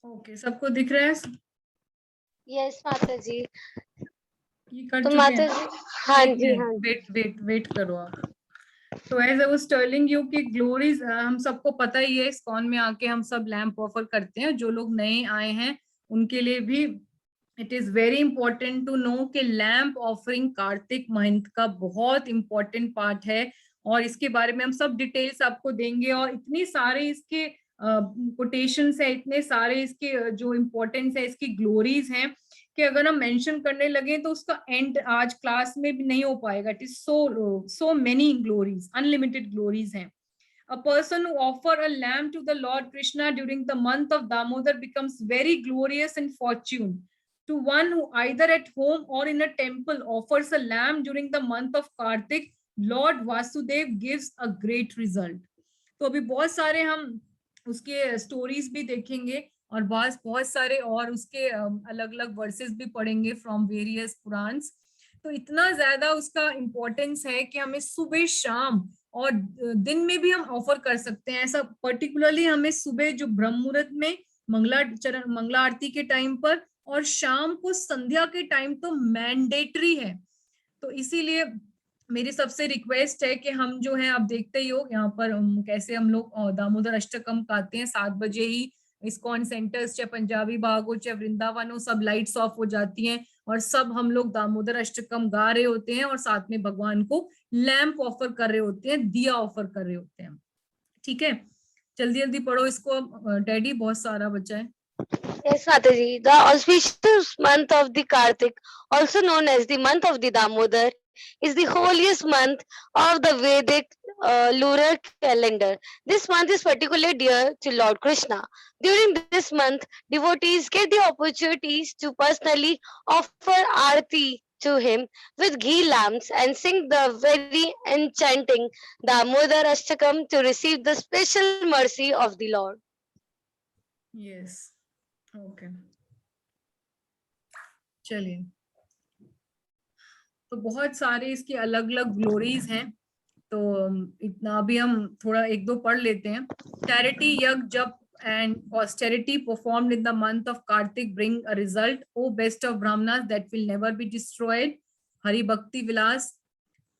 Okay, सबको दिख रहा है? यस माता जी। ये कर तो चुके हैं? माता जी, हाँ एक जी, मिनट, हाँ जी। वेट वेट वेट करो आप। तो as I was telling you कि ग्लोरीज, हम सबको पता ही है, इस्कॉन में आके हम सब लैंप ऑफर करते हैं। जो लोग नए आए हैं उनके लिए भी it is very important to know कि लैंप ऑफरिंग कार्तिक मंथ का बहुत इंपॉर्टेंट पार्ट है। और इसके बारे में हम सब डिटेल्स आपको देंगे, और इतनी सारे इसके कोटेशंस है, इतने सारे इसके जो इम्पोर्टेंस है, इसकी ग्लोरीज हैं कि अगर हम मेंशन करने लगे तो उसका एंड आज क्लास में भी नहीं हो पाएगा। It is so many glories, unlimited glories हैं। A person who offer a lamb to the Lord Krishna during the month of Damodar becomes very glorious in fortune. To one who either at home or in a temple offers a lamb during the month of Kartik, Lord Vasudev gives a great result. तो अभी बहुत सारे हम उसके stories भी देखेंगे, और बहुत बहुत सारे और उसके अलग अलग वर्सेस भी पढ़ेंगे फ्रॉम वेरियस पुराण्स। तो इतना ज्यादा उसका इम्पोर्टेंस है कि हमें सुबह शाम और दिन में भी हम ऑफर कर सकते हैं। ऐसा पर्टिकुलरली हमें सुबह जो ब्रह्म मुहूर्त में मंगला आरती के टाइम पर, और शाम को संध्या के टाइम तो मैंडेटरी है। तो इसीलिए मेरी सबसे रिक्वेस्ट है कि हम जो है, आप देखते ही हो यहाँ पर कैसे हम लोग दामोदर अष्टकम गाते हैं 7 बजे ही। इस्कॉन सेंटर्स, चाहे पंजाबी बाग हो चाहे वृंदावन हो, सब लाइट्स ऑफ हो जाती हैं और सब हम लोग दामोदर अष्टकम गा रहे होते हैं, और साथ में भगवान को लैंप ऑफर कर रहे होते हैं, दिया ऑफर कर रहे होते हैं। ठीक है, जल्दी जल्दी पढ़ो इसको डैडी, बहुत सारा बचा है। Yes, Mataji. The auspicious month of the Kartik, also known as the month of the Damodar, is the holiest month of the Vedic lunar calendar. This month is particularly dear to Lord Krishna. During this month, devotees get the opportunities to personally offer arti to him with ghee lamps and sing the very enchanting Damodar Ashtakam to receive the special mercy of the Lord. Yes, okay, चलिए। तो बहुत सारे इसके अलग अलग glories हैं। तो इतना अभी हम थोड़ा एक दो पढ़ लेते हैं। चैरिटी, यज्ञ, जप and austerity performed in the month of Kartik bring a result, O best of Brahmanas, that will never be destroyed. Hari Bhakti Vilas,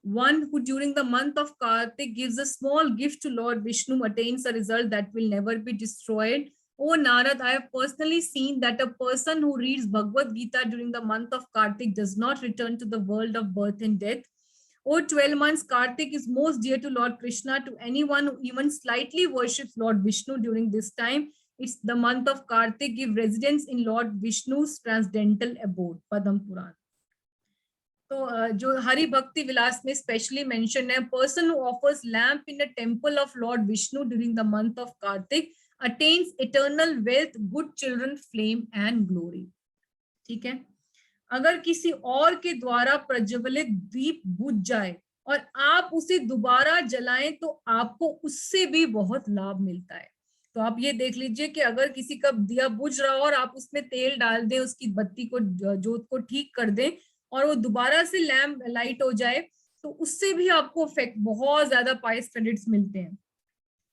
one who during the month of Kartik gives a small gift to Lord Vishnu attains a result that will never be destroyed. O Narad, I have personally seen that a person who reads Bhagavad Gita during the month of Kartik does not return to the world of birth and death. O 12 months, Kartik is most dear to Lord Krishna. To anyone who even slightly worships Lord Vishnu during this time, it's the month of Kartik give residence in Lord Vishnu's transcendental abode. Padam Puran. तो जो हरि भक्ति विलास में specially mention है, person who offers lamp in a temple of Lord Vishnu during the month of Kartik attains eternal wealth, good children, flame and glory. ठीक है, अगर किसी और के द्वारा प्रज्वलित दीप बुझ जाए और आप उसे दोबारा जलाएं तो आपको उससे भी बहुत लाभ मिलता है। तो आप ये देख लीजिए कि अगर किसी का दिया बुझ रहा हो और आप उसमें तेल डाल दें, उसकी बत्ती को, जोत को ठीक कर दें, और वो दोबारा से लैम्प लाइट हो जाए, तो उससे भी आपको इफेक्ट, बहुत ज्यादा पाइस क्रेडिट्स मिलते हैं।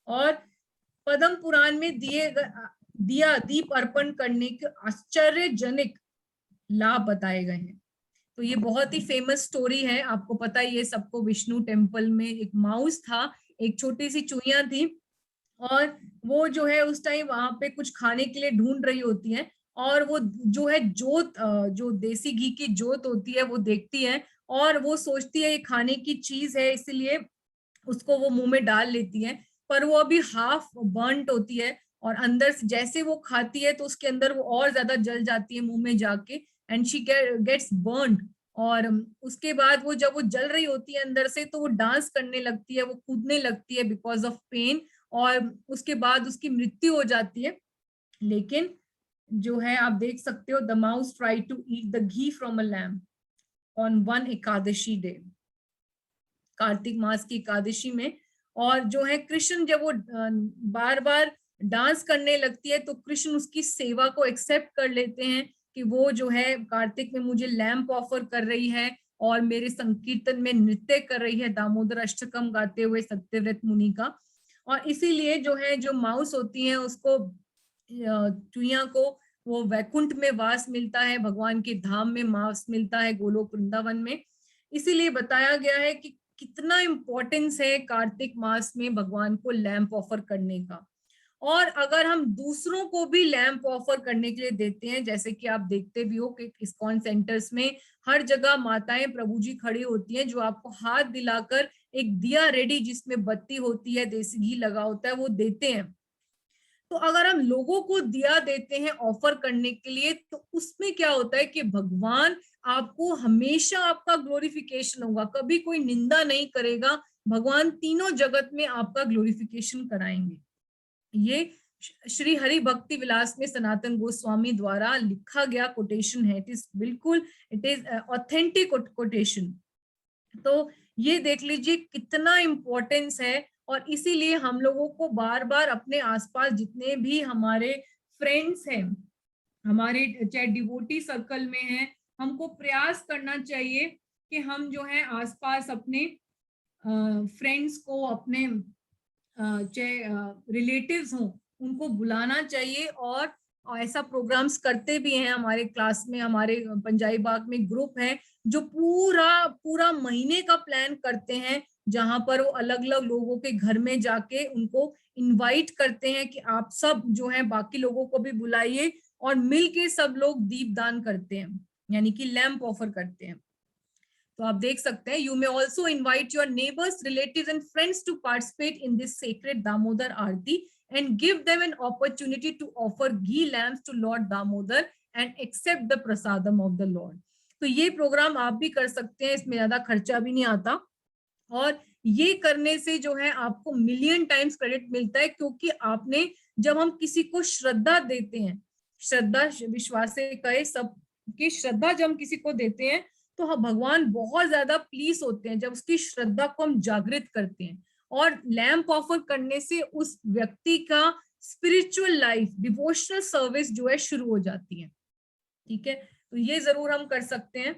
और पद्म पुराण में दिया दीप अर्पण करने के आश्चर्यजनक लाभ बताए गए हैं। तो ये बहुत ही फेमस स्टोरी है, आपको पता ही है सबको। विष्णु टेम्पल में एक माउस था, एक छोटी सी चुईया थी, और वो जो है उस टाइम वहां पे कुछ खाने के लिए ढूंढ रही होती है, और वो जो है जोत, जो देसी घी की जोत होती है वो देखती है, और वो सोचती है ये खाने की चीज है, इसीलिए उसको वो मुंह में डाल लेती है। पर वो अभी हाफ बर्न्ट होती है, और अंदर से जैसे वो खाती है तो उसके अंदर वो और ज्यादा जल जाती है मुंह में जाके, एंड शी गेट्स बर्न्ड। और उसके बाद वो जब वो जल रही होती है अंदर से, तो वो डांस करने लगती है, वो कूदने लगती है बिकॉज ऑफ पेन, और उसके बाद उसकी मृत्यु हो जाती है। लेकिन जो है, आप देख सकते हो, the mouse try to eat the ghee from a lamp on one Ekadashi day, Kartik मास की एकादशी में। और जो है कृष्ण, जब वो बार बार डांस करने लगती है, तो कृष्ण उसकी सेवा को एक्सेप्ट कर लेते हैं कि वो जो है कार्तिक में मुझे लैम्प ऑफर कर रही है और मेरे संकीर्तन में नृत्य कर रही है, दामोदर अष्टकम गाते हुए सत्यव्रत मुनि का। और इसीलिए जो है, जो माउस होती है उसको चुईया को वो वैकुंठ में वास मिलता है, भगवान के धाम में वास मिलता है, गोलोक वृंदावन में। इसीलिए बताया गया है कि कितना इम्पोर्टेंस है कार्तिक मास में भगवान को लैंप ऑफर करने का। और अगर हम दूसरों को भी लैंप ऑफर करने के लिए देते हैं, जैसे कि आप देखते भी हो कि इस्कॉन सेंटर्स में हर जगह माताएं प्रभु जी खड़ी होती हैं, जो आपको हाथ दिलाकर एक दिया रेडी जिसमें बत्ती होती है, देसी घी लगा होता है, वो देते हैं। तो अगर हम लोगों को दिया देते हैं ऑफर करने के लिए, तो उसमें क्या होता है कि भगवान आपको हमेशा आपका ग्लोरिफिकेशन होगा, कभी कोई निंदा नहीं करेगा, भगवान तीनों जगत में आपका ग्लोरिफिकेशन कराएंगे। ये श्री हरि भक्ति विलास में सनातन गोस्वामी द्वारा लिखा गया कोटेशन है। It is authentic quotation. तो ये देख लीजिए कितना इम्पोर्टेंस है। और इसीलिए हम लोगों को बार बार अपने आसपास जितने भी हमारे फ्रेंड्स हैं, हमारे चाहे डिवोटी सर्कल में हैं, हमको प्रयास करना चाहिए कि हम जो है आसपास अपने फ्रेंड्स को, अपने चाहे रिलेटिव्स हों, उनको बुलाना चाहिए। और ऐसा प्रोग्राम्स करते भी हैं हमारे क्लास में, हमारे पंजाबी बाग में ग्रुप है जो पूरा महीने का प्लान करते हैं, जहां पर वो अलग अलग लोगों के घर में जाके उनको इनवाइट करते हैं कि आप सब जो है बाकी लोगों को भी बुलाइए, और मिल के सब लोग दीप दान करते हैं, यानी कि लैंप ऑफर करते हैं। तो आप देख सकते हैं, you may also invite your neighbours, relatives and friends to participate in this sacred Damodar Aarti and give them an opportunity to offer ghee lamps to Lord Damodar and accept the prasadam of the Lord. तो ये programme आप भी कर सकते हैं, इसमें ज्यादा खर्चा भी नहीं आता, और ये करने से जो है आपको मिलियन टाइम्स क्रेडिट मिलता है, क्योंकि आपने, जब हम किसी को श्रद्धा देते हैं, श्रद्धा विश्वास से कहे सब की श्रद्धा जब हम किसी को देते हैं, तो भगवान बहुत ज्यादा प्लीज होते हैं जब उसकी श्रद्धा को हम जागृत करते हैं। और लैंप ऑफर करने से उस व्यक्ति का स्पिरिचुअल लाइफ, डिवोशनल सर्विस जो है शुरू हो जाती है। ठीक है, तो ये जरूर हम कर सकते हैं।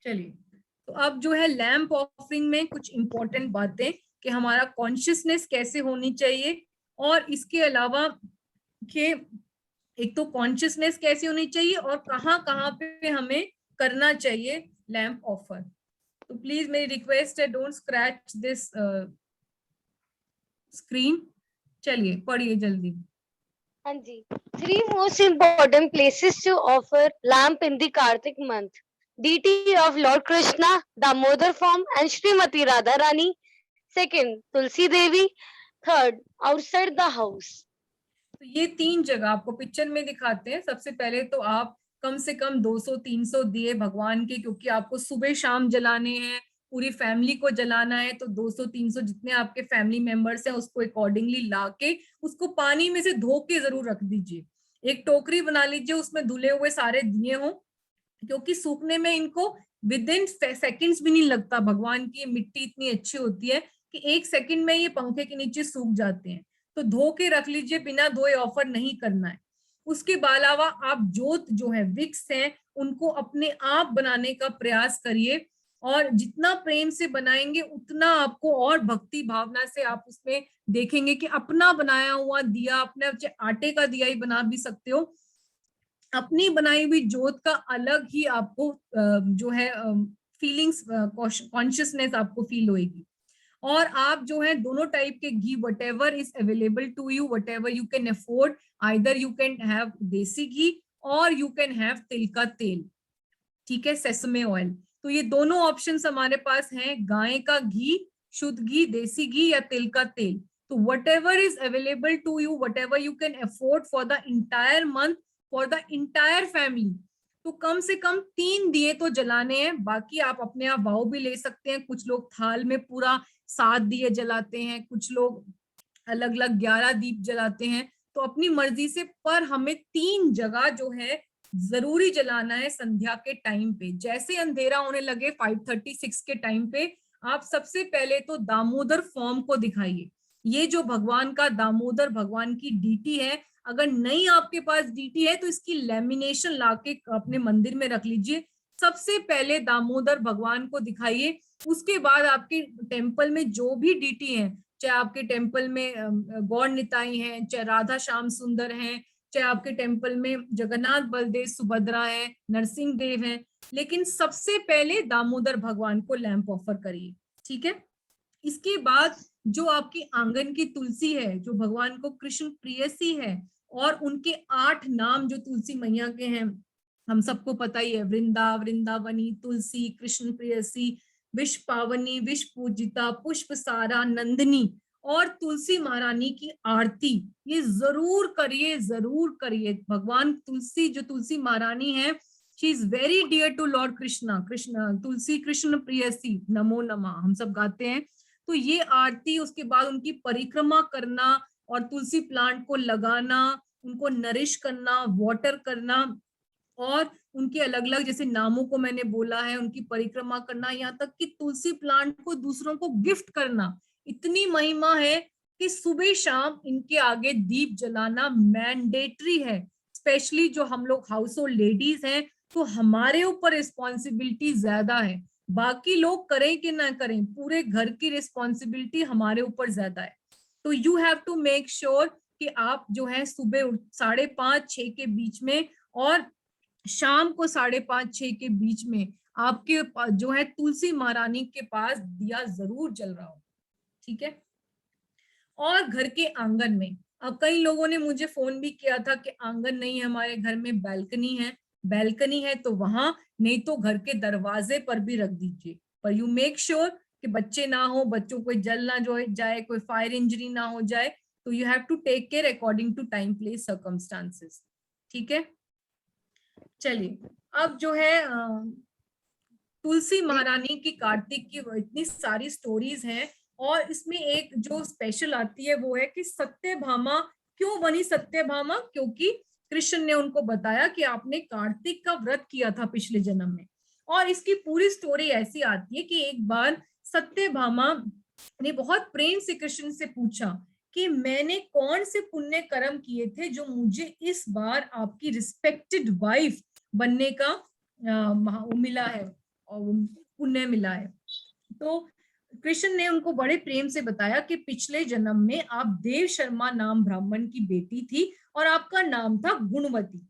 चलिए, तो अब जो है लैंप ऑफरिंग में कुछ इंपॉर्टेंट बातें कि हमारा कॉन्शियसनेस कैसे होनी चाहिए, और इसके अलावा के एक तो कॉन्शियसनेस कैसी होनी चाहिए और कहाँ कहाँ पे हमें करना चाहिए लैंप ऑफर। तो प्लीज मेरी रिक्वेस्ट है, डोंट स्क्रैच दिस स्क्रीन। चलिए पढ़िए जल्दी। हाँ जी, 3 most important places to offer lamp in the Kartik month. Deity of Lord Krishna, Damodar form and Srimati Radharani. Second, Tulsi Devi. Third, outside the house. तो ये 3 जगह आपको picture में दिखाते हैं। सबसे पहले तो आप कम से कम 200-300 दिए भगवान के, क्योंकि आपको सुबह शाम जलाने हैं, पूरी फैमिली को जलाना है, तो 200-300 जितने आपके फैमिली मेंबर्स हैं उसको अकॉर्डिंगली लाके उसको पानी में से धो के जरूर रख दीजिए। एक टोकरी बना लीजिए, उसमें धुले हुए सारे दिए हों, क्योंकि सूखने में इनको विद इन सेकेंड्स भी नहीं लगता। भगवान की मिट्टी इतनी अच्छी होती है कि 1 सेकंड में ये पंखे के नीचे सूख जाते हैं। तो धो के रख लीजिए, बिना धोए ऑफर नहीं करना है। उसके अलावा आप जोत जो है, विक्स हैं, उनको अपने आप बनाने का प्रयास करिए, और जितना प्रेम से बनाएंगे उतना आपको और भक्ति भावना से आप उसमें देखेंगे कि अपना बनाया हुआ दिया, अपने आटे का दिया ही बना भी सकते हो, अपनी बनाई हुई जोत का अलग ही आपको जो है फीलिंग्स, कॉन्शियसनेस आपको फील होएगी। और आप जो है दोनों टाइप के घी, whatever is available to you, whatever you can afford, either you can have desi ghee और यू कैन हैव तिल का तेल, ठीक है, सेसमे ऑयल। तो ये दोनों ऑप्शंस हमारे पास हैं, गाय का घी, शुद्ध घी, देसी घी या तिल का तेल। तो whatever is available to you, whatever you can afford for the entire month, for the entire family, तो कम से कम 3 दिए तो जलाने हैं। बाकी आप अपने आप वाव भी ले सकते हैं। कुछ लोग थाल में पूरा 7 दिए जलाते हैं, कुछ लोग अलग अलग 11 दीप जलाते हैं, तो अपनी मर्जी से। पर हमें 3 जगह जो है जरूरी जलाना है संध्या के टाइम पे। जैसे अंधेरा होने लगे 5:36 के टाइम पे, आप सबसे पहले तो दामोदर फॉर्म को दिखाइए। ये जो भगवान का दामोदर, भगवान की डीटी है, अगर नहीं आपके पास डीटी है तो इसकी लेमिनेशन लाके अपने मंदिर में रख लीजिए। सबसे पहले दामोदर भगवान को दिखाइए, उसके बाद आपके टेम्पल में जो भी डीटी हैं, चाहे आपके टेम्पल में गौर निताई हैं, चाहे राधा श्याम सुंदर हैं, चाहे आपके टेम्पल में जगन्नाथ बलदेव सुभद्रा है, नरसिंह देव है, लेकिन सबसे पहले दामोदर भगवान को लैंप ऑफर करिए। ठीक है, इसके बाद जो आपकी आंगन की तुलसी है, जो भगवान को कृष्ण प्रियसी है, और उनके 8 नाम जो तुलसी मैया के हैं हम सबको पता ही है, वृंदा, वृंदावनी, तुलसी, कृष्ण प्रियसी, विश्व पावनी, विश्व पूजिता, पुष्प सारा, नंदिनी और तुलसी महारानी की आरती ये जरूर करिए, जरूर करिए। भगवान तुलसी, जो तुलसी महारानी है, she is very dear to Lord Krishna. Krishna Tulsi Krishna प्रियसी नमो नमः हम सब गाते हैं। तो ये आरती, उसके बाद उनकी परिक्रमा करना और तुलसी प्लांट को लगाना, उनको नरिश करना, वाटर करना, और उनके अलग अलग जैसे नामों को मैंने बोला है, उनकी परिक्रमा करना, यहाँ तक कि तुलसी प्लांट को दूसरों को गिफ्ट करना, इतनी महिमा है कि सुबह शाम इनके आगे दीप जलाना मैंडेटरी है। स्पेशली जो हम लोग हाउस होल्ड लेडीज हैं, तो हमारे ऊपर रिस्पॉन्सिबिलिटी ज्यादा है। बाकी लोग करें कि ना करें, पूरे घर की रिस्पॉन्सिबिलिटी हमारे ऊपर ज्यादा है। तो you have to make sure कि आप जो है सुबह 5:30-6 के बीच में और शाम को 5:30-6 के बीच में आपके जो है तुलसी महारानी के पास दिया जरूर जल रहा हो। ठीक है, और घर के आंगन में, अब कई लोगों ने मुझे फोन भी किया था कि आंगन नहीं है हमारे घर में, बालकनी है। बालकनी है तो वहां, नहीं तो घर के दरवाजे पर भी रख दीजिए, पर यू मेक श्योर कि बच्चे ना हो, बच्चों को जल ना जो जाए, कोई फायर इंजरी ना हो जाए। तो you have to take care according to time place circumstances. ठीक है, चलिए अब जो है तुलसी महारानी की कार्तिक की इतनी सारी स्टोरीज हैं, और इसमें एक जो स्पेशल आती है वो है कि सत्यभामा क्यों बनी सत्यभामा, क्योंकि कृष्ण ने उनको बताया कि आपने कार्तिक का व्रत किया था पिछले जन्म में। और इसकी पूरी स्टोरी ऐसी आती है कि एक बार सत्यभामा ने बहुत प्रेम से कृष्ण से पूछा कि मैंने कौन से पुण्य कर्म किए थे जो मुझे इस बार आपकी रिस्पेक्टेड वाइफ बनने का मिला है और पुण्य मिला है। तो कृष्ण ने उनको बड़े प्रेम से बताया कि पिछले जन्म में आप देव शर्मा नाम ब्राह्मण की बेटी थी और आपका नाम था गुणवती,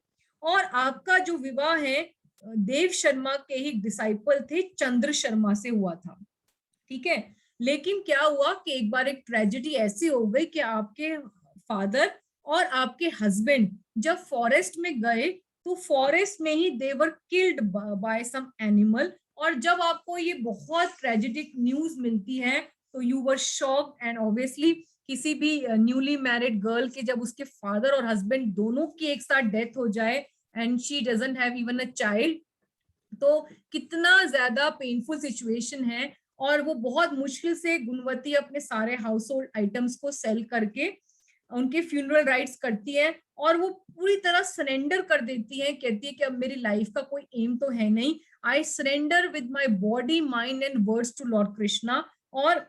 और आपका जो विवाह है देव शर्मा के ही डिसाइपल थे चंद्र शर्मा से हुआ था। ठीक है, लेकिन क्या हुआ कि एक बार एक ट्रेजेडी ऐसी हो गई कि आपके फादर और आपके हस्बैंड जब फॉरेस्ट में गए तो फॉरेस्ट में ही they were killed by some animal, और जब आपको ये बहुत ट्रेजेडिक न्यूज मिलती है तो you were shocked. And obviously किसी भी न्यूली मैरिड गर्ल के जब उसके फादर और हस्बैंड दोनों की एक साथ डेथ हो जाए and she doesn't have even a child, तो कितना ज्यादा पेनफुल सिचुएशन है। और वो बहुत मुश्किल से गुणवती अपने सारे हाउस होल्ड आइटम्स को सेल करके उनके फ्यूनरल राइट्स करती है, और वो पूरी तरह सरेंडर कर देती है, कहती है कि अब मेरी लाइफ का कोई एम तो है नहीं, I surrender with my body mind and words to Lord Krishna. और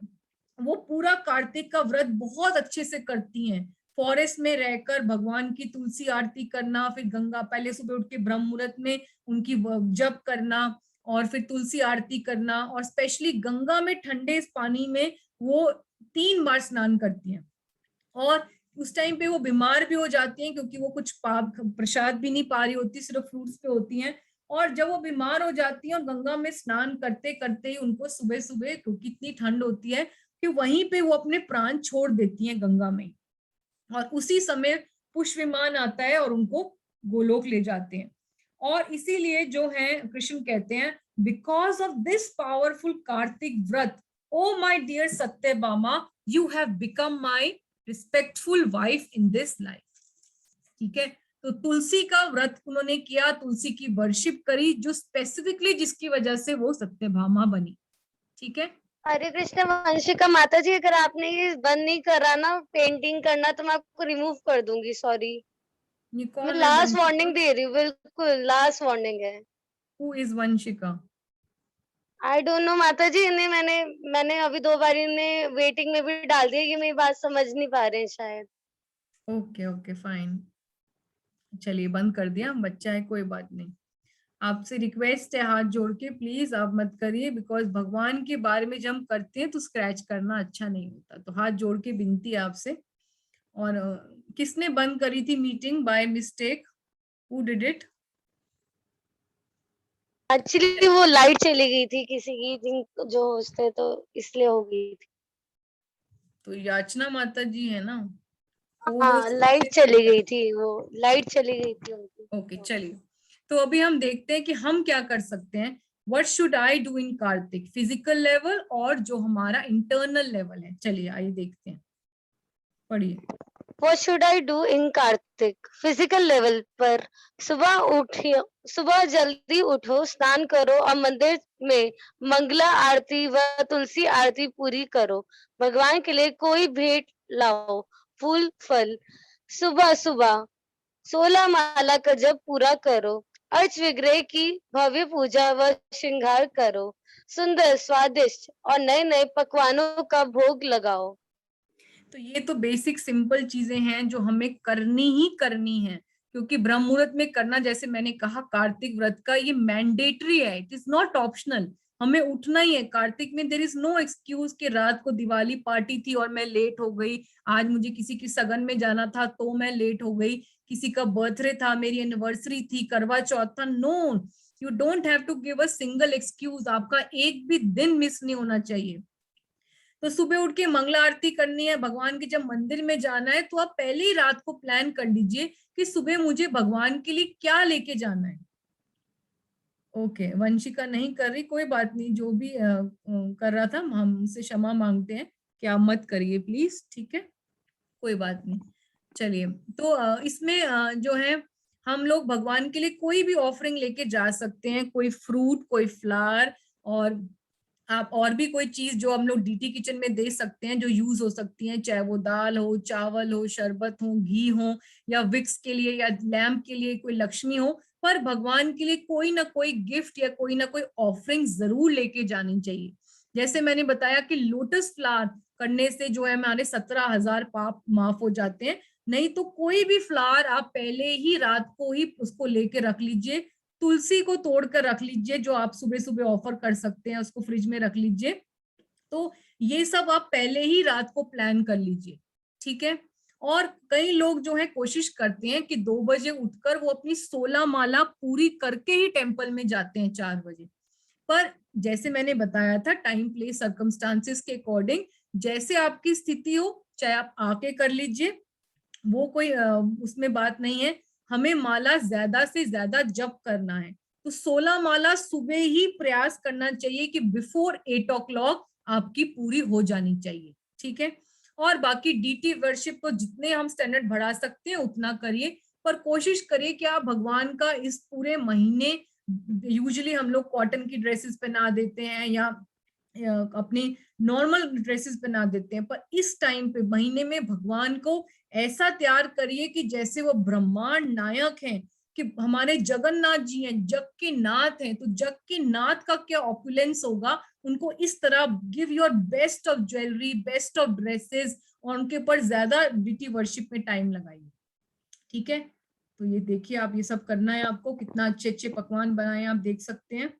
वो पूरा कार्तिक का व्रत बहुत अच्छे से करती हैं, फॉरेस्ट में रहकर भगवान की तुलसी आरती करना, फिर गंगा पहले सुबह उठ के ब्रह्म मुहूर्त में उनकी जप करना और फिर तुलसी आरती करना, और स्पेशली गंगा में ठंडे पानी में वो 3 बार स्नान करती हैं। और उस टाइम पे वो बीमार भी हो जाती हैं क्योंकि वो कुछ प्रसाद भी नहीं पा रही होती, सिर्फ फ्रूट्स पे होती हैं। और जब वो बीमार हो जाती हैं और गंगा में स्नान करते करते ही उनको सुबह सुबह, क्योंकि इतनी ठंड होती है, कि वहीं पे वो अपने प्राण छोड़ देती हैं गंगा में, और उसी समय पुष्प विमान आता है और उनको गोलोक ले जाते हैं। और इसीलिए जो है कृष्ण कहते हैं, because of this powerful Kartik vrat, oh my dear Satyabhama, you have become my respectful wife in this life. ठीक है, तो तुलसी का व्रत उन्होंने किया, तुलसी की वर्शिप करी, जो स्पेसिफिकली जिसकी वजह से वो सत्यभामा बनी। ठीक है, हरे कृष्ण वंशिका माता जी, अगर आपने ये बंद नहीं करा ना पेंटिंग करना तो मैं आपको रिमूव कर दूंगी, सॉरी। ये मैं कौन है लास्ट वंशिका? वार्निंग दे रही हूँ, बिल्कुल लास्ट वार्निंग है। Who is Vanshika? I don't know माता जी, इन्हें मैंने अभी 2 बार इन्हें वेटिंग में भी डाल दिया, ये मेरी बात समझ नहीं पा रहे हैं शायद। ओके ओके फाइन, चलिए बंद कर दिया, बच्चा है कोई बात नहीं। आपसे रिक्वेस्ट है हाथ जोड़ के, प्लीज आप मत करिए, बिकॉज भगवान के बारे में जब हम करते हैं तो स्क्रैच करना अच्छा नहीं होता। तो हाथ जोड़ के विनती है आपसे। और किसने बंद करी थी meeting by mistake? Who did it? Actually वो लाइट चली गई थी किसी की, जो होस्ट है, तो इसलिए हो गई थी। तो याचना माता जी है ना, वो हाँ, होस्ट लाइट चली गई थी, वो लाइट चली गई थी उनकी। ओके चलिए। तो अभी हम देखते हैं कि हम क्या कर सकते हैं। What should I do in Kartik, physical level और जो हमारा इंटरनल लेवल है। चलिए आइए देखते हैं, पढ़िए। What should I do in Kartik? Physical level पर सुबह जल्दी उठो, स्नान करो और मंदिर में मंगला आरती व तुलसी आरती पूरी करो। भगवान के लिए कोई भेंट लाओ, फूल फल। सुबह सुबह 16 माला का जप पूरा करो। अर्च विग्रह की भव्य पूजा व श्रृंगार करो। सुंदर, स्वादिष्ट और नए नए पकवानों का भोग लगाओ। तो ये तो बेसिक सिंपल चीजें हैं जो हमें करनी ही करनी है, क्योंकि ब्रह्म मुहूर्त में करना, जैसे मैंने कहा कार्तिक व्रत का ये मैंडेटरी है, इट इज नॉट ऑप्शनल। हमें उठना ही है कार्तिक में। देयर इज नो एक्सक्यूज कि रात को दिवाली पार्टी थी और मैं लेट हो गई, आज मुझे किसी की सगन में जाना था तो मैं लेट हो गई, किसी का बर्थडे था, मेरी एनिवर्सरी थी, करवा चौथ था। No, you don't have to give a single excuse. आपका एक भी दिन मिस नहीं होना चाहिए। तो सुबह उठ के मंगला आरती करनी है, भगवान के जब मंदिर में जाना है तो आप पहले ही रात को प्लान कर लीजिए कि सुबह मुझे भगवान के लिए क्या लेके जाना है। ओके, वंशिका नहीं कर रही, कोई बात नहीं, जो भी कर रहा था हम हमसे क्षमा मांगते हैं कि आप मत करिए प्लीज, ठीक है, कोई बात नहीं। चलिए, तो इसमें जो है हम लोग भगवान के लिए कोई भी ऑफरिंग लेके जा सकते हैं, कोई फ्रूट, कोई फ्लावर, और आप और भी कोई चीज जो हम लोग डीटी किचन में दे सकते हैं जो यूज हो सकती है, चाहे वो दाल हो, चावल हो, शरबत हो, घी हो, या विक्स के लिए या लैम्प के लिए कोई लक्ष्मी हो। पर भगवान के लिए कोई ना कोई गिफ्ट या कोई ना कोई ऑफरिंग जरूर लेके जानी चाहिए। जैसे मैंने बताया कि लोटस फ्लावर करने से जो है हमारे 17,000 पाप माफ हो जाते हैं। नहीं तो कोई भी फ्लावर आप पहले ही रात को ही उसको लेके रख लीजिए। तुलसी को तोड़ कर रख लीजिए, जो आप सुबह सुबह ऑफर कर सकते हैं, उसको फ्रिज में रख लीजिए। तो ये सब आप पहले ही रात को प्लान कर लीजिए, ठीक है। और कई लोग जो है कोशिश करते हैं कि 2 बजे उठकर वो अपनी 16 माला पूरी करके ही टेम्पल में जाते हैं 4 बजे। पर जैसे मैंने बताया था, टाइम प्लेस सर्कमस्टांसिस के अकॉर्डिंग जैसे आपकी स्थिति हो, चाहे आप आके कर लीजिए, वो कोई उसमें बात नहीं है। हमें माला ज्यादा से ज्यादा जप करना है, तो 16 माला सुबह ही प्रयास करना चाहिए कि बिफोर 8 o'clock आपकी पूरी हो जानी चाहिए, ठीक है। और बाकी डीटी वर्शिप को जितने हम स्टैंडर्ड बढ़ा सकते हैं उतना करिए, पर कोशिश करिए कि आप भगवान का इस पूरे महीने, यूजुअली हम लोग कॉटन की ड्रेसेस पहना देते हैं या अपनी नॉर्मल ड्रेसेस पहना देते हैं, पर इस टाइम पे महीने में भगवान को ऐसा तैयार करिए कि जैसे वो ब्रह्मांड नायक हैं, कि हमारे जगन्नाथ जी हैं, जग के नाथ हैं, तो जग के नाथ का क्या ऑपुलेंस होगा। उनको इस तरह give your best of jewellery, best of dresses, और उनके ऊपर ज्यादा डीटी वर्शिप में टाइम लगाइए, ठीक है। तो ये देखिए, आप ये सब करना है आपको, कितना अच्छे अच्छे पकवान बनाए आप देख सकते हैं।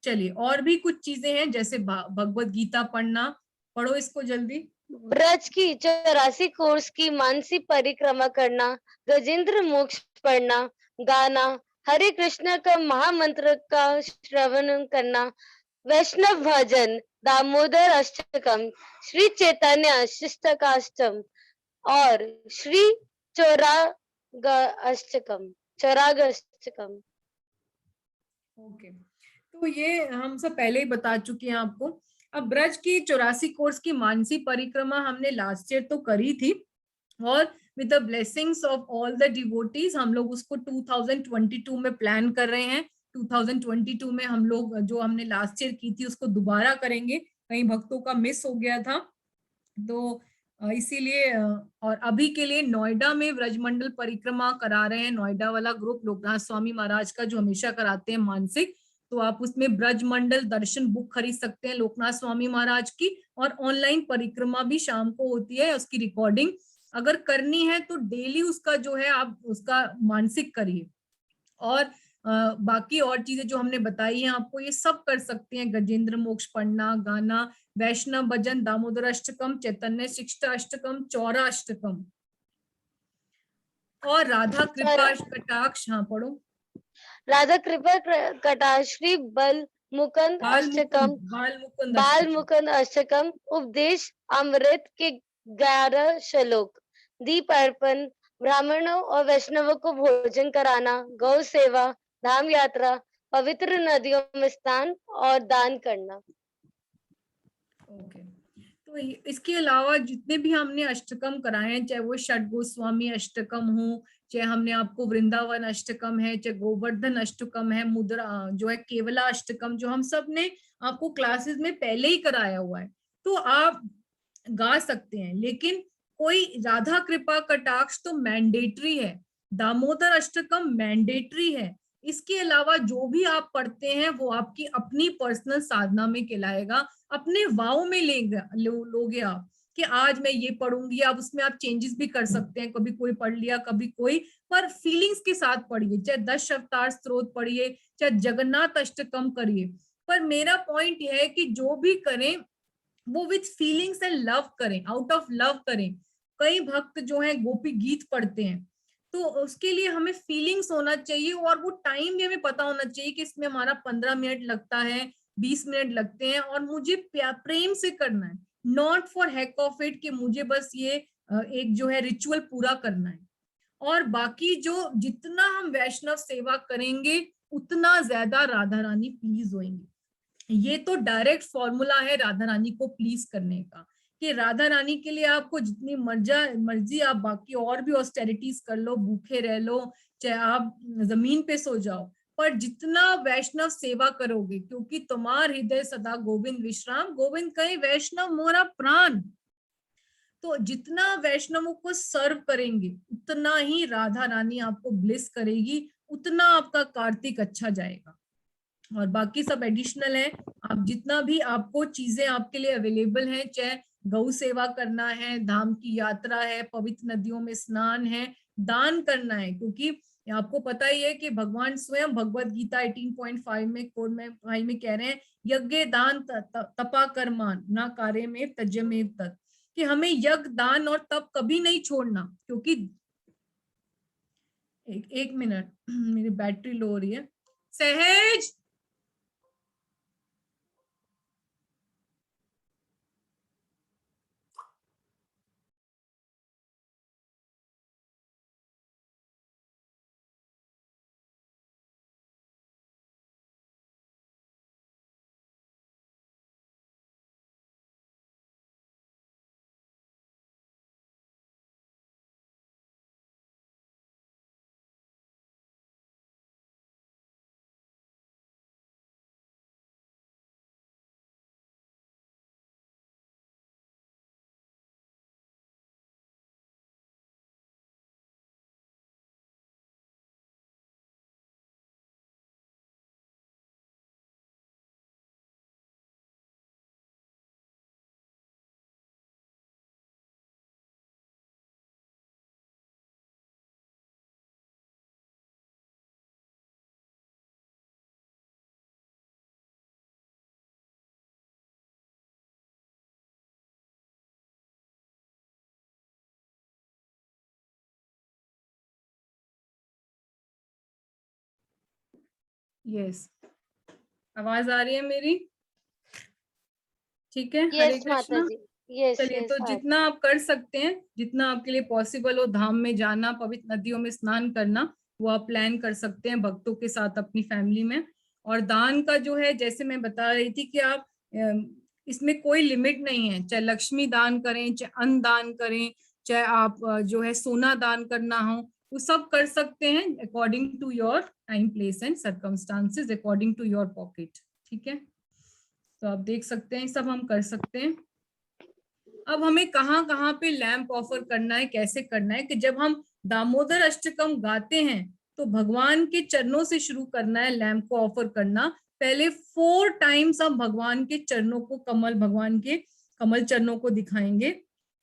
चलिए, और भी कुछ चीजें हैं, जैसे भगवत गीता पढ़ना, पढ़ो इसको जल्दी। ब्रज की 84 कोर्स की मानसी परिक्रमा करना, गजेंद्र मोक्ष पढ़ना, गाना, हरे कृष्ण का महामंत्र का श्रवण करना, वैष्णव भजन, दामोदर अष्टकम, श्री चैतन्य शिष्टकाष्टम और श्री चौराग अष्टकम, चौराग अष्टकम। ओके, तो ये हम सब पहले ही बता चुके हैं आपको। अब ब्रज की 84 कोर्स की मानसी परिक्रमा हमने लास्ट ईयर तो करी थी, और with the blessings of all the devotees हम लोग उसको 2022 में प्लान कर रहे हैं। 2022 में हम लोग जो हमने लास्ट ईयर की थी उसको दोबारा करेंगे, कई भक्तों का मिस हो गया था, तो इसीलिए और अभी के लिए नोएडा में व्रजमंडल परिक्रमा करा रहे हैं, नोएडा वाला ग्रुप लोकनाथ स्वामी महाराज का जो हमेशा कराते हैं मानसिक। तो आप उसमें ब्रजमंडल दर्शन बुक खरीद सकते हैं लोकनाथ स्वामी महाराज की, और ऑनलाइन परिक्रमा भी शाम को होती है, उसकी रिकॉर्डिंग अगर करनी है तो डेली उसका जो है आप उसका मानसिक करिए। और बाकी और चीजें जो हमने बताई हैं आपको, ये सब कर सकते हैं। गजेंद्र मोक्ष पढ़ना, गाना, वैष्णव भजन, दामोदर अष्टकम, चैतन्य शिष्ट अष्टकम, चौरा अष्टकम और राधा कृपा कटाक्ष। हाँ पढ़ो। राधा कृपा कटाश्री बल मुकुंद अष्टकम, बाल मुकुंद बाल अष्टकम। मुकुंद अष्टकम, उपदेश अमृत के 11 श्लोक, दीप अर्पण, ब्राह्मणों और वैष्णवों को भोजन कराना, गौ सेवा, धाम यात्रा, पवित्र नदियों में स्नान और दान करना। ओके, तो इसके अलावा जितने भी हमने अष्टकम कराए हैं, चाहे वो षट गोस्वामी अष्टकम हो, चाहे हमने आपको वृंदावन अष्टकम है, चाहे गोवर्धन अष्टकम है, मुद्रा जो है केवला अष्टकम, जो हम सब ने आपको क्लासेस में पहले ही कराया हुआ है, तो आप गा सकते हैं। लेकिन कोई राधा कृपा कटाक्ष तो मैंडेटरी है, दामोदर अष्टकम मैंडेटरी है। इसके अलावा जो भी आप पढ़ते हैं वो आपकी अपनी पर्सनल साधना में कहलाएगा, अपने वाव में लोगे आप कि आज मैं ये पढ़ूंगी। आप उसमें आप चेंजेस भी कर सकते हैं, कभी कोई पढ़ लिया कभी कोई, पर फीलिंग्स के साथ पढ़िए। चाहे 10 अवतार स्तोत्र पढ़िए, चाहे जगन्नाथ अष्टकम करिए, पर मेरा पॉइंट यह है कि जो भी करें वो विथ फीलिंग्स एंड लव करें, आउट ऑफ लव करें। कई भक्त जो हैं गोपी गीत पढ़ते हैं, तो उसके लिए हमें फीलिंग्स होना चाहिए, और वो टाइम भी हमें पता होना चाहिए कि इसमें हमारा 15 मिनट लगता है, 20 मिनट लगते हैं, और मुझे प्रेम से करना है, not for hack of it कि मुझे बस ये एक जो है रिचुअल पूरा करना है। और बाकी जो जितना हम वैष्णव सेवा करेंगे उतना ज्यादा राधा रानी प्लीज होंगी। ये तो डायरेक्ट फॉर्मूला है राधा रानी को प्लीज करने का, कि राधा रानी के लिए आपको जितनी मर्जी आप बाकी और भी ऑस्टेरिटीज कर लो, भूखे रह लो, चाहे आप जमीन पे सो जाओ, पर जितना वैष्णव सेवा करोगे, क्योंकि तुम्हार हृदय सदा गोविंद विश्राम, गोविंद कहे वैष्णव मोरा प्राण, तो जितना वैष्णवों को सर्व करेंगे उतना ही राधा रानी आपको ब्लेस करेगी, उतना आपका कार्तिक अच्छा जाएगा। और बाकी सब एडिशनल है, आप जितना भी आपको चीजें आपके लिए अवेलेबल हैं, चाहे गौ सेवा करना है, धाम की यात्रा है, पवित्र नदियों में स्नान है, दान करना है, क्योंकि आपको पता ही है कि भगवान स्वयं भगवत गीता 18.5 में कोड में भाई में कह रहे हैं, यज्ञ दान तपा कर्मान ना कार्य में तजमेव तत्, कि हमें यज्ञ दान और तप कभी नहीं छोड़ना। क्योंकि एक मिनट मेरी बैटरी लो हो रही है। सहज, यस, आवाज आ रही है मेरी? ठीक है, हरे यस माता कृष्णा। जी, यस चलिए, यस तो जितना आप कर सकते हैं, जितना आपके लिए पॉसिबल हो, धाम में जाना, पवित्र नदियों में स्नान करना, वो आप प्लान कर सकते हैं भक्तों के साथ अपनी फैमिली में। और दान का जो है, जैसे मैं बता रही थी कि आप इसमें कोई लिमिट नहीं है, चाहे लक्ष्मी दान करें, चाहे अन्न दान करें, चाहे आप जो है सोना दान करना हो, वो सब कर सकते हैं according to your time place and circumstances, according to your pocket. ठीक है, तो आप देख सकते हैं, सब हम कर सकते हैं। अब हमें कहाँ कहाँ पे लैंप ऑफर करना है, कैसे करना है, कि जब हम दामोदर अष्टकम गाते हैं तो भगवान के चरणों से शुरू करना है लैंप को ऑफर करना। पहले 4 टाइम्स हम भगवान के चरणों को, भगवान के कमल चरणों को दिखाएंगे,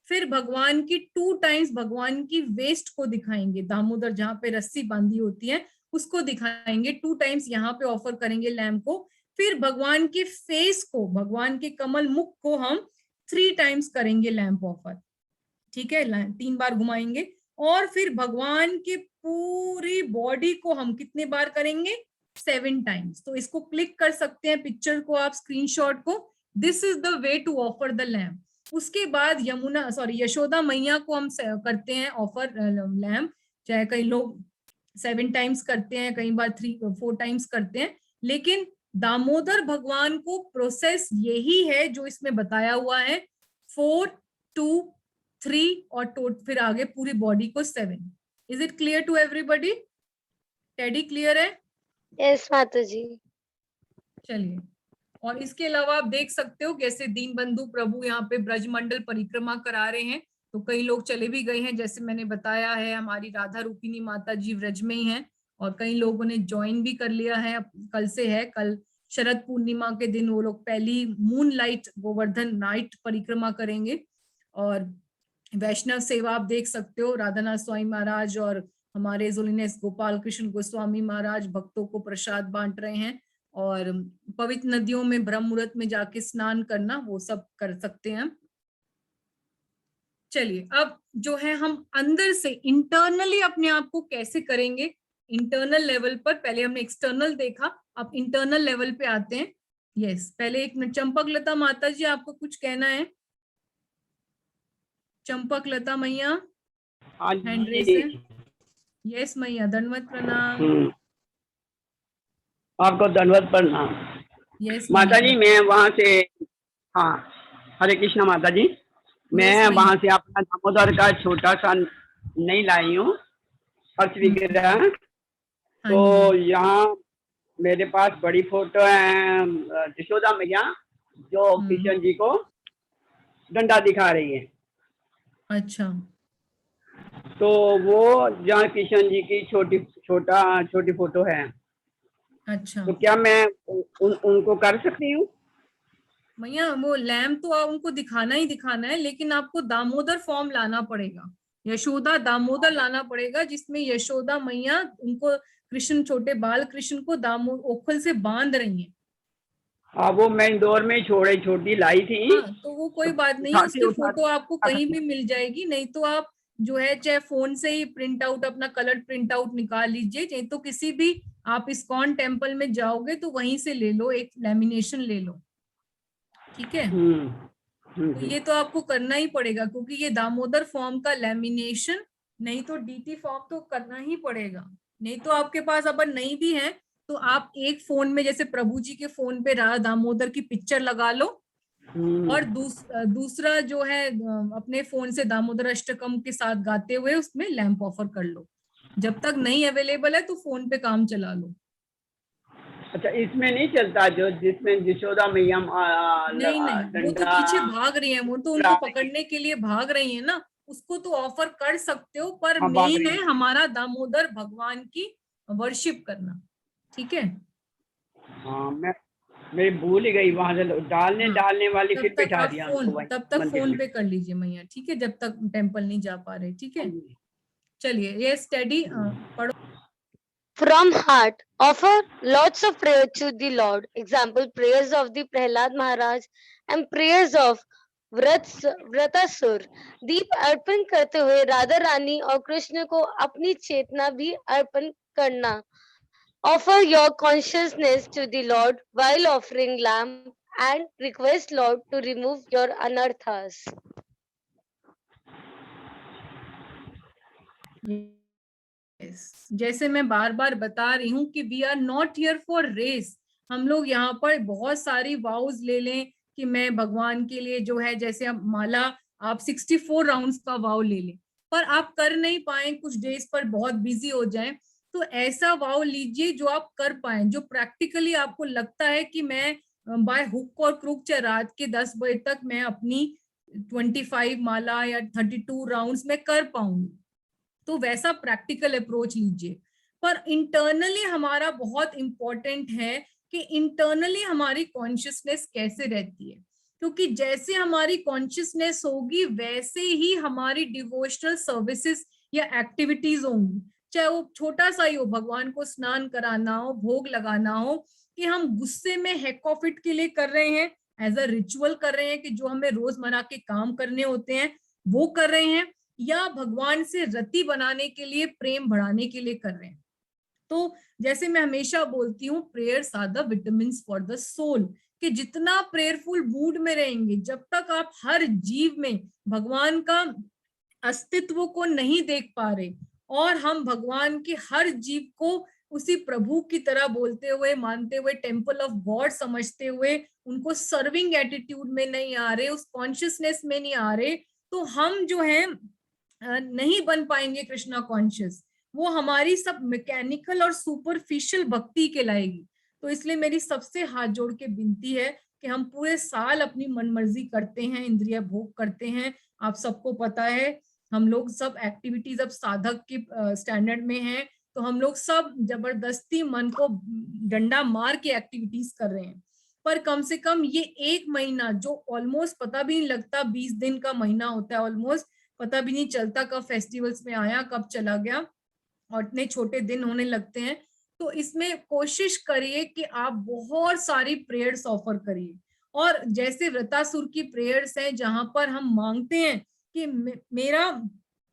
फिर भगवान की 2 टाइम्स भगवान की वेस्ट को दिखाएंगे, दामोदर जहाँ पे रस्सी बांधी होती है उसको दिखाएंगे, 2 टाइम्स यहाँ पे ऑफर करेंगे लैम्प को। फिर भगवान के फेस को, भगवान के कमल मुख को हम 3 टाइम्स करेंगे लैम्प ऑफर, ठीक है, 3 बार घुमाएंगे। और फिर भगवान के पूरी बॉडी को हम कितने बार करेंगे, 7 टाइम्स। तो इसको क्लिक कर सकते हैं, पिक्चर को आप, स्क्रीनशॉट को। This is the way to offer the lamp. उसके बाद यशोदा मैया को हम करते हैं ऑफर लैम्प, चाहे कई लोग 7 टाइम्स करते हैं, कई बार 3-4 टाइम्स करते हैं, लेकिन दामोदर भगवान को प्रोसेस यही है जो इसमें बताया हुआ है, 4, 2, 3 और फिर आगे पूरी बॉडी को 7। Is it clear to everybody? टेडी क्लियर है? यस माता जी। चलिए, और इसके अलावा आप देख सकते हो कैसे दीनबंधु प्रभु यहाँ पे ब्रजमंडल परिक्रमा करा रहे हैं। तो कई लोग चले भी गए हैं, जैसे मैंने बताया है, हमारी राधा रूपिणी माता जी व्रज में ही हैं, और कई लोगों ने ज्वाइन भी कर लिया है। कल से है, कल शरद पूर्णिमा के दिन वो लोग पहली मून लाइट गोवर्धन नाइट परिक्रमा करेंगे। और वैष्णव सेवा आप देख सकते हो, राधानाथ स्वामी महाराज और हमारे जोलिनेस गोपाल कृष्ण गोस्वामी महाराज भक्तों को प्रसाद बांट रहे हैं। और पवित्र नदियों में ब्रह्म मुहूर्त में जाके स्नान करना, वो सब कर सकते हैं। चलिए, अब जो है हम अंदर से इंटरनली अपने आप को कैसे करेंगे, इंटरनल लेवल पर। पहले हमने एक्सटर्नल देखा, अब इंटरनल लेवल पे आते हैं। यस, पहले 1 मिनट, चंपक लता माता जी आपको कुछ कहना है? चंपक लता मैया हैंड रेस है। यस मैया, दंडवत प्रणाम। आपको दंडवत प्रणाम। यस माता जी, मैं वहाँ से, हाँ, हरे कृष्णा माता जी, मैं वहाँ से अपना दामोदर का छोटा सा नहीं लाई हूँ अर्थ विग्रह। तो यहाँ मेरे पास बड़ी फोटो है यशोदा मैया, जो कृष्ण जी को डंडा दिखा रही है। अच्छा, तो वो जहाँ कृष्ण जी की छोटी फोटो है। अच्छा, तो क्या मैं उनको कर सकती हूँ? मैया वो लैम्प तो उनको दिखाना ही दिखाना है, लेकिन आपको दामोदर फॉर्म लाना पड़ेगा, यशोदा दामोदर लाना पड़ेगा, जिसमें यशोदा मैया उनको कृष्ण, छोटे बाल कृष्ण को ओखल से बांध रही हैं। हाँ, वो मैं इंदौर में छोटी लाई थी। हाँ, तो वो कोई बात नहीं है, उसकी फोटो आपको कहीं भी मिल जाएगी। नहीं तो आप जो है चाहे फोन से ही प्रिंट आउट, अपना कलर प्रिंट आउट निकाल लीजिए, नहीं तो किसी भी आप इस्कॉन टेम्पल में जाओगे तो वहीं से ले लो, एक लेमिनेशन ले लो, ठीक है। तो ये तो आपको करना ही पड़ेगा, क्योंकि ये दामोदर फॉर्म का लेमिनेशन, नहीं तो डीटी फॉर्म तो करना ही पड़ेगा। नहीं तो आपके पास अगर नहीं भी है तो आप एक फोन में, जैसे प्रभु जी के फोन पे राधा दामोदर की पिक्चर लगा लो, और दूसरा जो है अपने फोन से दामोदर अष्टकम के साथ गाते हुए उसमें लैंप ऑफर कर लो। जब तक नहीं अवेलेबल है तो फोन पे काम चला लो। अच्छा, इसमें नहीं चलता जो जिसमें यशोदा मैया नहीं, वो तो पीछे भाग रही है, वो तो उनको पकड़ने के लिए भाग रही है ना, उसको तो ऑफर कर सकते हो, पर मेन है हमारा दामोदर भगवान की वर्शिप करना, ठीक है। हाँ, मैं भूल ही गई वहां से डालने वाली, फिर बैठा दिया उनको। तब तक फोन पे कर लीजिए मैया, ठीक है, जब तक टेम्पल नहीं जा पा रहे, ठीक है। चलिए, ये स्टडी पढ़ो। From heart, offer lots of prayer to the Lord. Example, prayers of the Prahlad Maharaj and prayers of व्रतासुर। दीप अर्पण करते हुए राधा रानी और कृष्ण को अपनी चेतना भी अर्पण करना। Offer your consciousness to the Lord while offering lamp and request Lord to remove your anarthas. जैसे मैं बार बार बता रही हूँ कि we are not here for race. हम लोग यहाँ पर बहुत सारी वाउज ले लें कि मैं भगवान के लिए जो है, जैसे अब माला आप 64 राउंड्स का वाव ले लें, पर आप कर नहीं पाए, कुछ डेज पर बहुत बिजी हो जाएं, तो ऐसा वाव लीजिए जो आप कर पाए, जो प्रैक्टिकली आपको लगता है कि मैं बाय हुक और क्रुक चाहे रात के 10 बजे तक मैं अपनी 25 माला या 32 राउंड्स में कर पाऊंगी, तो वैसा प्रैक्टिकल अप्रोच लीजिए। पर इंटरनली हमारा बहुत इंपॉर्टेंट है कि इंटरनली हमारी कॉन्शियसनेस कैसे रहती है, क्योंकि जैसे हमारी कॉन्शियसनेस होगी वैसे ही हमारी डिवोशनल सर्विसेज या एक्टिविटीज होंगी। चाहे वो छोटा सा ही हो, भगवान को स्नान कराना हो, भोग लगाना हो, कि हम गुस्से में हेक ऑफ इट के लिए कर रहे हैं, एज अ रिचुअल कर रहे हैं कि जो हमें रोजमर्रा के काम करने होते हैं वो कर रहे हैं, या भगवान से रति बनाने के लिए, प्रेम बढ़ाने के लिए कर रहे हैं। तो जैसे मैं हमेशा बोलती हूँ, prayers are the vitamin for the soul, कि जितना प्रेयरफुल मूड में रहेंगे, जब तक आप हर जीव में भगवान का अस्तित्व को नहीं देख पा रहे, और हम भगवान के हर जीव को उसी प्रभु की तरह बोलते हुए, मानते हुए, टेम्पल ऑफ गॉड समझते हुए, उनको सर्विंग एटीट्यूड में नहीं आ रहे, उस कॉन्शियसनेस में नहीं आ रहे, तो हम जो है नहीं बन पाएंगे कृष्णा कॉन्शियस। वो हमारी सब मैकेनिकल और सुपरफिशियल भक्ति कहलाएगी। तो इसलिए मेरी सबसे हाथ जोड़ के विनती है कि हम पूरे साल अपनी मनमर्जी करते हैं, इंद्रिय भोग करते हैं। आप सबको पता है, हम लोग सब एक्टिविटीज अब साधक की स्टैंडर्ड में हैं, तो हम लोग सब जबरदस्ती मन को डंडा मार के एक्टिविटीज कर रहे हैं। पर कम से कम ये 1 महीना, जो ऑलमोस्ट पता भी नहीं लगता, 20 दिन का महीना होता है ऑलमोस्ट, पता भी नहीं चलता कब फेस्टिवल्स में आया, कब चला गया, और इतने छोटे दिन होने लगते हैं। तो इसमें कोशिश करिए कि आप बहुत सारी प्रेयर्स ऑफर करिए, और जैसे व्रतासुर की प्रेयर्स हैं, जहां पर हम मांगते हैं कि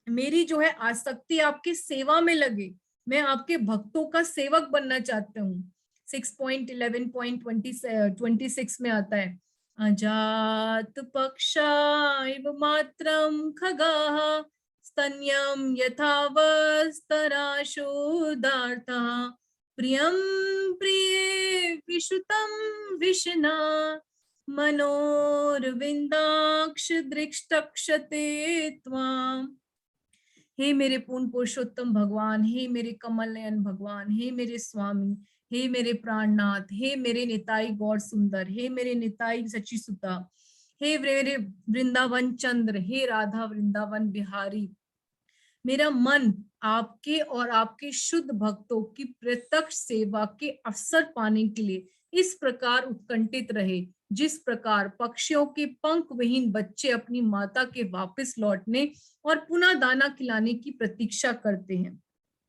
मेरी जो है आसक्ति आपकी सेवा में लगे, मैं आपके भक्तों का सेवक बनना चाहता हूँ। 6.11.26 में आता है, अजात पक्षाइव मात्रम खगाः स्तन्यं यथावस्तराशोदार्थः प्रियं प्रिये विश्रुतं विशना मनोरविंदाक्ष दृष्टक्षते त्वाम्। हे मेरे पूर्ण पुरुषोत्तम भगवान, हे मेरे कमल नयन भगवान, हे मेरे स्वामी, हे मेरे प्राणनाथ, हे मेरे निताई गौर सुंदर, हे मेरे निताई सची सुता, हे मेरे वृंदावन चंद्र, हे राधा वृंदावन बिहारी, मेरा मन आपके और आपके शुद्ध भक्तों की प्रत्यक्ष सेवा के अवसर पाने के लिए इस प्रकार उत्कंठित रहे, जिस प्रकार पक्षियों के पंख विहीन बच्चे अपनी माता के वापस लौटने और पुनः दाना खिलाने की प्रतीक्षा करते हैं,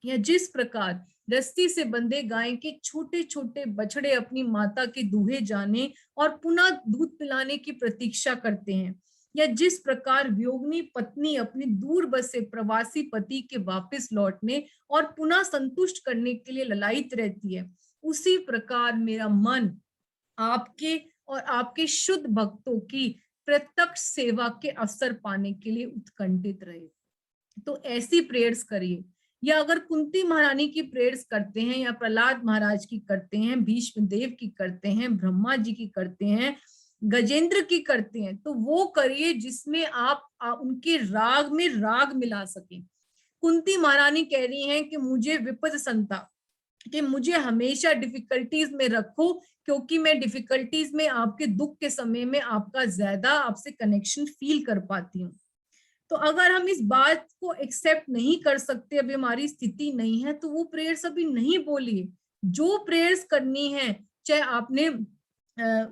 या जिस प्रकार रस्सी से बंधे गाय के छोटे छोटे बछड़े अपनी माता के दूहे जाने और पुनः दूध पिलाने की प्रतीक्षा करते हैं, या जिस प्रकार वियोगिनी पत्नी अपनी दूर बसे प्रवासी पति के वापस लौटने और पुनः संतुष्ट करने के लिए ललायित रहती है, उसी प्रकार मेरा मन आपके और आपके शुद्ध भक्तों की प्रत्यक्ष सेवा के अवसर पाने के लिए उत्कंठित रहे। तो ऐसी प्रेयर्स करिए, या अगर कुंती महारानी की प्रेयर्स करते हैं, या प्रहलाद महाराज की करते हैं, भीष्म देव की करते हैं, ब्रह्मा जी की करते हैं, गजेंद्र की करते हैं, तो वो करिए जिसमें आप उनके राग में राग मिला सके। कुंती महारानी कह रही हैं कि मुझे विपद संता, कि मुझे हमेशा डिफिकल्टीज में रखो, क्योंकि मैं डिफिकल्टीज में, आपके दुख के समय में आपका ज्यादा आपसे कनेक्शन फील कर पाती हूँ। तो अगर हम इस बात को एक्सेप्ट नहीं कर सकते, अभी हमारी स्थिति नहीं है, तो वो प्रेयर्स अभी नहीं बोलिए। जो प्रेयर्स करनी है, चाहे आपने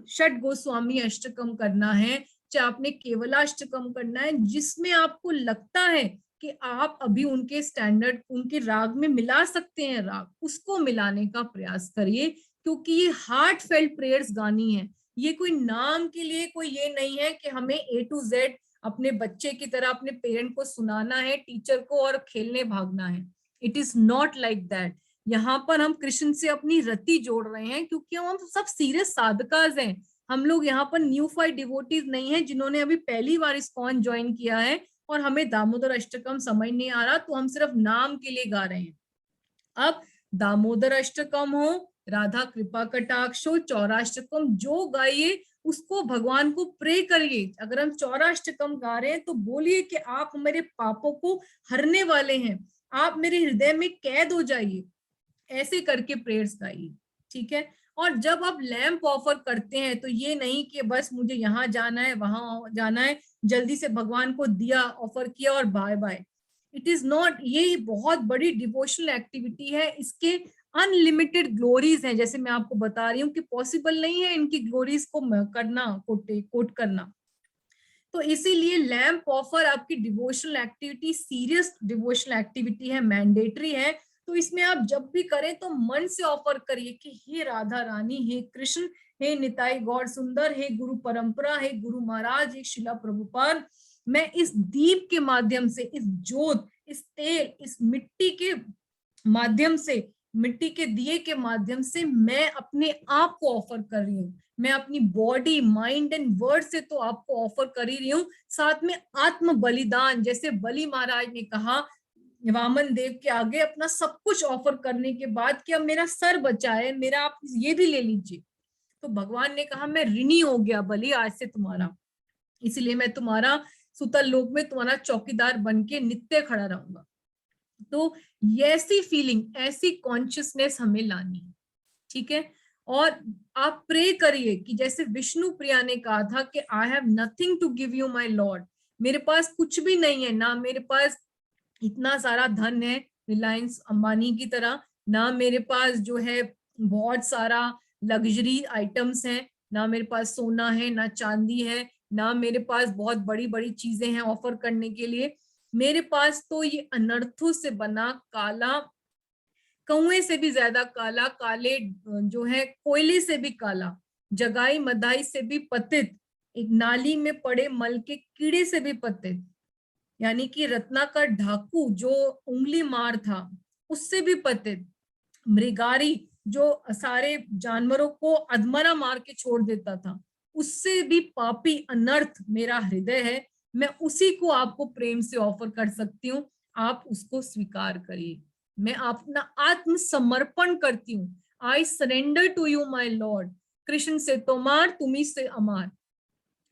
षट गोस्वामी अष्टकम करना है, चाहे आपने केवलाष्टकम करना है, जिसमें आपको लगता है कि आप अभी उनके स्टैंडर्ड, उनके राग में मिला सकते हैं राग, उसको मिलाने का प्रयास करिए, क्योंकि ये हार्ट फेल्ट प्रेयर्स गानी है। ये कोई नाम के लिए कोई ये नहीं है कि हमें A to Z अपने बच्चे की तरह अपने पेरेंट को सुनाना है, टीचर को, और खेलने भागना है। It is not like that. यहाँ पर हम कृष्ण से अपनी रति जोड़ रहे हैं, क्योंकि हम सब सीरियस साधकाज हैं। हम लोग यहाँ पर न्यूफाइड डिवोटीज नहीं है जिन्होंने अभी पहली बार इस्कॉन ज्वाइन किया है और हमें दामोदर अष्टकम समझ नहीं आ रहा, तो हम सिर्फ नाम के लिए गा रहे हैं। अब दामोदर अष्टकम हो, राधा कृपा कटाक्ष हो, चौराष्टकम, जो गाइए उसको भगवान को प्रे करिए। अगर हम चौराष्टकम गा रहे हैं तो बोलिए कि आप मेरे पापों को हरने वाले हैं, आप मेरे हृदय में कैद हो जाइए, ऐसे करके प्रेयर्स गाइए, ठीक है। और जब आप लैंप ऑफर करते हैं तो ये नहीं कि बस मुझे यहाँ जाना है, वहां जाना है, जल्दी से भगवान को दिया ऑफर किया और bye bye. It is not, ये बहुत बड़ी डिवोशनल एक्टिविटी है, इसके अनलिमिटेड ग्लोरीज हैं। जैसे मैं आपको बता रही हूँ कि पॉसिबल नहीं है इनकी ग्लोरीज को करना, कोट करना। तो इसीलिए लैंप ऑफर आपकी devotional activity, serious devotional activity है, मैंडेटरी है। तो इसमें आप जब भी करें तो मन से ऑफर करिए कि हे राधा रानी, हे कृष्ण, हे निताई गौर सुंदर, हे गुरु परंपरा, हे गुरु महाराज, हे शिला प्रभुपाद, मैं इस दीप के माध्यम से, इस जोत, इस तेल, इस मिट्टी के माध्यम से, मिट्टी के दिए के माध्यम से मैं अपने आप को ऑफर कर रही हूँ। मैं अपनी बॉडी, माइंड एंड वर्ड से तो आपको ऑफर कर ही रही हूँ, साथ में आत्म बलिदान, जैसे बलि महाराज ने कहा वामन देव के आगे अपना सब कुछ ऑफर करने के बाद कि अब मेरा सर बचा है, मेरा आप ये भी ले लीजिए। तो भगवान ने कहा मैं ऋणी हो गया बलि आज से तुम्हारा, इसलिए मैं तुम्हारा सुतल लोक में तुम्हारा चौकीदार बन के नित्य खड़ा रहूंगा। तो ऐसी फीलिंग, ऐसी कॉन्शियसनेस हमें लानी है, ठीक है। और आप प्रे करिए कि जैसे विष्णु प्रिया ने कहा था कि I have nothing to give you my lord, मेरे पास कुछ भी नहीं है, ना मेरे पास इतना सारा धन है रिलायंस अंबानी की तरह, ना मेरे पास जो है बहुत सारा लग्जरी आइटम्स हैं, ना मेरे पास सोना है, ना चांदी है, ना मेरे पास बहुत बड़ी बड़ी चीजें हैं ऑफर करने के लिए। मेरे पास तो ये अनर्थों से बना काला, कौए से भी ज्यादा काला, काले जो है कोयले से भी काला, जगाई मदाई से भी पतित, एक नाली में पड़े मल के कीड़े से भी पतित, यानी कि रत्नाकर ढाकू जो उंगली मार था उससे भी पतित, मृगारी जो सारे जानवरों को अधमरा मार के छोड़ देता था, उससे भी पापी अनर्थ मेरा हृदय है। मैं उसी को आपको प्रेम से ऑफर कर सकती हूँ, आप उसको स्वीकार करिए। मैं अपना आत्मसमर्पण करती हूँ, I surrender to you my lord, Krishna से तोमार तुम्ही से अमार,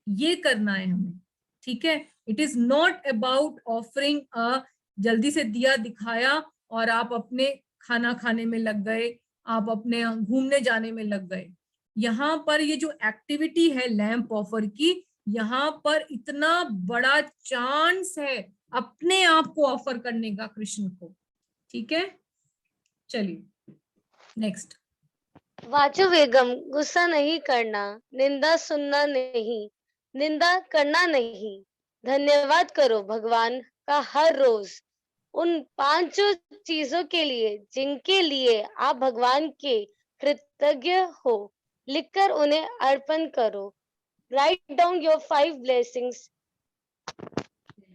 ये करना है हमें, ठीक है। It is not about offering a, जल्दी से दिया दिखाया और आप अपने खाना खाने में लग गए, आप अपने घूमने जाने में लग गए। यहाँ पर ये जो एक्टिविटी है लैंप ऑफर की, यहाँ पर इतना बड़ा चांस है अपने आप को ऑफर करने का कृष्ण को, ठीक है। चलिए नेक्स्ट। वाचो वेगम, गुस्सा नहीं करना, निंदा सुनना नहीं, निंदा करना नहीं, धन्यवाद करो भगवान का हर रोज उन 5 चीजों के लिए जिनके लिए आप भगवान के कृतज्ञ हो, लिखकर उन्हें अर्पण करो। Write down your 5 blessings.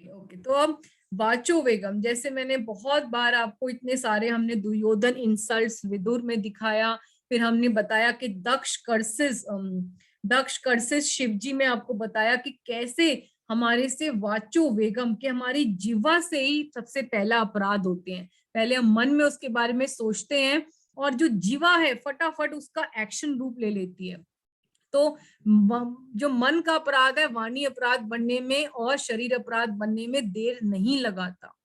Okay, तो अब वाचो वेगम, जैसे मैंने बहुत बार आपको इतने सारे हमने दुर्योधन इंसल्ट्स विदुर में दिखाया, फिर हमने बताया कि दक्ष कर्सिस शिवजी में आपको बताया कि कैसे हमारे से वाचो वेगम के हमारी जीवा से ही सबसे पहला अपराध होते हैं। पहले हम मन में उसके बारे में सोचते हैं और जो जीवा है फटाफट उसका एक्शन रूप ले लेती है। तो जो मन का अपराध है वाणी अपराध बनने में और शरीर अपराध बनने में देर नहीं लगाता।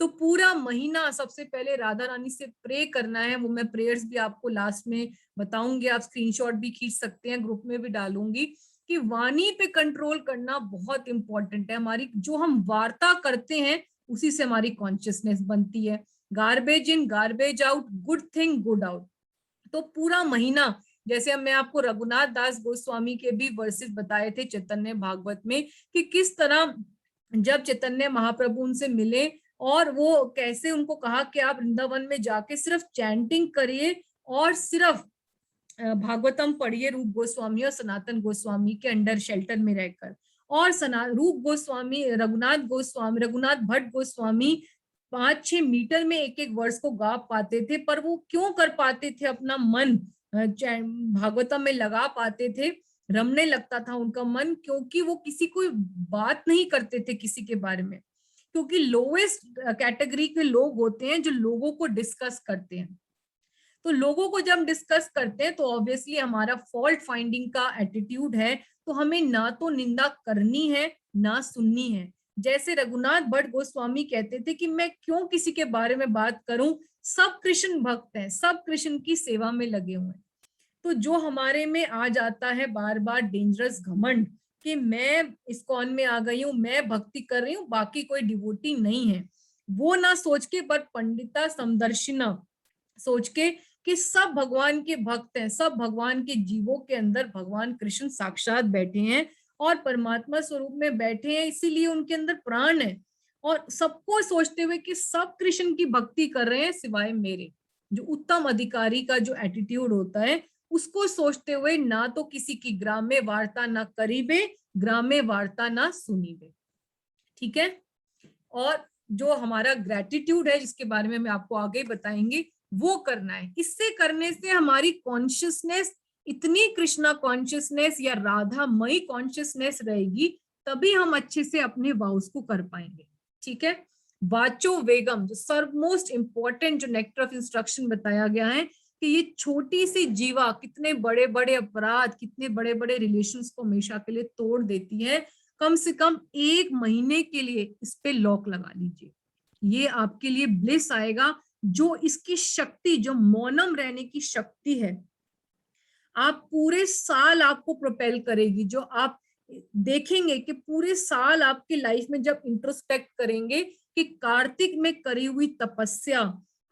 तो पूरा महीना सबसे पहले राधा रानी से प्रे करना है, वो मैं प्रेयर्स भी आपको लास्ट में बताऊंगी, आप स्क्रीनशॉट भी खींच सकते हैं, ग्रुप में भी डालूंगी कि वाणी पे कंट्रोल करना बहुत इंपॉर्टेंट है। हमारी जो हम वार्ता करते हैं उसी से हमारी कॉन्शियसनेस बनती है। Garbage in garbage out, good thing good out. तो पूरा महीना, जैसे अब मैं आपको रघुनाथ दास गोस्वामी के भी वर्सेस बताए थे चैतन्य भागवत में कि किस तरह जब चैतन्य महाप्रभु उनसे मिले और वो कैसे उनको कहा कि आप वृंदावन में जाके सिर्फ चैंटिंग करिए और सिर्फ भागवतम पढ़िए रूप गोस्वामी और सनातन गोस्वामी के अंडर शेल्टर में रहकर। और रूप गोस्वामी, रघुनाथ भट्ट गोस्वामी 5-6 मीटर में एक एक वर्ष को गा पाते थे, पर वो क्यों कर पाते थे, अपना मन भागवतम में लगा पाते थे, रमने लगता था उनका मन, क्योंकि वो किसी को बात नहीं करते थे किसी के बारे में। क्योंकि लोएस्ट कैटेगरी के लोग होते हैं जो लोगों को डिस्कस करते हैं। तो लोगों को जब डिस्कस करते हैं तो ऑब्वियसली हमारा फॉल्ट फाइंडिंग का एटीट्यूड है, तो हमें ना तो निंदा करनी है ना सुननी है। जैसे रघुनाथ भट्ट गोस्वामी कहते थे कि मैं क्यों किसी के बारे में बात करूं, सब कृष्ण भक्त हैं, सब कृष्ण की सेवा में लगे हुए हैं। तो जो हमारे में आ जाता है बार बार डेंजरस घमंड कि मैं इस्कॉन में आ गई हूँ, मैं भक्ति कर रही हूँ, बाकी कोई डिवोटी नहीं है, वो ना सोच के पर पंडिता समदर्शिना सोच के कि सब भगवान के भक्त हैं, सब भगवान के जीवों के अंदर भगवान कृष्ण साक्षात बैठे हैं और परमात्मा स्वरूप में बैठे हैं, इसीलिए उनके अंदर प्राण है। और सबको सोचते हुए कि सब कृष्ण की भक्ति कर रहे हैं सिवाय मेरे। जो उत्तम अधिकारी का जो एटीट्यूड होता है उसको सोचते हुए ना तो किसी की ग्राम्य वार्ता ना करीबे, ग्राम्य वार्ता ना सुनीबे। ठीक है। और जो हमारा ग्रेटिट्यूड है जिसके बारे में मैं आपको आगे बताएंगे वो करना है। इससे करने से हमारी कॉन्शियसनेस इतनी कृष्णा कॉन्शियसनेस या राधामयी कॉन्शियसनेस रहेगी, तभी हम अच्छे से अपने वाउस को कर पाएंगे। ठीक है। वाचो वेगम जो सर्वमोस्ट इंपॉर्टेंट जो नेक्टर ऑफ इंस्ट्रक्शन बताया गया है कि ये छोटी सी जीवा कितने बड़े बड़े अपराध, कितने बड़े बड़े रिलेशंस को हमेशा के लिए तोड़ देती है। कम से कम 1 महीने के लिए इस पे लॉक लगा लीजिए, ये आपके लिए ब्लिस आएगा। जो इसकी शक्ति, जो मौनम रहने की शक्ति है, आप पूरे साल आपको प्रोपेल करेगी। जो आप देखेंगे कि पूरे साल आपकी लाइफ में जब इंट्रोस्पेक्ट करेंगे कि कार्तिक में करी हुई तपस्या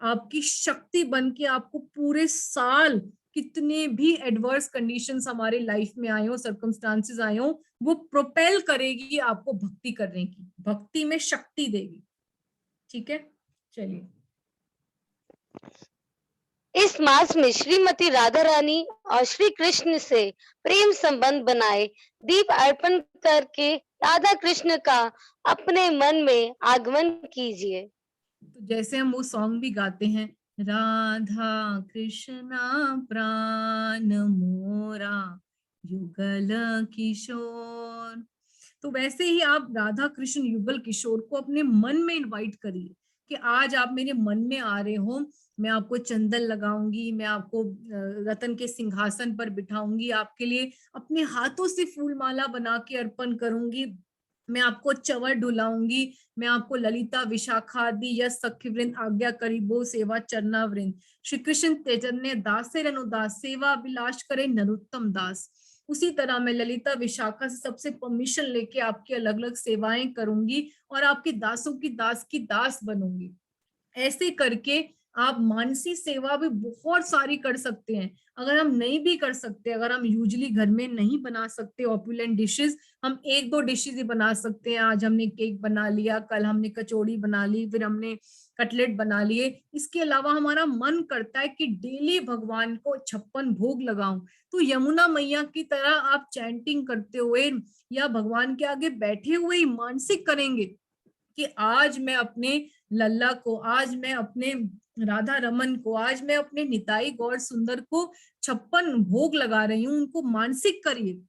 आपकी शक्ति बन के आपको पूरे साल कितने भी एडवर्स कंडीशंस हमारे लाइफ में आए हो, सर्कमस्टांसेस आए हो, वो प्रोपेल करेगी आपको भक्ति करने की, भक्ति में शक्ति देगी। ठीक है। चलिए। इस मास में श्रीमती राधा रानी और श्री कृष्ण से प्रेम संबंध बनाए, दीप अर्पण करके राधा कृष्ण का अपने मन में आगमन कीजिए। तो जैसे हम वो सॉन्ग भी गाते हैं, राधा कृष्णा प्राण मोरा युगल किशोर, तो वैसे ही आप राधा कृष्ण युगल किशोर को अपने मन में इनवाइट करिए कि आज आप मेरे मन में आ रहे हो, मैं आपको चंदन लगाऊंगी, मैं आपको रतन के सिंहासन पर बिठाऊंगी, आपके लिए अपने हाथों से फूल माला बना के अर्पण करूंगी, मैं आपको चवर डुलाऊंगी, मैं आपको ललिता विशाखादि यश सखी वृंद आज्ञा करीबो सेवा चरना वृंद, श्री कृष्ण चैतन्य दास से रनुदास सेवा अभिलाष करे नरोत्तम दास। उसी तरह मैं ललिता विशाखा से सबसे परमिशन लेके आपकी अलग अलग सेवाएं करूंगी और आपके दासों की दास बनूंगी। ऐसे करके आप मानसी सेवा भी बहुत सारी कर सकते हैं। अगर हम नहीं भी कर सकते, अगर हम यूजुअली घर में नहीं बना सकते ऑपुलेंट डिशेस, हम 1-2 डिशेस ही बना सकते हैं। आज हमने केक बना लिया, कल हमने कचौड़ी बना ली, फिर हमने कटलेट बना लिए। इसके अलावा हमारा मन करता है कि डेली भगवान को 56 भोग लगाऊं, तो यमुना मैया की तरह आप चैंटिंग करते हुए या भगवान के आगे बैठे हुए ही मानसिक करेंगे कि आज मैं अपने लल्ला को, आज मैं अपने राधा रमन को, आज मैं अपने निताई गौर सुंदर को 56 भोग लगा रही हूँ। उनको मानसिक करिए।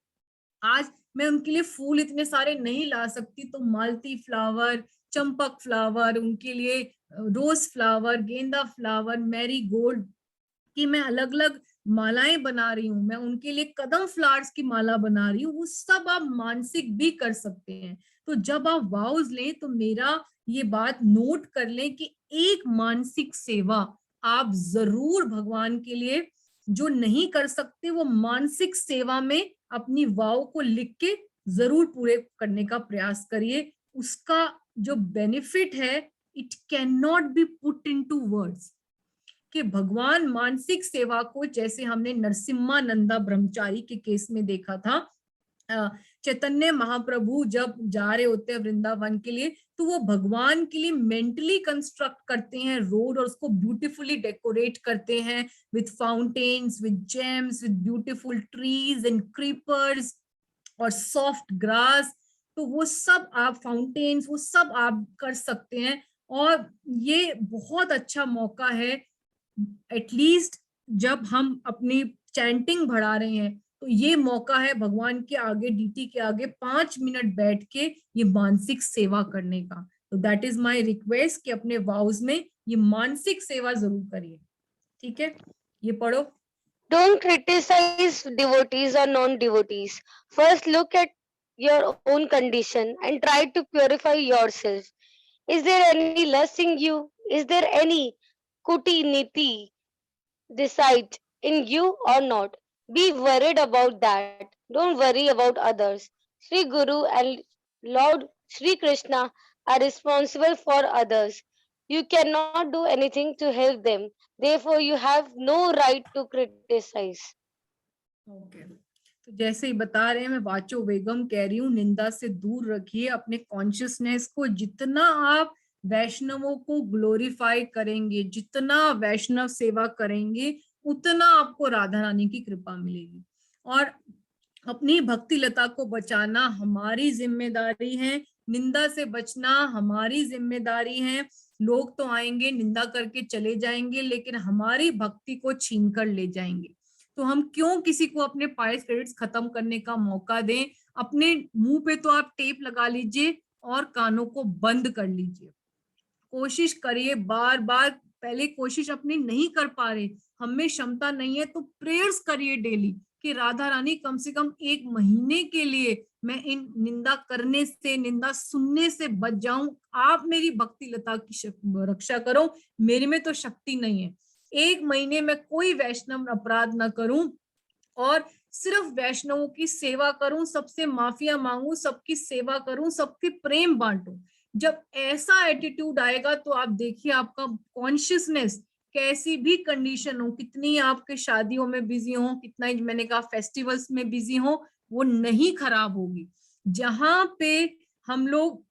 आज मैं उनके लिए फूल इतने सारे नहीं ला सकती, तो मालती फ्लावर, चंपक फ्लावर, उनके लिए रोज फ्लावर, गेंदा फ्लावर, मैरी गोल्ड की मैं अलग अलग मालाएं बना रही हूँ, मैं उनके लिए कदम फ्लावर्स की माला बना रही हूँ। वो सब आप मानसिक भी कर सकते हैं। तो जब आप वाउज लें तो मेरा ये बात नोट कर लें कि एक मानसिक सेवा आप जरूर भगवान के लिए, जो नहीं कर सकते वो मानसिक सेवा में अपनी वाव को लिख के जरूर पूरे करने का प्रयास करिए। उसका जो बेनिफिट है it can not be put into words. कि भगवान मानसिक सेवा को, जैसे हमने नरसिम्हानंदा ब्रह्मचारी के केस में देखा था, चैतन्य महाप्रभु जब जा रहे होते हैं वृंदावन के लिए, तो वो भगवान के लिए मेंटली कंस्ट्रक्ट करते हैं रोड और उसको ब्यूटीफुली डेकोरेट करते हैं with fountains, with James, with beautiful trees and creepers और सॉफ्ट ग्रास। तो वो सब आप फाउंटेन्स, वो सब आप कर सकते हैं। और ये बहुत अच्छा मौका है, एटलीस्ट जब हम अपनी चैंटिंग बढ़ा रहे हैं तो ये मौका है भगवान के आगे, डीटी के आगे 5 मिनट बैठ के ये मानसिक सेवा करने का। तो दैट इज माय रिक्वेस्ट कि अपने वाउज में ये मानसिक सेवा जरूर करिए। ठीक है। ये पढ़ो। Don't criticize devotees or non-devotees. First, look at your own condition and try to purify yourself. Is there any lust in you? Is there any kuti niti decide in you or not? Be worried about that. Don't worry about others. Sri Guru and Lord Sri Krishna are responsible for others. You cannot do anything to help them. Therefore, you have no right to criticize. Okay. तो जैसे ही बता रहे हैं, मैं वाचो वेगम कह रही हूँ, निंदा से दूर रखिए अपने कॉन्शियसनेस को। जितना आप वैष्णवों को ग्लोरीफाई करेंगे, जितना वैष्णव सेवा करेंगे, उतना आपको राधा रानी की कृपा मिलेगी। और अपनी भक्ति लता को बचाना हमारी जिम्मेदारी है, निंदा से बचना हमारी जिम्मेदारी है। लोग तो आएंगे, निंदा करके चले जाएंगे, लेकिन हमारी भक्ति को छीन कर ले जाएंगे। तो हम क्यों किसी को अपने पायस क्रेडिट्स खत्म करने का मौका दें। अपने मुंह पे तो आप टेप लगा लीजिए और कानों को बंद कर लीजिए। कोशिश करिए बार बार। पहले कोशिश अपनी नहीं कर पा रहे, हम में क्षमता नहीं है, तो प्रेयर्स करिए डेली कि राधा रानी कम से कम 1 महीने के लिए मैं इन निंदा करने से, निंदा सुनने से बच जाऊं। आप मेरी भक्ति लता की रक्षा करो, मेरे में तो शक्ति नहीं है। 1 महीने में कोई वैष्णव अपराध ना करूं और सिर्फ वैष्णवों की सेवा करूं, सबसे माफिया मांगू, सबकी सेवा करूं, सबके प्रेम बांटूं। जब ऐसा एटीट्यूड आएगा तो आप देखिए आपका कॉन्शियसनेस कैसी भी कंडीशन हो, कितनी आपके शादियों में बिजी हो, कितना ही मैंने कहा फेस्टिवल्स में बिजी हो, वो नहीं खराब होगी। जहां पे हम लोग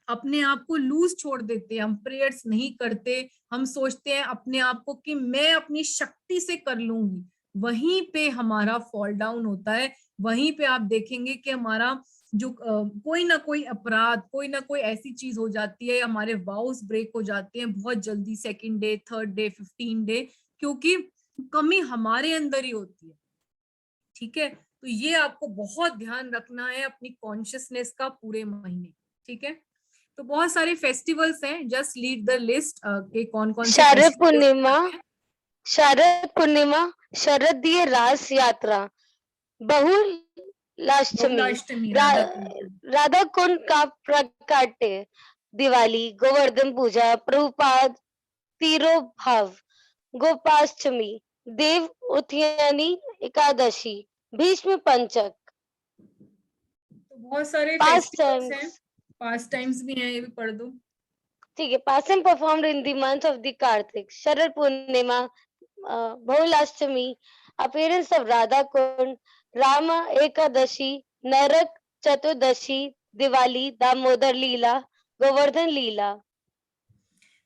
अपने आप को लूज छोड़ देते हैं, हम प्रेयर्स नहीं करते, हम सोचते हैं अपने आप को कि मैं अपनी शक्ति से कर लूंगी, वहीं पे हमारा फॉल डाउन होता है। वहीं पे आप देखेंगे कि हमारा जो कोई ना कोई अपराध, कोई ना कोई ऐसी चीज हो जाती है, हमारे वाउस ब्रेक हो जाते हैं बहुत जल्दी, 2nd day, 3rd day, 15 day, क्योंकि कमी हमारे अंदर ही होती है। ठीक है, तो ये आपको बहुत ध्यान रखना है अपनी कॉन्शियसनेस का पूरे महीने। ठीक है, तो बहुत सारे फेस्टिवल्स हैं, जस्ट लीड द लिस्ट के कौन कौन से शारद फेस्टिवल्स पूर्णिमा, हैं। शारद पूर्णिमा, शरदीय रास यात्रा, बहुलाष्टमी, बहुलाष्टमी, रा, राधा कुंड। राधा कुंड का प्राकट्य, दिवाली, गोवर्धन पूजा, प्रभुपाद तिरोभाव, गोपाष्टमी, देव उठियानी एकादशी, भीष्म पंचक, तो बहुत सारे पास फेस्टिवल्स हैं, टाइम्स। पास टाइम्स भी हैं, ये भी पढ़ दो। ठीक है, passing performed in the month of the Kartik, Sharad Purnima, Bahulashtami, appearance of Radha Kund, Rama Ekadashi, Narak Chaturdashi, Diwali, Damodar Leela, Govardhan Leela।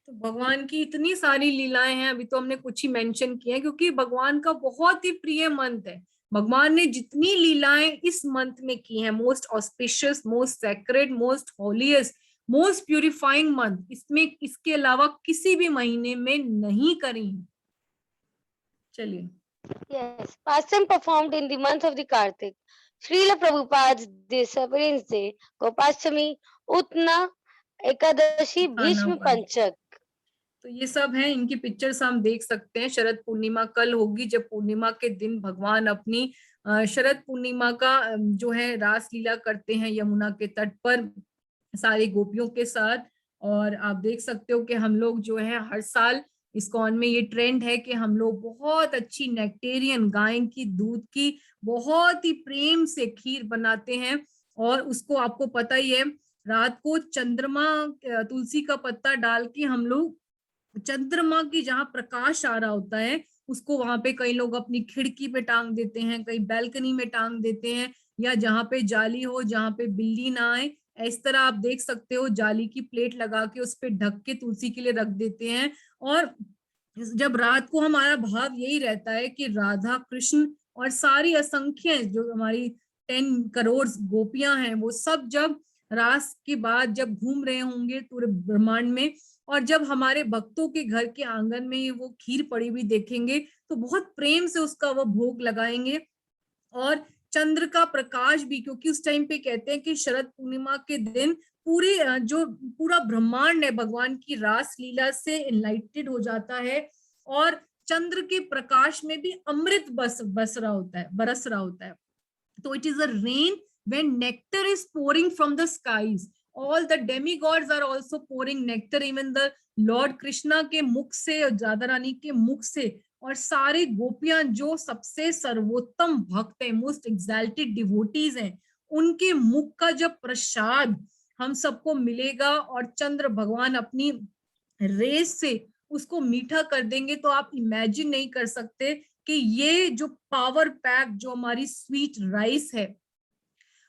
तो भगवान की इतनी सारी लीलाएं हैं, अभी तो हमने कुछ ही मेंशन किए हैं, क्योंकि भगवान का बहुत ही प्रिय मंथ है। भगवान ने जितनी लीलाएं इस मंथ में की हैं, most auspicious, most sacred, most holiest, most purifying month, इसमें इसके अलावा किसी भी महीने में नहीं करी। चलिए, Yes, pastime performed in the month of the Kartik, Srila Prabhupada's disappearance day, Gopastami, Utna Ekadashi, खाना Bhishma पर Panchak। तो ये सब है, इनकी पिक्चर्स हम देख सकते हैं। शरद पूर्णिमा कल होगी, जब पूर्णिमा के दिन भगवान अपनी शरद पूर्णिमा का जो है रास लीला करते हैं यमुना के तट पर सारी गोपियों के साथ। और आप देख सकते हो कि हम लोग जो है हर साल इस्कॉन में ये ट्रेंड है कि हम लोग बहुत अच्छी नेक्टेरियन, गाय की दूध की बहुत ही प्रेम से खीर बनाते हैं। और उसको आपको पता ही है, रात को चंद्रमा, तुलसी का पत्ता डाल के हम लोग चंद्रमा की जहां प्रकाश आ रहा होता है उसको वहां पे कई लोग अपनी खिड़की पे टांग देते हैं, कई बैल्कनी में टांग देते हैं, या जहां पे जाली हो, जहां पे बिल्ली ना आए, इस तरह आप देख सकते हो जाली की प्लेट लगा के उस पे ढक के तुलसी के लिए रख देते हैं। और जब रात को हमारा भाव यही रहता है कि राधा कृष्ण और सारी असंख्य जो हमारी 10 करोड़ गोपियां हैं, वो सब जब रास के बाद जब घूम रहे होंगे पूरे ब्रह्मांड में, और जब हमारे भक्तों के घर के आंगन में वो खीर पड़ी हुई देखेंगे, तो बहुत प्रेम से उसका वो भोग लगाएंगे। और चंद्र का प्रकाश भी, क्योंकि उस टाइम पे कहते हैं कि शरद पूर्णिमा के दिन पूरी जो पूरा ब्रह्मांड है भगवान की रास लीला से एनलाइटेड हो जाता है, और चंद्र के प्रकाश में भी अमृत बरस रहा होता है। So it is a rain when nectar is pouring from the skies. All the demigods are also pouring nectar, even the Lord Krishna के मुख से और राधा रानी के मुख से, और सारे गोपियां जो सबसे सर्वोत्तम भक्त है, मोस्ट एक्साल्टेड डिवोटीज हैं, उनके मुख का जब प्रसाद हम सबको मिलेगा और चंद्र भगवान अपनी रेस से उसको मीठा कर देंगे, तो आप इमेजिन नहीं कर सकते कि ये जो पावर पैक जो हमारी स्वीट राइस है,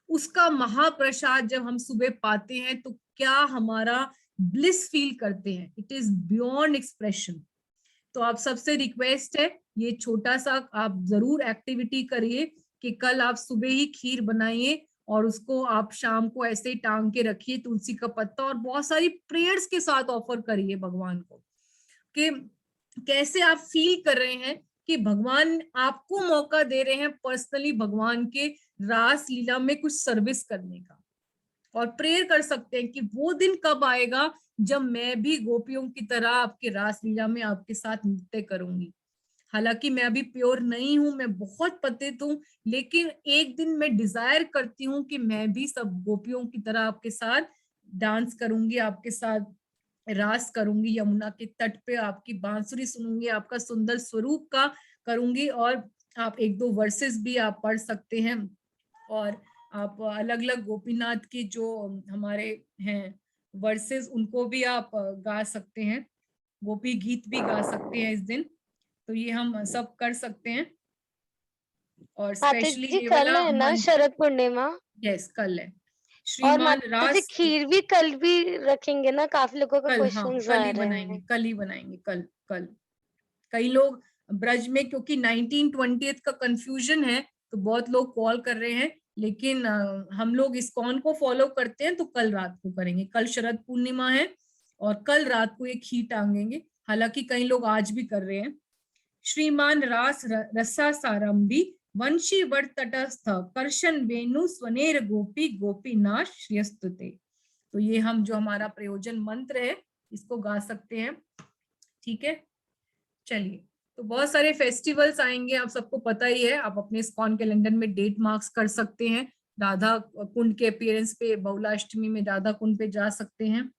उसका महाप्रसाद जब हम सुबह पाते हैं तो क्या हमारा ब्लिस फील करते हैं, इट इज बियॉन्ड एक्सप्रेशन। तो आप सबसे रिक्वेस्ट है, ये छोटा सा आप जरूर एक्टिविटी करिए कि कल आप सुबह ही खीर बनाइए और उसको आप शाम को ऐसे ही टांग के रखिए तुलसी का पत्ता, और बहुत सारी प्रेयर्स के साथ ऑफर करिए भगवान को कि कैसे आप फील कर रहे हैं कि भगवान आपको मौका दे रहे हैं पर्सनली भगवान के रास लीला में कुछ सर्विस करने का। और प्रेयर कर सकते हैं कि वो दिन कब आएगा जब मैं भी गोपियों की तरह आपके रास लीला में आपके साथ नृत्य करूंगी। हालांकि मैं अभी प्योर नहीं हूं, मैं बहुत पतित हूँ, लेकिन एक दिन मैं डिजायर करती हूँ कि मैं भी सब गोपियों की तरह आपके साथ डांस करूंगी, आपके साथ रास करूंगी, यमुना के तट पे आपकी बांसुरी सुनूंगी, आपका सुंदर स्वरूप का करूंगी। और आप एक दो वर्सेस भी आप पढ़ सकते हैं, और आप अलग अलग गोपीनाथ के जो हमारे हैं वर्सेस उनको भी आप गा सकते हैं, गोपी गीत भी गा सकते हैं इस दिन। तो ये हम सब कर सकते हैं। और माता स्पेशली जी ये कल वाला है ना मंत्र, शरद पूर्णिमा? यस कल है और श्रीमान माता जी रास। खीर भी कल भी रखेंगे ना? काफी लोगों का कल, हाँ क्वेश्चंस कल आ ही रहे बनाएंगे, हैं। कल ही बनाएंगे, कल कल। कई लोग ब्रज में क्योंकि 1920 का कंफ्यूजन है तो बहुत लोग कॉल कर रहे हैं, लेकिन हम लोग इस्कॉन को फॉलो करते हैं तो कल रात को करेंगे। कल शरद पूर्णिमा है और कल रात को एक खीर टांगेंगे, हालांकि कई लोग आज भी कर रहे हैं। श्रीमान रास रसा सारंभी वंशी वर तटस्थ कर्शन वेणु स्वनेर गोपी गोपीनाथ श्रियस्तुते। तो ये हम जो हमारा प्रयोजन मंत्र है इसको गा सकते हैं। ठीक है, चलिए। तो बहुत सारे फेस्टिवल्स आएंगे, आप सबको पता ही है, आप अपने इस्कॉन कैलेंडर में डेट मार्क्स कर सकते हैं। राधा कुंड के अपीयरेंस पे बहुलाष्टमी में राधा कुंड पे जा सकते हैं।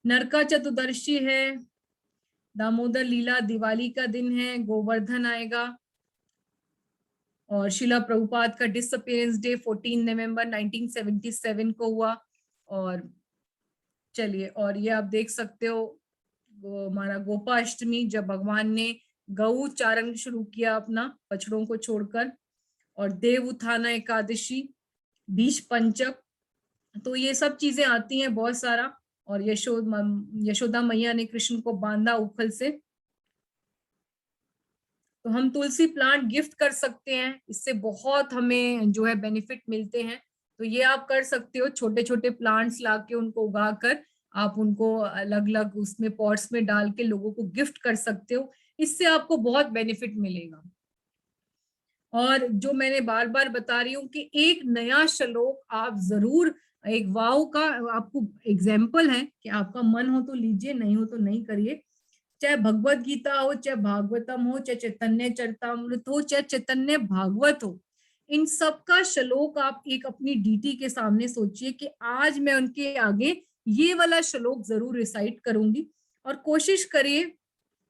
नरका चतुर्दशी है, दामोदर लीला दिवाली का दिन है, गोवर्धन आएगा, और शिला प्रभुपाद का डिसअपीयरेंस डे 14 नवंबर 1977 को हुआ। और चलिए, और ये आप देख सकते हो हमारा गोपाष्टमी, जब भगवान ने गौ चारण शुरू किया अपना बछड़ों को छोड़कर, और देव उत्थाना एकादशी, बीज पंचक। तो ये सब चीजें आती हैं बहुत सारा। और यशोदा मैया ने कृष्ण को बांधा उखल से। तो हम तुलसी प्लांट गिफ्ट कर सकते हैं, इससे बहुत हमें जो है बेनिफिट मिलते हैं। तो ये आप कर सकते हो, छोटे छोटे प्लांट्स लाके उनको उगाकर आप उनको अलग अलग उसमें पॉट्स में डाल के लोगों को गिफ्ट कर सकते हो, इससे आपको बहुत बेनिफिट मिलेगा। और जो मैंने बार बार बता रही हूँ कि एक नया श्लोक आप जरूर, एक वाव का आपको एग्जाम्पल है कि आपका मन हो तो लीजिए, नहीं हो तो नहीं करिए। चाहे भगवत गीता हो, चाहे भागवतम हो, चाहे चैतन्य चरितामृत हो, चाहे चैतन्य भागवत हो, इन सब का श्लोक आप एक अपनी डीटी के सामने सोचिए कि आज मैं उनके आगे ये वाला श्लोक जरूर रिसाइट करूंगी। और कोशिश करिए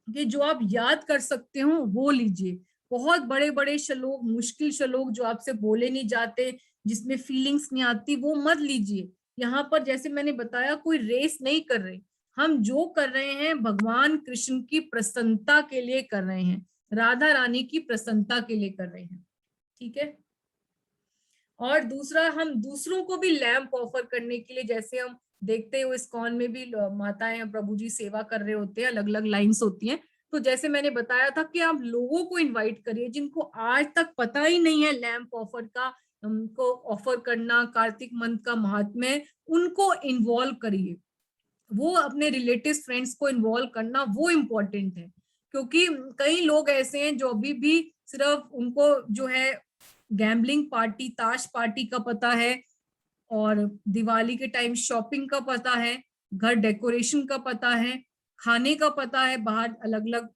कि जो आप याद कर सकते हो वो लीजिए। बहुत बड़े बड़े श्लोक, मुश्किल श्लोक जो आपसे बोले नहीं जाते, जिसमें फीलिंग्स नहीं आती, वो मत लीजिए। यहाँ पर जैसे मैंने बताया कोई रेस नहीं कर रहे, हम जो कर रहे हैं भगवान कृष्ण की प्रसन्नता के लिए कर रहे हैं, राधा रानी की प्रसन्नता के लिए कर रहे हैं। ठीक है। और दूसरा, हम दूसरों को भी लैंप ऑफर करने के लिए, जैसे हम देखते हो इस्कॉन में भी माताएं प्रभु जी सेवा कर रहे होते हैं, अलग अलग लाइन्स होती हैं। तो जैसे मैंने बताया था कि आप लोगों को इनवाइट करिए जिनको आज तक पता ही नहीं है लैंप ऑफर का, उनको ऑफर करना, कार्तिक मंथ का महात्म्य, उनको इन्वॉल्व करिए। वो अपने रिलेटिव फ्रेंड्स को इन्वॉल्व करना वो इम्पोर्टेंट है, क्योंकि कई लोग ऐसे हैं जो अभी भी सिर्फ उनको जो है गैम्बलिंग पार्टी, ताश पार्टी का पता है, और दिवाली के टाइम शॉपिंग का पता है, घर डेकोरेशन का पता है, खाने का पता है बाहर अलग अलग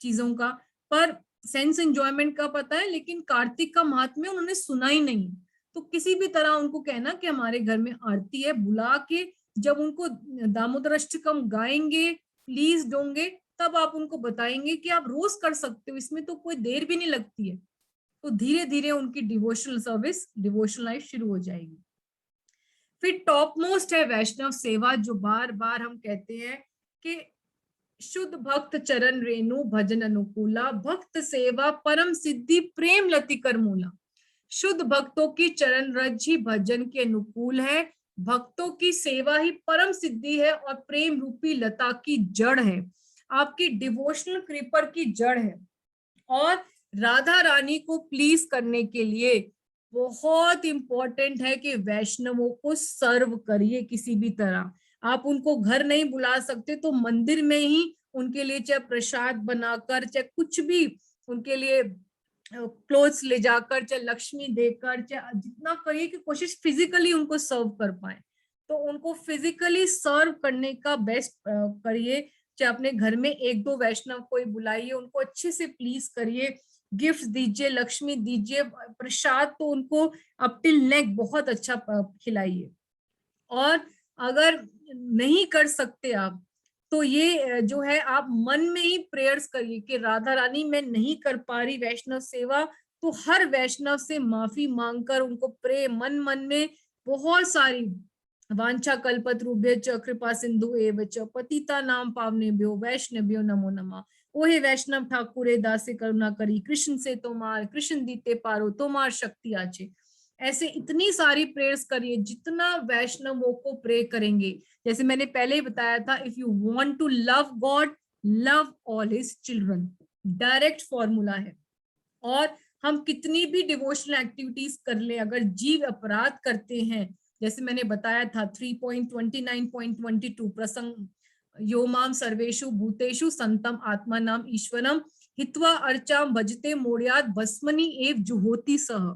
चीजों का, पर सेंस एंजॉयमेंट का पता है, लेकिन कार्तिक का महात्म्य उन्होंने सुना ही नहीं। तो किसी भी तरह उनको कहना कि हमारे घर में आरती है, बुला के जब उनको दामोदर अष्टकम गाएंगे, प्लीज दोगे, तब आप उनको बताएंगे कि आप रोज कर सकते हो, इसमें तो कोई देर भी नहीं लगती है। तो धीरे धीरे उनकी डिवोशनल सर्विस, डिवोशनल लाइफ शुरू हो जाएगी। फिर टॉप मोस्ट है वैष्णव सेवा, जो बार बार हम कहते हैं कि शुद्ध भक्त चरण रेणु भजन अनुकूला, भक्त सेवा परम सिद्धि प्रेम लति कर मूला। शुद्ध भक्तों की चरण रज ही भजन के अनुकूल है, भक्तों की सेवा ही परम सिद्धि है और प्रेम रूपी लता की जड़ है, आपकी डिवोशनल क्रीपर की जड़ है। और राधा रानी को प्लीज करने के लिए बहुत इंपॉर्टेंट है कि वैष्णवों को सर्व करिए किसी भी तरह। आप उनको घर नहीं बुला सकते तो मंदिर में ही उनके लिए चाहे प्रसाद बनाकर, चाहे कुछ भी उनके लिए क्लोथ्स ले जाकर, चाहे लक्ष्मी देकर, चाहे जितना करिए कि कोशिश फिजिकली उनको सर्व कर पाए। तो उनको फिजिकली सर्व करने का बेस्ट करिए, चाहे अपने घर में एक दो वैष्णव कोई बुलाइए, उनको अच्छे से प्लीज करिए, गिफ्ट दीजिए, लक्ष्मी दीजिए, प्रसाद तो उनको अप टिल नेक बहुत अच्छा खिलाइए। और अगर नहीं कर सकते आप तो ये जो है आप मन में ही प्रेयर्स करिए कि राधा रानी मैं नहीं कर पा रही वैष्णव सेवा, तो हर वैष्णव से माफी मांगकर उनको प्रे मन मन में बहुत सारी वांछा कल्पतरुभ्य च कृपा सिंधु एव च पतिता नाम पावनेभ्यो वैष्णव्यो नमो नमः। ओहे वैष्णव ठाकुरे दासे करुणा करी, कृष्ण से तोमार कृष्ण दीते पारो तोमार शक्ति आचे। ऐसे इतनी सारी प्रेयर्स करिए जितना वैष्णवों को प्रे करेंगे। जैसे मैंने पहले ही बताया था, if you want to love God love all his children, direct formula है। और हम कितनी भी डिवोशनल एक्टिविटीज कर ले, अगर जीव अपराध करते हैं, जैसे मैंने बताया था 3.29.22 प्रसंग योमाम सर्वेषु भूतेषु संतम आत्मा नाम ईश्वरम हित्वा अर्चाम भजते मोड़यात भस्मनि एव जुहोति सह,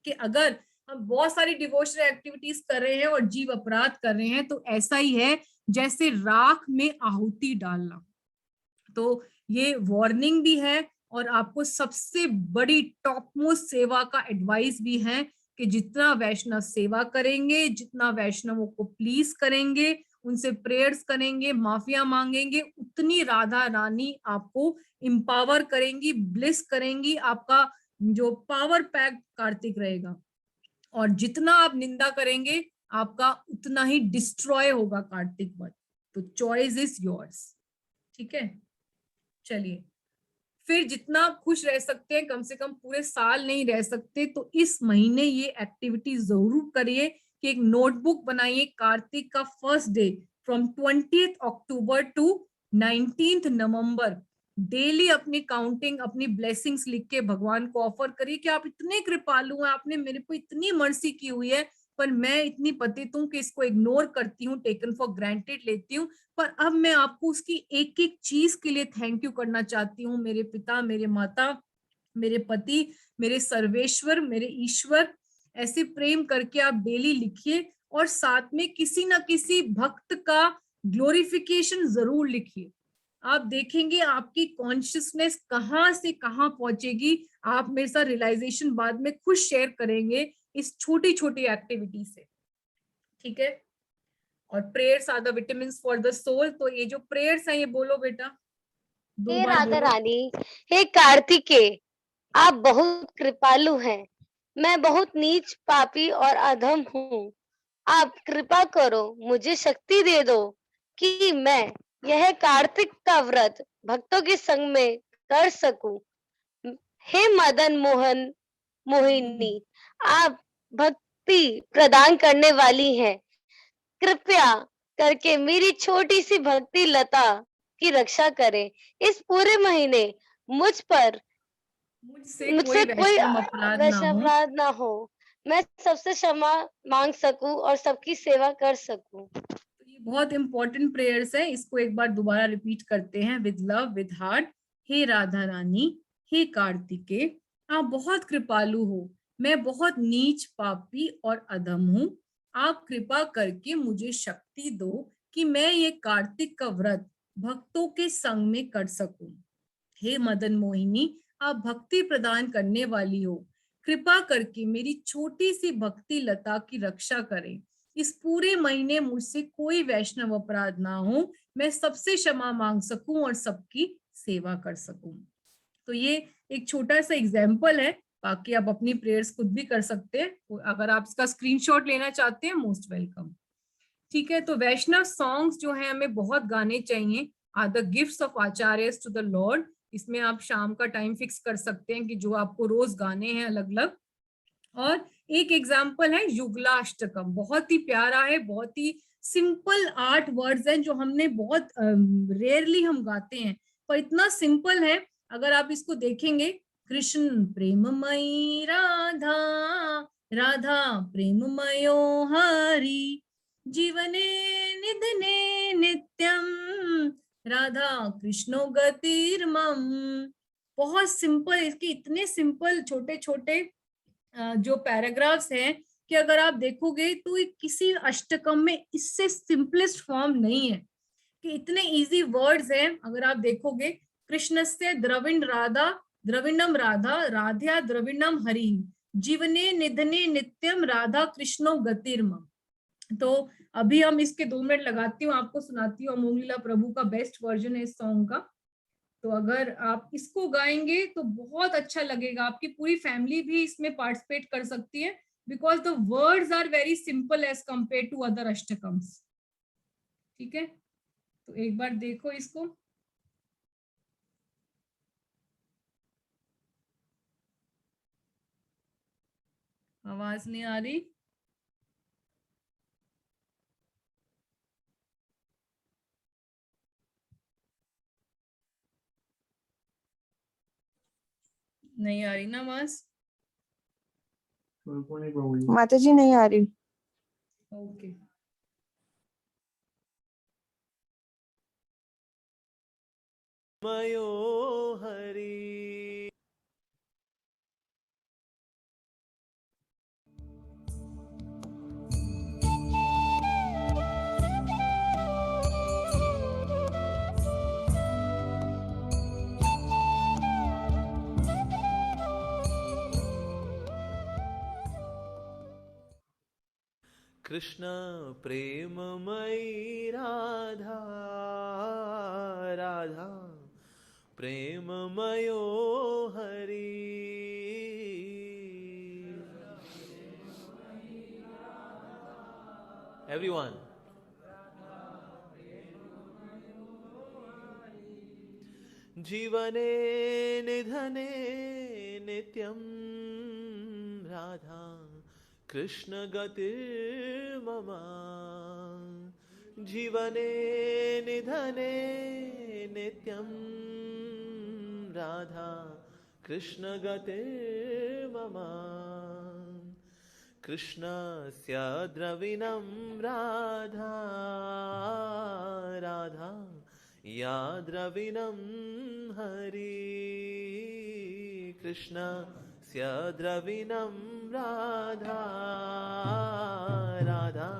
कि अगर हम बहुत सारी डिवोशनल एक्टिविटीज कर रहे हैं और जीव अपराध कर रहे हैं तो ऐसा ही है जैसे राख में आहुति डालना। तो ये वार्निंग भी है और आपको सबसे बड़ी टॉप मोस्ट सेवा का एडवाइस भी है कि जितना वैष्णव सेवा करेंगे, जितना वैष्णवों को प्लीज करेंगे, उनसे प्रेयर्स करेंगे, माफिया मांगेंगे, उतनी राधा रानी आपको एम्पावर करेंगी, ब्लिस करेंगी, आपका जो पावर पैक कार्तिक रहेगा। और जितना आप निंदा करेंगे आपका उतना ही डिस्ट्रॉय होगा कार्तिक मत। तो चॉइस इज योर्स, ठीक है। चलिए, फिर जितना खुश रह सकते हैं, कम से कम पूरे साल नहीं रह सकते तो इस महीने ये एक्टिविटी जरूर करिए कि एक नोटबुक बनाइए कार्तिक का first day from 20th October to 19th November. Daily अपनी काउंटिंग, अपनी ब्लेसिंग्स लिख के भगवान को ऑफर करिए कि आप इतने कृपालु हैं, आपने मेरे को इतनी मर्सी की हुई है, पर मैं इतनी पतित हूं कि इसको इग्नोर करती हूँ, टेकन फॉर ग्रांटेड लेती हूँ, पर अब मैं आपको उसकी एक एक चीज के लिए थैंक यू करना चाहती हूँ। मेरे पिता, मेरे माता, मेरे पति, मेरे सर्वेश्वर, मेरे ईश्वर, ऐसे प्रेम करके आप डेली लिखिए। और साथ में किसी ना किसी भक्त का ग्लोरिफिकेशन जरूर लिखिए। आप देखेंगे आपकी कॉन्शियसनेस कहाँ से कहाँ पहुंचेगी। आप मेरे साथ रियलाइजेशन बाद में खुद शेयर करेंगे इस छोटी छोटी एक्टिविटी से, ठीक है। और prayers are the vitamins for the soul. तो ये जो प्रेयर्स हैं ये बोलो बेटा, दो हे बार राधा बोलो। रानी, हे कार्तिकेय, आप बहुत कृपालु हैं। मैं बहुत नीच, पापी और अधम हूँ। आप कृपा करो, मुझे शक्ति दे दो कि मैं यह कार्तिक का व्रत भक्तों के संग में कर सकूं। हे मदन मोहन मोहिनी, आप भक्ति प्रदान करने वाली हैं। कृपया करके मेरी छोटी सी भक्ति लता की रक्षा करें। इस पूरे महीने मुझ पर मुझसे मुझसे कोई वैष्णव अपराध ना हो। वैष्णवराध ना हो। मैं सबसे क्षमा मांग सकूं और सबकी सेवा कर सकूं। तो ये बहुत इंपॉर्टेंट प्रेयर्स है, इसको एक बार दोबारा रिपीट करते हैं विद लव विद हार्ट। हे राधा रानी, हे कार्तिकेय, आप बहुत कृपालु हो। मैं बहुत नीच, पापी और अधम हूँ। आप कृपा करके मुझे शक्ति दो कि मैं ये कार्तिक का व्रत भक्तों के संग में कर सकूं। हे मदन मोहिनी, आप भक्ति प्रदान करने वाली हो। कृपा करके मेरी छोटी सी भक्ति लता की रक्षा करें। इस पूरे महीने मुझसे कोई वैष्णव अपराध ना हो, मैं सबसे क्षमा मांग सकूं और सबकी सेवा कर सकूं। तो ये एक छोटा सा एग्जाम्पल है, बाकी आप अपनी प्रेयर्स खुद भी कर सकते हैं। अगर आप इसका स्क्रीनशॉट लेना चाहते हैं, मोस्ट वेलकम। ठीक है, तो वैष्णव सॉन्ग्स जो है हमें बहुत गाने चाहिए। Are the gifts of acharyas to the lord. इसमें आप शाम का टाइम फिक्स कर सकते हैं कि जो आपको रोज गाने हैं अलग अलग। और एक एग्जाम्पल है युगलाष्टकम, बहुत ही प्यारा है, बहुत ही सिंपल 8 वर्ड्स हैं जो हमने बहुत रेयरली हम गाते हैं, पर इतना सिंपल है। अगर आप इसको देखेंगे, कृष्ण प्रेममयी राधा, राधा प्रेममयो हरि, जीवने निधने नित्यम, राधा कृष्णो गतिर्मम। बहुत सिंपल, इसके इतने सिंपल छोटे छोटे जो पैराग्राफ्स हैं कि अगर आप देखोगे तो किसी अष्टकम में इससे सिंपलेस्ट फॉर्म नहीं है, कि इतने इजी वर्ड्स हैं। अगर आप देखोगे, कृष्णस्य द्रविण राधा, द्रविणम राधा, राध्या द्रविणम हरि, जीवने निधने नित्यम, राधा कृष्णो गतिर्मम। तो अभी हम इसके 2 मिनट लगाती हूँ, आपको सुनाती हूँ। अमोघ लीला प्रभु का बेस्ट वर्जन है इस सॉन्ग का। तो अगर आप इसको गाएंगे तो बहुत अच्छा लगेगा, आपकी पूरी फैमिली भी इसमें पार्टिसिपेट कर सकती है, because the words are very simple as compare to other ashtakams. ठीक है, तो एक बार देखो इसको। आवाज नहीं आ रही? नहीं आ रही ना आवाज? माता जी नहीं आ रही। ओके। मयो हरि। कृष्ण प्रेममयी राधा, राधा प्रेममयो हरि। Everyone. जीवने निधने नित्यं, राधा कृष्ण गतिर्मम। जीवने निधने नित्यं, राधा कृष्ण गतिर्मम। कृष्णस्य द्रविणं राधा, राधा या द्रविणं हरि। कृष्णस्य द्रविणं राधा, राधा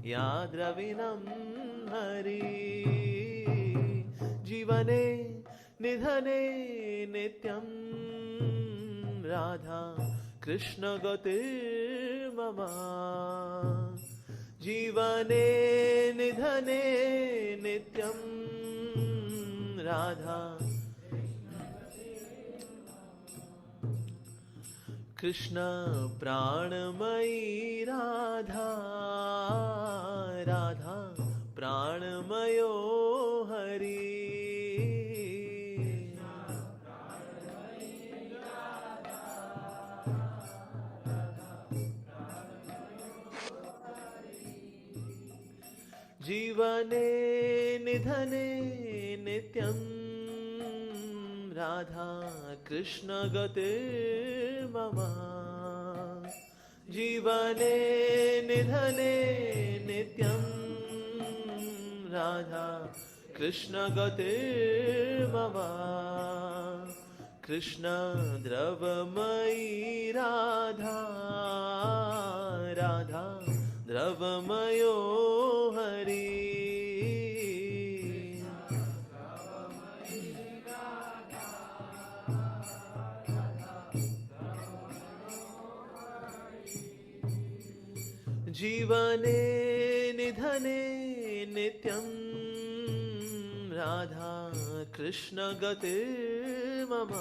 या द्रविणं हरि। जीवने निधने नित्यं, राधा कृष्ण गतिर्मम। जीवने निधने नित्यं, राधा कृष्ण प्राणमयी राधा, राधा प्राणमयो हरि। जीवने निधने नित्यं, राधा कृष्ण गतिर्मम। जीवने निधने नित्यं, राधा कृष्ण गतिर्मम। कृष्ण द्रवमयी राधा, राधा द्रवमयो हरि। जीवने निधने नित्यं, राधा कृष्ण गतिर्मम।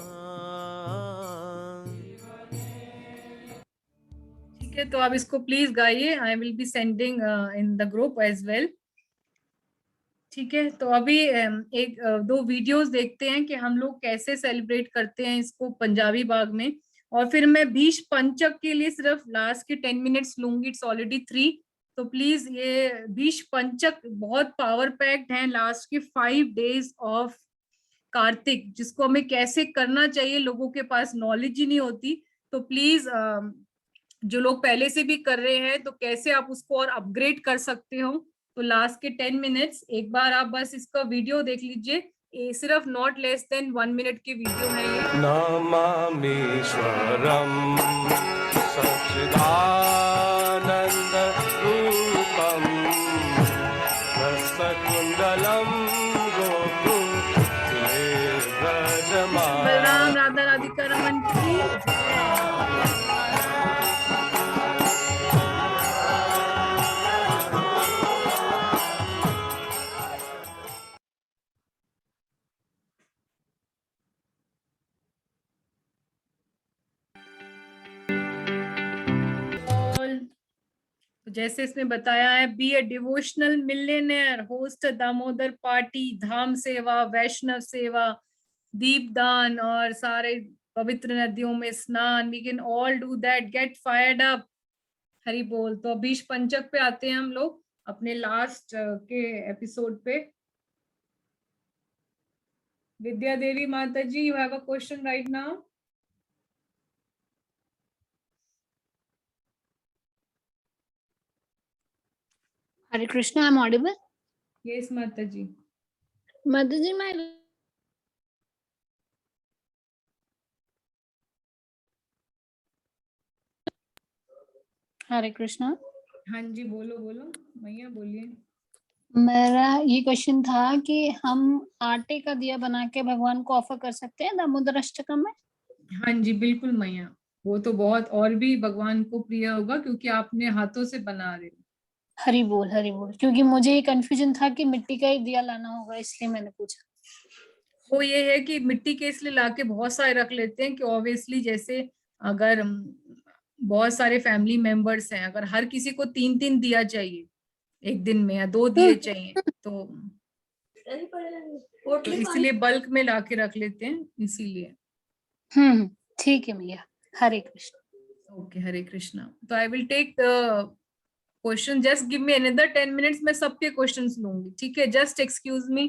ठीक है, तो आप इसको प्लीज गाइए। I will be sending in the group as well. ठीक है, तो अभी दो वीडियोस देखते हैं कि हम लोग कैसे सेलिब्रेट करते हैं इसको पंजाबी बाग में, और फिर मैं भीष पंचक के लिए सिर्फ लास्ट के 10 मिनट्स लूंगी, इट्स ऑलरेडी 3। तो प्लीज ये भीष पंचक बहुत पावर पैक्ड है, लास्ट के 5 डेज ऑफ कार्तिक, जिसको हमें कैसे करना चाहिए लोगों के पास नॉलेज ही नहीं होती। तो प्लीज जो लोग पहले से भी कर रहे हैं तो कैसे आप उसको और अपग्रेड कर सकते हो, तो लास्ट के 10 मिनट्स एक बार आप बस इसका वीडियो देख लीजिए, ये सिर्फ नॉट लेस देन 1 मिनट की वीडियो है ये। नमामीश्वरं सच्चिदानन्द रूपं रसकुण्डलं गोकुले व्रजमानं। बलराम राधा राधिका रमन की तो जैसे इसमें बताया है, be a devotional millionaire, host Damodar party, dham seva, Vaishnav सेवा, दीपदान और सारे पवित्र नदियों में स्नान, we can all do that, get fired up, Hari बोल। तो बीच पंचक पे आते हैं हम लोग अपने लास्ट के एपिसोड पे। Vidya Devi Mata ji, you have a question right now. Hare Krishna, I'm audible. Yes माता ji. Mataji, my Hare Krishna. हाँ जी, बोलो बोलो मैया, बोलिए। मेरा ये क्वेश्चन था कि हम आटे का दिया बना के भगवान को ऑफर कर सकते हैं दामोदर अष्टकम में? हाँ जी बिल्कुल मैया, वो तो बहुत और भी भगवान को प्रिय होगा क्योंकि आपने हाथों से बना रहे हो। हरि बोल, हरि बोल। क्योंकि मुझे ये कंफ्यूजन था कि मिट्टी का ही दिया लाना होगा, इसलिए मैंने पूछा। वो ये है कि मिट्टी के इसलिए लाके बहुत सारे रख लेते हैं कि ऑब्वियसली जैसे अगर बहुत सारे फैमिली मेंबर्स हैं, अगर हर किसी को 3-3 दिया चाहिए एक दिन में या 2 दिए चाहिए तो इसीलिए बल्क में लाके रख लेते हैं, इसीलिए। ठीक है भैया। हरे कृष्ण। ओके, हरे कृष्णा। तो I will take the question, just give me another 10 minutes, मैं सबके क्वेश्चंस लूंगी, ठीक है? Just excuse me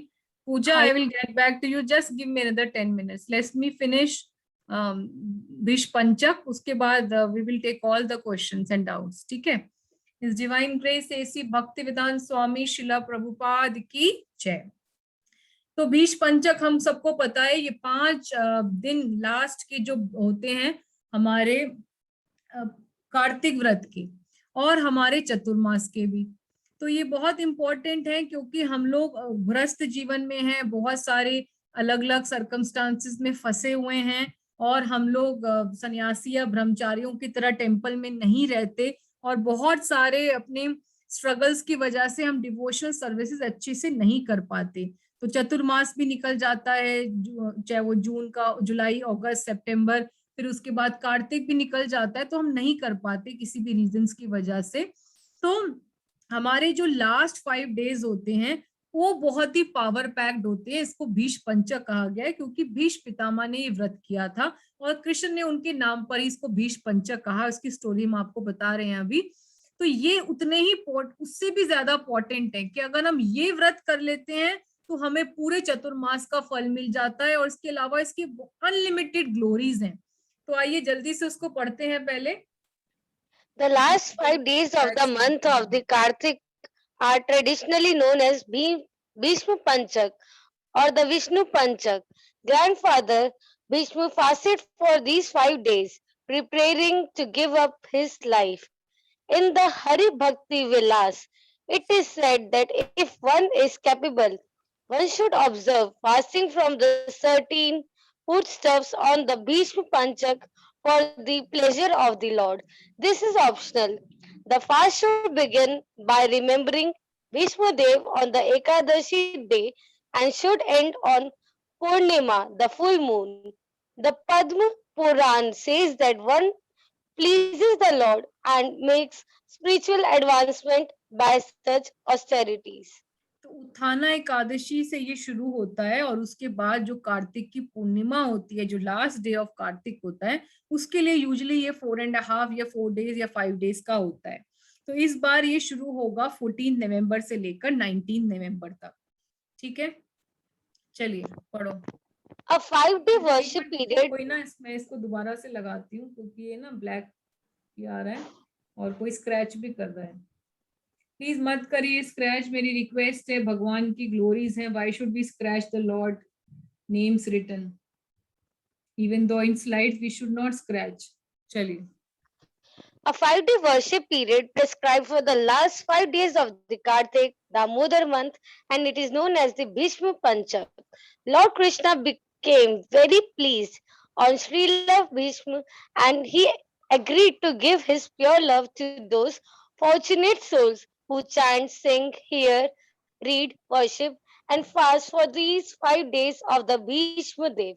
Pooja, I will get back to you, just give me another 10 minutes, let's me finish Bhishma Panchak, उसके बाद we will take all the questions and doubts, ठीक है? इस डिवाइन ग्रेस एसी भक्ति वेदांत स्वामी शिला प्रभुपाद की जय। तो भीष पंचक हम सबको पता है, ये 5 दिन लास्ट के जो होते हैं हमारे कार्तिक व्रत के और हमारे चतुर्मास के भी। तो ये बहुत इंपॉर्टेंट है क्योंकि हम लोग गृहस्थ जीवन में हैं, बहुत सारे अलग अलग सर्कमस्टांसेस में फंसे हुए हैं और हम लोग सन्यासी या ब्रह्मचारियों की तरह टेम्पल में नहीं रहते और बहुत सारे अपने स्ट्रगल्स की वजह से हम डिवोशनल सर्विसेज अच्छे से नहीं कर पाते। तो चतुर्मास भी निकल जाता है, चाहे वो जून का, जुलाई, अगस्त, सितंबर, फिर उसके बाद कार्तिक भी निकल जाता है, तो हम नहीं कर पाते किसी भी रीजंस की वजह से। तो हमारे जो लास्ट 5 डेज होते हैं वो बहुत ही पावर पैक्ड होते हैं, इसको भीष पंचक कहा गया है क्योंकि भीष पितामह ने ये व्रत किया था और कृष्ण ने उनके नाम पर ही इसको भीष पंचक कहा, उसकी स्टोरी हम आपको बता रहे हैं अभी। तो ये उतने ही उससे भी ज्यादा इंपॉर्टेंट है कि अगर हम ये व्रत कर लेते हैं तो हमें पूरे चतुर्मास का फल मिल जाता है और इसके अलावा इसकी अनलिमिटेड ग्लोरीज हैं। तो आइए जल्दी से उसको पढ़ते हैं पहले। The last 5 days of the month of the Kartik are traditionally known as Bhishma Panchak or the Vishnu Panchak. Grandfather Bhishma fasted for these 5 days, preparing to give up his life. In the Hari Bhakti Vilas, it is said that if one is capable, one should observe fasting from the 13 foodstuffs on the Bhishma Panchak for the pleasure of the Lord. This is optional. The fast should begin by remembering Bhishma Dev on the Ekadashi day and should end on Purnima, the full moon. The Padma Puran says that one pleases the Lord and makes spiritual advancement by such austerities. तो तो उत्थाना एकादशी से ये शुरू होता है और उसके बाद जो कार्तिक की पूर्णिमा होती है, जो लास्ट डे ऑफ कार्तिक होता है, उसके लिए यूजुअली ये 4.5 या 4 डेज या 5 डेज का होता है। तो इस बार ये शुरू होगा 14 नवंबर से लेकर 19 नवंबर तक। ठीक है, चलिए पढ़ो। A 5-day worship period. कोई ना, मैं इसको दोबारा से लगाती हूँ क्योंकि ये ना ब्लैक ये आ रहा है और कोई स्क्रैच भी कर रहा है। प्लीज मत करिए स्क्रैच, मेरी रिक्वेस्ट है, भगवान की ग्लोरीज है। Why should be scratch the lord names written, even though in slides we should not scratch. चलिए। A 5-day worship period prescribed for the last 5 days of the Kartik Damodar month, and it is known as the Bhishma Panchak. Lord Krishna became very pleased on Srila Bhishma, and he agreed to give his pure love to those fortunate souls who chant, sing, hear, read, worship, and fast for these 5 days of the Bhishma Dev.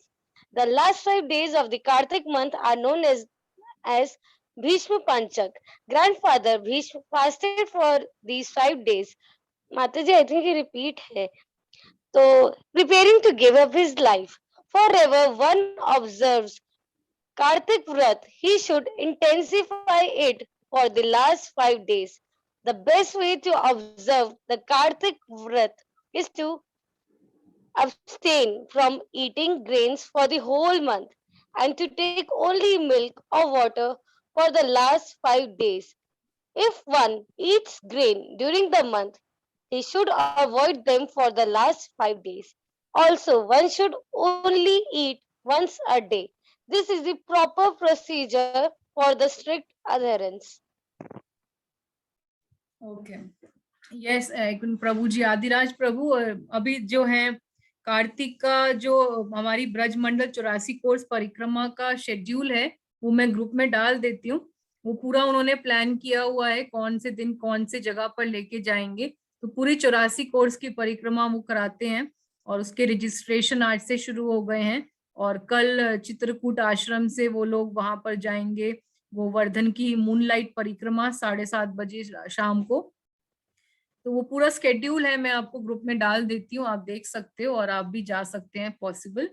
The last 5 days of the Kartik month are known as Bhishma Panchak. Grandfather Bhishma fasted for these 5 days. Mataji, I think he repeat hai. So, preparing to give up his life. Forever one observes Kartik Vrat, he should intensify it for the last 5 days. The best way to observe the Kartik Vrat is to abstain from eating grains for the whole month and to take only milk or water for the last 5 days. If one eats grain during the month, he should avoid them for the last 5 days. Also, one should only eat once a day. This is the proper procedure for the strict adherence. Okay, yes Prabhu ji, Adiraj Prabhu, अभी जो है कार्तिक का जो हमारी ब्रज मंडल 84 course परिक्रमा का schedule है वो मैं ग्रुप में डाल देती हूँ। वो पूरा उन्होंने प्लान किया हुआ है, कौन से दिन कौन से जगह पर लेके जाएंगे। तो पूरी 84 कोर्स की परिक्रमा वो कराते हैं और उसके रजिस्ट्रेशन आज से शुरू हो गए हैं और कल चित्रकूट आश्रम से वो लोग वहां पर जाएंगे गोवर्धन की मूनलाइट परिक्रमा 7:30 बजे शाम को। तो वो पूरा स्केड्यूल है, मैं आपको ग्रुप में डाल देती हूँ, आप देख सकते हो और आप भी जा सकते हैं पॉसिबल।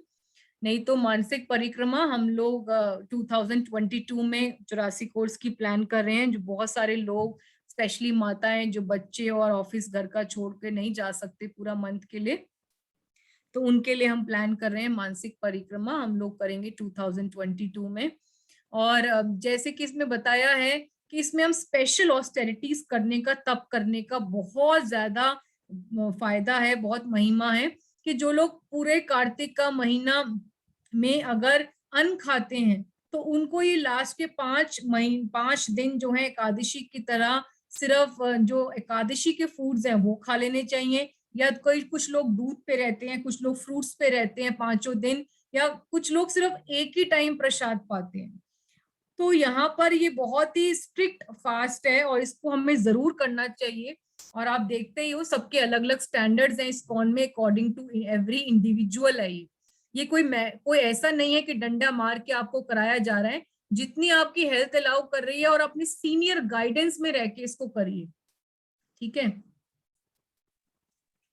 नहीं तो मानसिक परिक्रमा हम लोग 2022 में 84 कोर्स की प्लान कर रहे हैं, जो बहुत सारे लोग स्पेशली माताएं जो बच्चे और ऑफिस घर का छोड़ के नहीं जा सकते पूरा मंथ के लिए, तो उनके लिए हम प्लान कर रहे हैं मानसिक परिक्रमा हम लोग करेंगे 2022 में। और जैसे कि इसमें बताया है कि इसमें हम स्पेशल ऑस्टेरिटीज करने का, तप करने का बहुत ज्यादा फायदा है, बहुत महिमा है कि जो लोग पूरे कार्तिक का महीना में अगर अन्न खाते हैं तो उनको ये लास्ट के 5 दिन जो है एकादशी की तरह सिर्फ जो एकादशी के फूड्स हैं वो खा लेने चाहिए, या कोई कुछ लोग दूध पे रहते हैं, कुछ लोग फ्रूट्स पे रहते हैं 5 दिन, या कुछ लोग सिर्फ एक ही टाइम प्रसाद पाते हैं। तो यहाँ पर ये बहुत ही स्ट्रिक्ट फास्ट है और इसको हमें जरूर करना चाहिए। और आप देखते ही हो सबके अलग अलग स्टैंडर्ड्स हैं इस्कॉन में, अकॉर्डिंग टू एवरी इंडिविजुअल है। ये कोई ऐसा नहीं है कि डंडा मार के आपको कराया जा रहा है, जितनी आपकी हेल्थ अलाउ कर रही है और अपनी सीनियर गाइडेंस में रह के इसको करिए। ठीक है,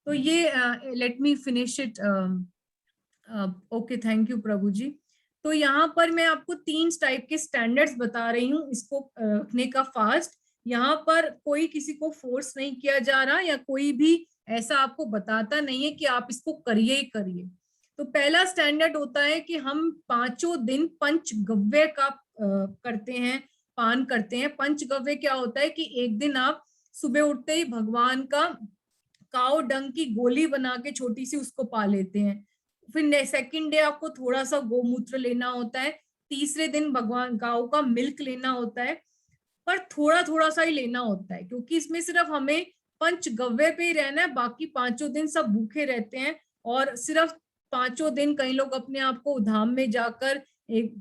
तो ये let me finish it. Okay, thank you Prabhu ji. तो यहाँ पर मैं आपको 3 टाइप के स्टैंडर्ड्स बता रही हूँ इसको रखने का फास्ट। यहाँ पर कोई किसी को फोर्स नहीं किया जा रहा या कोई भी ऐसा आपको बताता नहीं है कि आप इसको करिए ही करिए। तो पहला स्टैंडर्ड होता है कि हम 5 दिन पंचगव्य का करते हैं, पान करते हैं। पंचगव्य क्या होता है कि एक दिन आप सुबह उठते ही भगवान का काव डंग की गोली बना के छोटी सी उसको पा लेते हैं। फिर सेकंड डे आपको थोड़ा सा गोमूत्र लेना होता है। तीसरे दिन भगवान गांव का मिल्क लेना होता है, पर थोड़ा थोड़ा सा ही लेना होता है क्योंकि इसमें सिर्फ हमें पंचगव्य पे ही रहना है। बाकी 5 दिन सब भूखे रहते हैं और सिर्फ 5 दिन कई लोग अपने आप को धाम में जाकर एक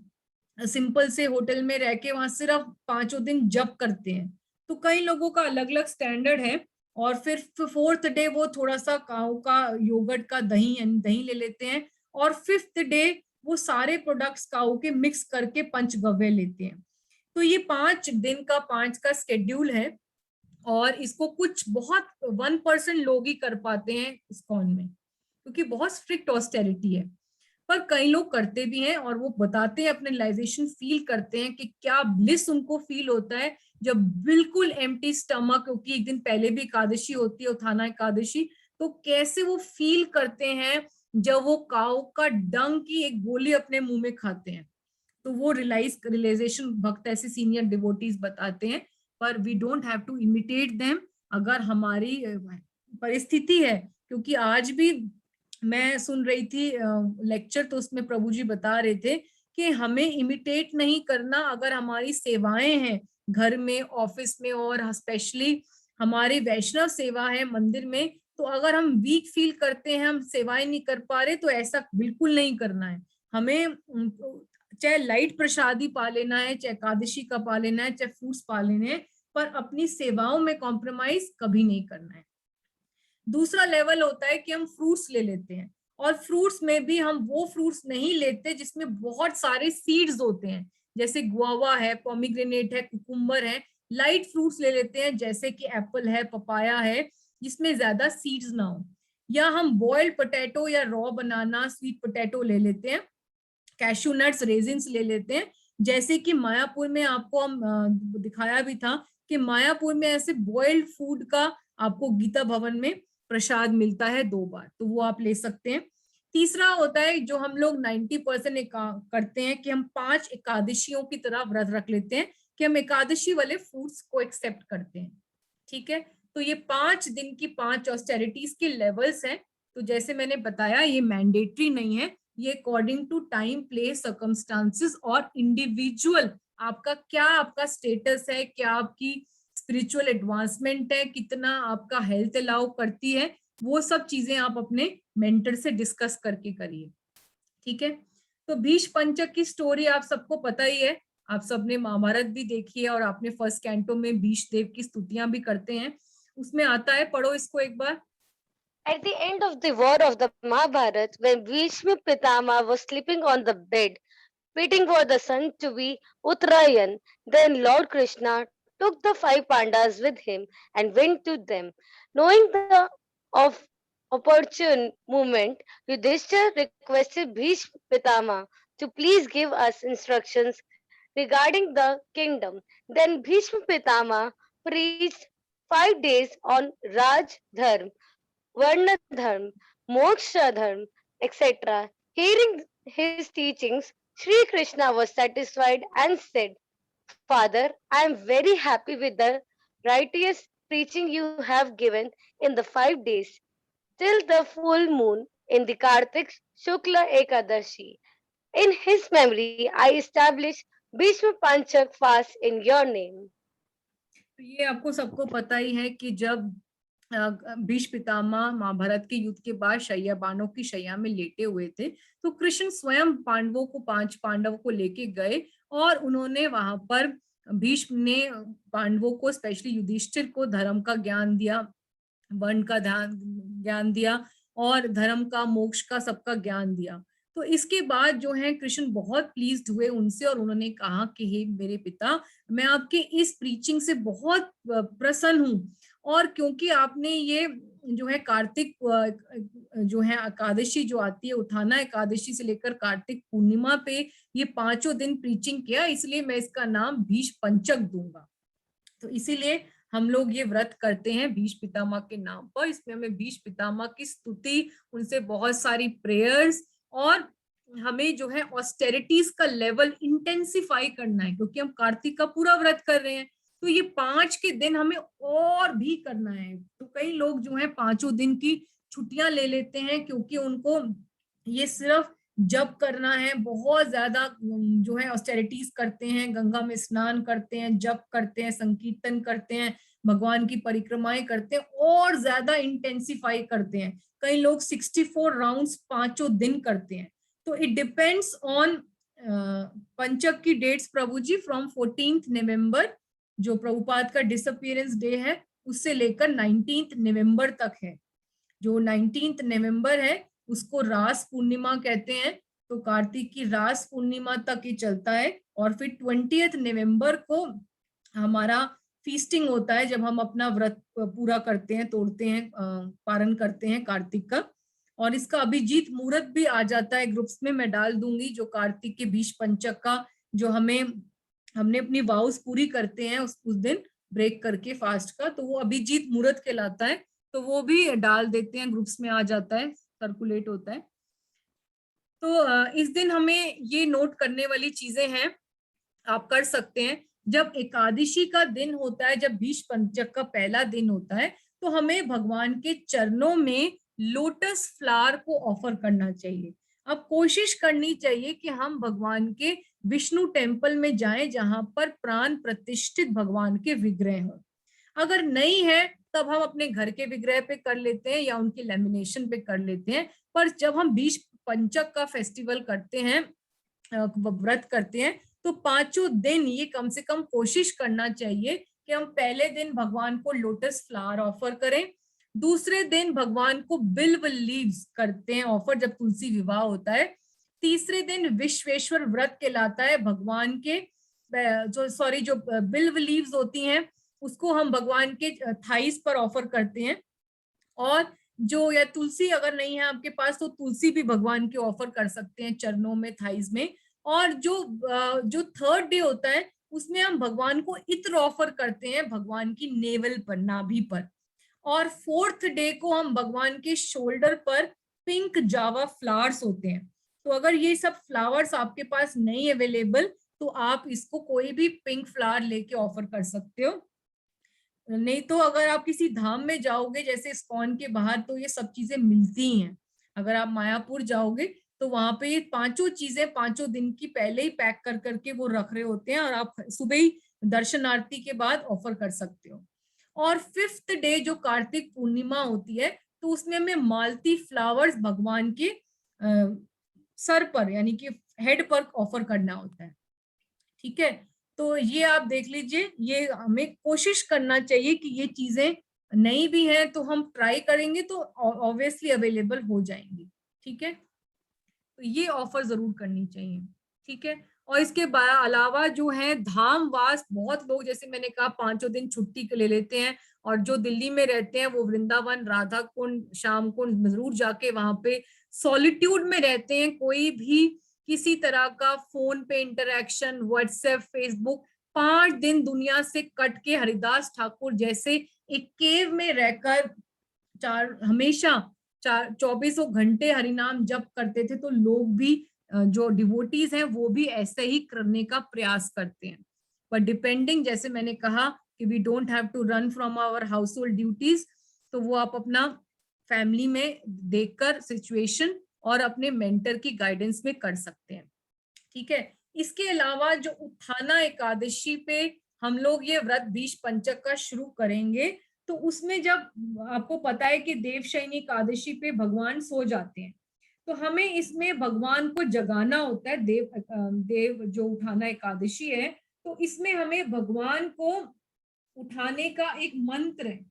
सिंपल से होटल में रह के वहां सिर्फ 5 दिन जप करते हैं। तो कई लोगों का अलग अलग स्टैंडर्ड है। और फिर 4th डे वो थोड़ा सा काऊ का योगर्ट का दही ले लेते हैं और 5th डे वो सारे प्रोडक्ट्स काऊ के मिक्स करके पंचगव्य लेते हैं। तो ये 5 दिन का 5 का स्केड्यूल है और इसको कुछ बहुत 1% लोग ही कर पाते हैं इस्कॉन में, क्योंकि बहुत स्ट्रिक्ट ऑस्टेरिटी है। पर कई लोग करते भी हैं और वो बताते हैं, अपने रियलाइजेशन फील करते हैं कि क्या ब्लिस उनको फील होता है जब बिल्कुल एम्प्टी स्टमक, क्योंकि एक दिन पहले भी एकादशी होती है, उत्थाना एकादशी, तो कैसे वो फील करते हैं जब वो काऊ का डंग की एक गोली अपने मुंह में खाते हैं। तो वो रियलाइजेशन भक्त ऐसे सीनियर डिवोटीज बताते हैं। पर we don't have to imitate them अगर हमारी परिस्थिति है, क्योंकि आज भी मैं सुन रही थी लेक्चर, तो उसमें प्रभु जी बता रहे थे कि हमें इमिटेट नहीं करना। अगर हमारी सेवाएं हैं घर में, ऑफिस में, और स्पेशली हमारी वैष्णव सेवा है मंदिर में, तो अगर हम वीक फील करते हैं, हम सेवाएं नहीं कर पा रहे, तो ऐसा बिल्कुल नहीं करना है। हमें चाहे लाइट प्रसादी पा लेना है, चाहे एकादशी का पा लेना है, चाहे फ्रूट्स पा लेने हैं, पर अपनी सेवाओं में कॉम्प्रोमाइज कभी नहीं करना है। दूसरा लेवल होता है कि हम फ्रूट्स ले लेते हैं, और फ्रूट्स में भी हम वो फ्रूट्स नहीं लेते जिसमें बहुत सारे सीड्स होते हैं, जैसे गुआवा है, पोमीग्रेनेट है, कुकुम्बर है। लाइट फ्रूट्स ले लेते हैं जैसे कि एप्पल है, पपाया है, जिसमें ज्यादा सीड्स ना हो। या हम बॉइल्ड पोटैटो या रॉ बनाना, स्वीट पोटैटो ले लेते हैं, कैशू नट्स, रेजिन्स ले लेते हैं। जैसे कि मायापुर में आपको हम दिखाया भी था कि मायापुर में ऐसे बॉइल्ड फूड का आपको गीता भवन में प्रसाद मिलता है 2 बार, तो वो आप ले सकते हैं। तीसरा होता है जो हम लोग 90% करते हैं कि हम 5 एकादशियों की तरह व्रत रख लेते हैं, कि हम एकादशी वाले फूड्स को एक्सेप्ट करते हैं। ठीक है, तो ये 5 दिन की 5 ऑस्टेरिटीज के लेवल्स हैं। तो जैसे मैंने बताया, ये मैंडेटरी नहीं है, ये according to time, place, circumstances और इंडिविजुअल आपका स्टेटस है, क्या आपकी स्पिरिचुअल एडवांसमेंट है, कितना आपका हेल्थ अलाउ करती है, वो सब चीजें आप अपने मेंटर से डिस्कस करके करिए। ठीक है, तो भीष्म पंचक की स्टोरी आप सबको पता ही है, आप सबने महाभारत भी देखी है, और आपने फर्स्ट कैंटो में भीष्म देव की स्तुतियां भी करते हैं, उसमें आता है, पढ़ो इसको एक बार। At the end of the war of the Mahabharata, when Bhishma Pitama was sleeping on the bed, waiting for the sun to be Uttarayan, then Lord Krishna took the 5 Pandavas with him and went to them. Knowing the of opportune moment, Yudhishthira requested Bhishma Pitama to please give us instructions regarding the kingdom. Then Bhishma Pitama preached 5 days on Raj Dharma, Varna Dharma, Moksha Dharma, etc. Hearing his teachings, Sri Krishna was satisfied and said, Father, I am very happy with the righteous preaching you have given in the 5 days till the full moon in the Kartik Shukla Ekadashi. In his memory, I establish Bhishma Panchak fast in your name. तो ये आपको सबको पता ही है कि जब भीष्म पितामह महाभारत के युद्ध के बाद शय्याबानों की शैया में लेटे हुए थे, तो कृष्ण स्वयं पांडवों को 5 पांडवों को लेके गए, और उन्होंने वहां पर भीष्म ने पांडवों को, स्पेशली युधिष्ठिर को, धर्म का ज्ञान दिया, वर्ण का ज्ञान दिया, और धर्म का, मोक्ष का, सबका ज्ञान दिया। तो इसके बाद जो है कृष्ण बहुत प्लीज्ड हुए उनसे, और उन्होंने कहा कि हे मेरे पिता, मैं आपके इस प्रीचिंग से बहुत प्रसन्न हूँ, और क्योंकि आपने ये जो है कार्तिक जो है एकादशी जो आती है, उत्थाना एकादशी से लेकर कार्तिक पूर्णिमा पे ये 5 दिन प्रीचिंग किया, इसलिए मैं इसका नाम भीष्म पंचक दूंगा। तो इसीलिए हम लोग ये व्रत करते हैं भीष्म पितामह के नाम पर। इसमें हमें भीष्म पितामह की स्तुति, उनसे बहुत सारी प्रेयर्स, और हमें जो है ऑस्टेरिटीज का लेवल इंटेंसिफाई करना है, क्योंकि हम कार्तिक का पूरा व्रत कर रहे हैं, तो ये 5 के दिन हमें और भी करना है। तो कई लोग जो है 5 दिन की छुट्टियां ले लेते हैं, क्योंकि उनको ये सिर्फ जप करना है, बहुत ज्यादा जो है ऑस्टेरिटीज करते हैं, गंगा में स्नान करते हैं, जप करते हैं, संकीर्तन करते हैं, भगवान की परिक्रमाएं करते हैं, और ज्यादा इंटेंसिफाई करते हैं। कई लोग 64 राउंड्स 5 दिन करते हैं। तो इट डिपेंड्स ऑन पंचक की dates Prabhu ji, from 14th नवंबर जो प्रभुपाद का डिसअपियरेंस डे है, उससे लेकर 19th नवंबर तक है। जो 19th नवंबर है उसको रास पूर्णिमा कहते हैं, तो कार्तिक की रास पूर्णिमा तक ही चलता है, और फिर 20th नवंबर को हमारा फीस्टिंग होता है जब हम अपना व्रत पूरा करते हैं, तोड़ते हैं, पारण करते हैं कार्तिक का। और इसका अभिजीत मुहूर्त भी आ जाता है, ग्रुप्स में मैं डाल दूंगी, जो कार्तिक के बीज पंचक का जो हमने अपनी वाउस पूरी करते हैं उस दिन ब्रेक करके फास्ट का, तो वो अभिजीत मुहूर्त कहलाता है, तो वो भी डाल देते हैं, ग्रुप्स में आ जाता है, सर्कुलेट होता है। तो इस दिन हमें ये नोट करने वाली चीजें हैं, आप कर सकते हैं। जब एकादशी का दिन होता है, जब बीज पंचक का पहला दिन होता है, तो हमें भगवान के चरणों में लोटस फ्लावर को ऑफर करना चाहिए। अब कोशिश करनी चाहिए कि हम भगवान के विष्णु टेम्पल में जाएं जहां पर प्राण प्रतिष्ठित भगवान के विग्रह हो। अगर नहीं है तब हम अपने घर के विग्रह पे कर लेते हैं या उनके लेमिनेशन पे कर लेते हैं। पर जब हम बीज पंचक का फेस्टिवल करते हैं, व्रत करते हैं, तो 5 दिन ये कम से कम कोशिश करना चाहिए कि हम पहले दिन भगवान को लोटस फ्लावर ऑफर करें, दूसरे दिन भगवान को बिल्व लीव्स करते हैं ऑफर जब तुलसी विवाह होता है, तीसरे दिन विश्वेश्वर व्रत कहलाता है, भगवान के जो बिल्व लीव्स होती हैं उसको हम भगवान के थाइस पर ऑफर करते हैं। और जो या तुलसी अगर नहीं है आपके पास तो तुलसी भी भगवान के ऑफर कर सकते हैं चरणों में, थाइस में। और जो थर्ड डे होता है उसमें हम भगवान को इत्र ऑफर करते हैं भगवान की नेवल पर, नाभि पर। और फोर्थ डे को हम भगवान के शोल्डर पर पिंक जावा फ्लावर्स होते हैं। तो अगर ये सब फ्लावर्स आपके पास नहीं अवेलेबल तो आप इसको कोई भी पिंक फ्लावर लेके ऑफर कर सकते हो। नहीं तो अगर आप किसी धाम में जाओगे जैसे इस्कॉन के बाहर तो ये सब चीजें मिलती हैं। अगर आप मायापुर जाओगे तो वहां पे ये 5 चीजें 5 दिन की पहले ही पैक कर करके वो रख रहे होते हैं और आप सुबह ही दर्शन आरती के बाद ऑफर कर सकते हो। और 5th डे जो कार्तिक पूर्णिमा होती है तो उसमें हमें मालती फ्लावर्स भगवान के सर पर यानी कि हेड पर ऑफर करना होता है। ठीक है, तो ये आप देख लीजिए, ये हमें कोशिश करना चाहिए कि ये चीजें नहीं भी है तो हम ट्राई करेंगे तो ऑब्वियसली अवेलेबल हो जाएंगी। ठीक है, तो ये ऑफर जरूर करनी चाहिए। ठीक है, और इसके अलावा जो है धाम वास, बहुत लोग जैसे मैंने कहा 5 दिन छुट्टी ले लेते हैं और जो दिल्ली में रहते हैं वो वृंदावन, राधा कुंड, श्याम कुंड जरूर जाके वहां पे सॉलिट्यूड में रहते हैं। कोई भी किसी तरह का फोन पे इंटरेक्शन, व्हाट्सएप, फेसबुक, 5 दिन दुनिया से कट के हरिदास ठाकुर जैसे एक केव में रहकर हमेशा 24 घंटे हरिनाम जप करते थे। तो लोग भी जो डिवोटीज हैं वो भी ऐसे ही करने का प्रयास करते हैं। पर डिपेंडिंग, जैसे मैंने कहा कि we don't have to run from our household duties, तो वो आप अपना फैमिली में देखकर सिचुएशन और अपने मेंटर की गाइडेंस में कर सकते हैं। ठीक है, इसके अलावा जो उत्थाना एकादशी पे हम लोग ये व्रत बीज पंचक का शुरू करेंगे तो उसमें जब आपको पता है कि देवशयनी एकादशी पे भगवान सो जाते हैं तो हमें इसमें भगवान को जगाना होता है। देव जो उठाना एकादशी है तो इसमें हमें भगवान को उठाने का एक मंत्र है।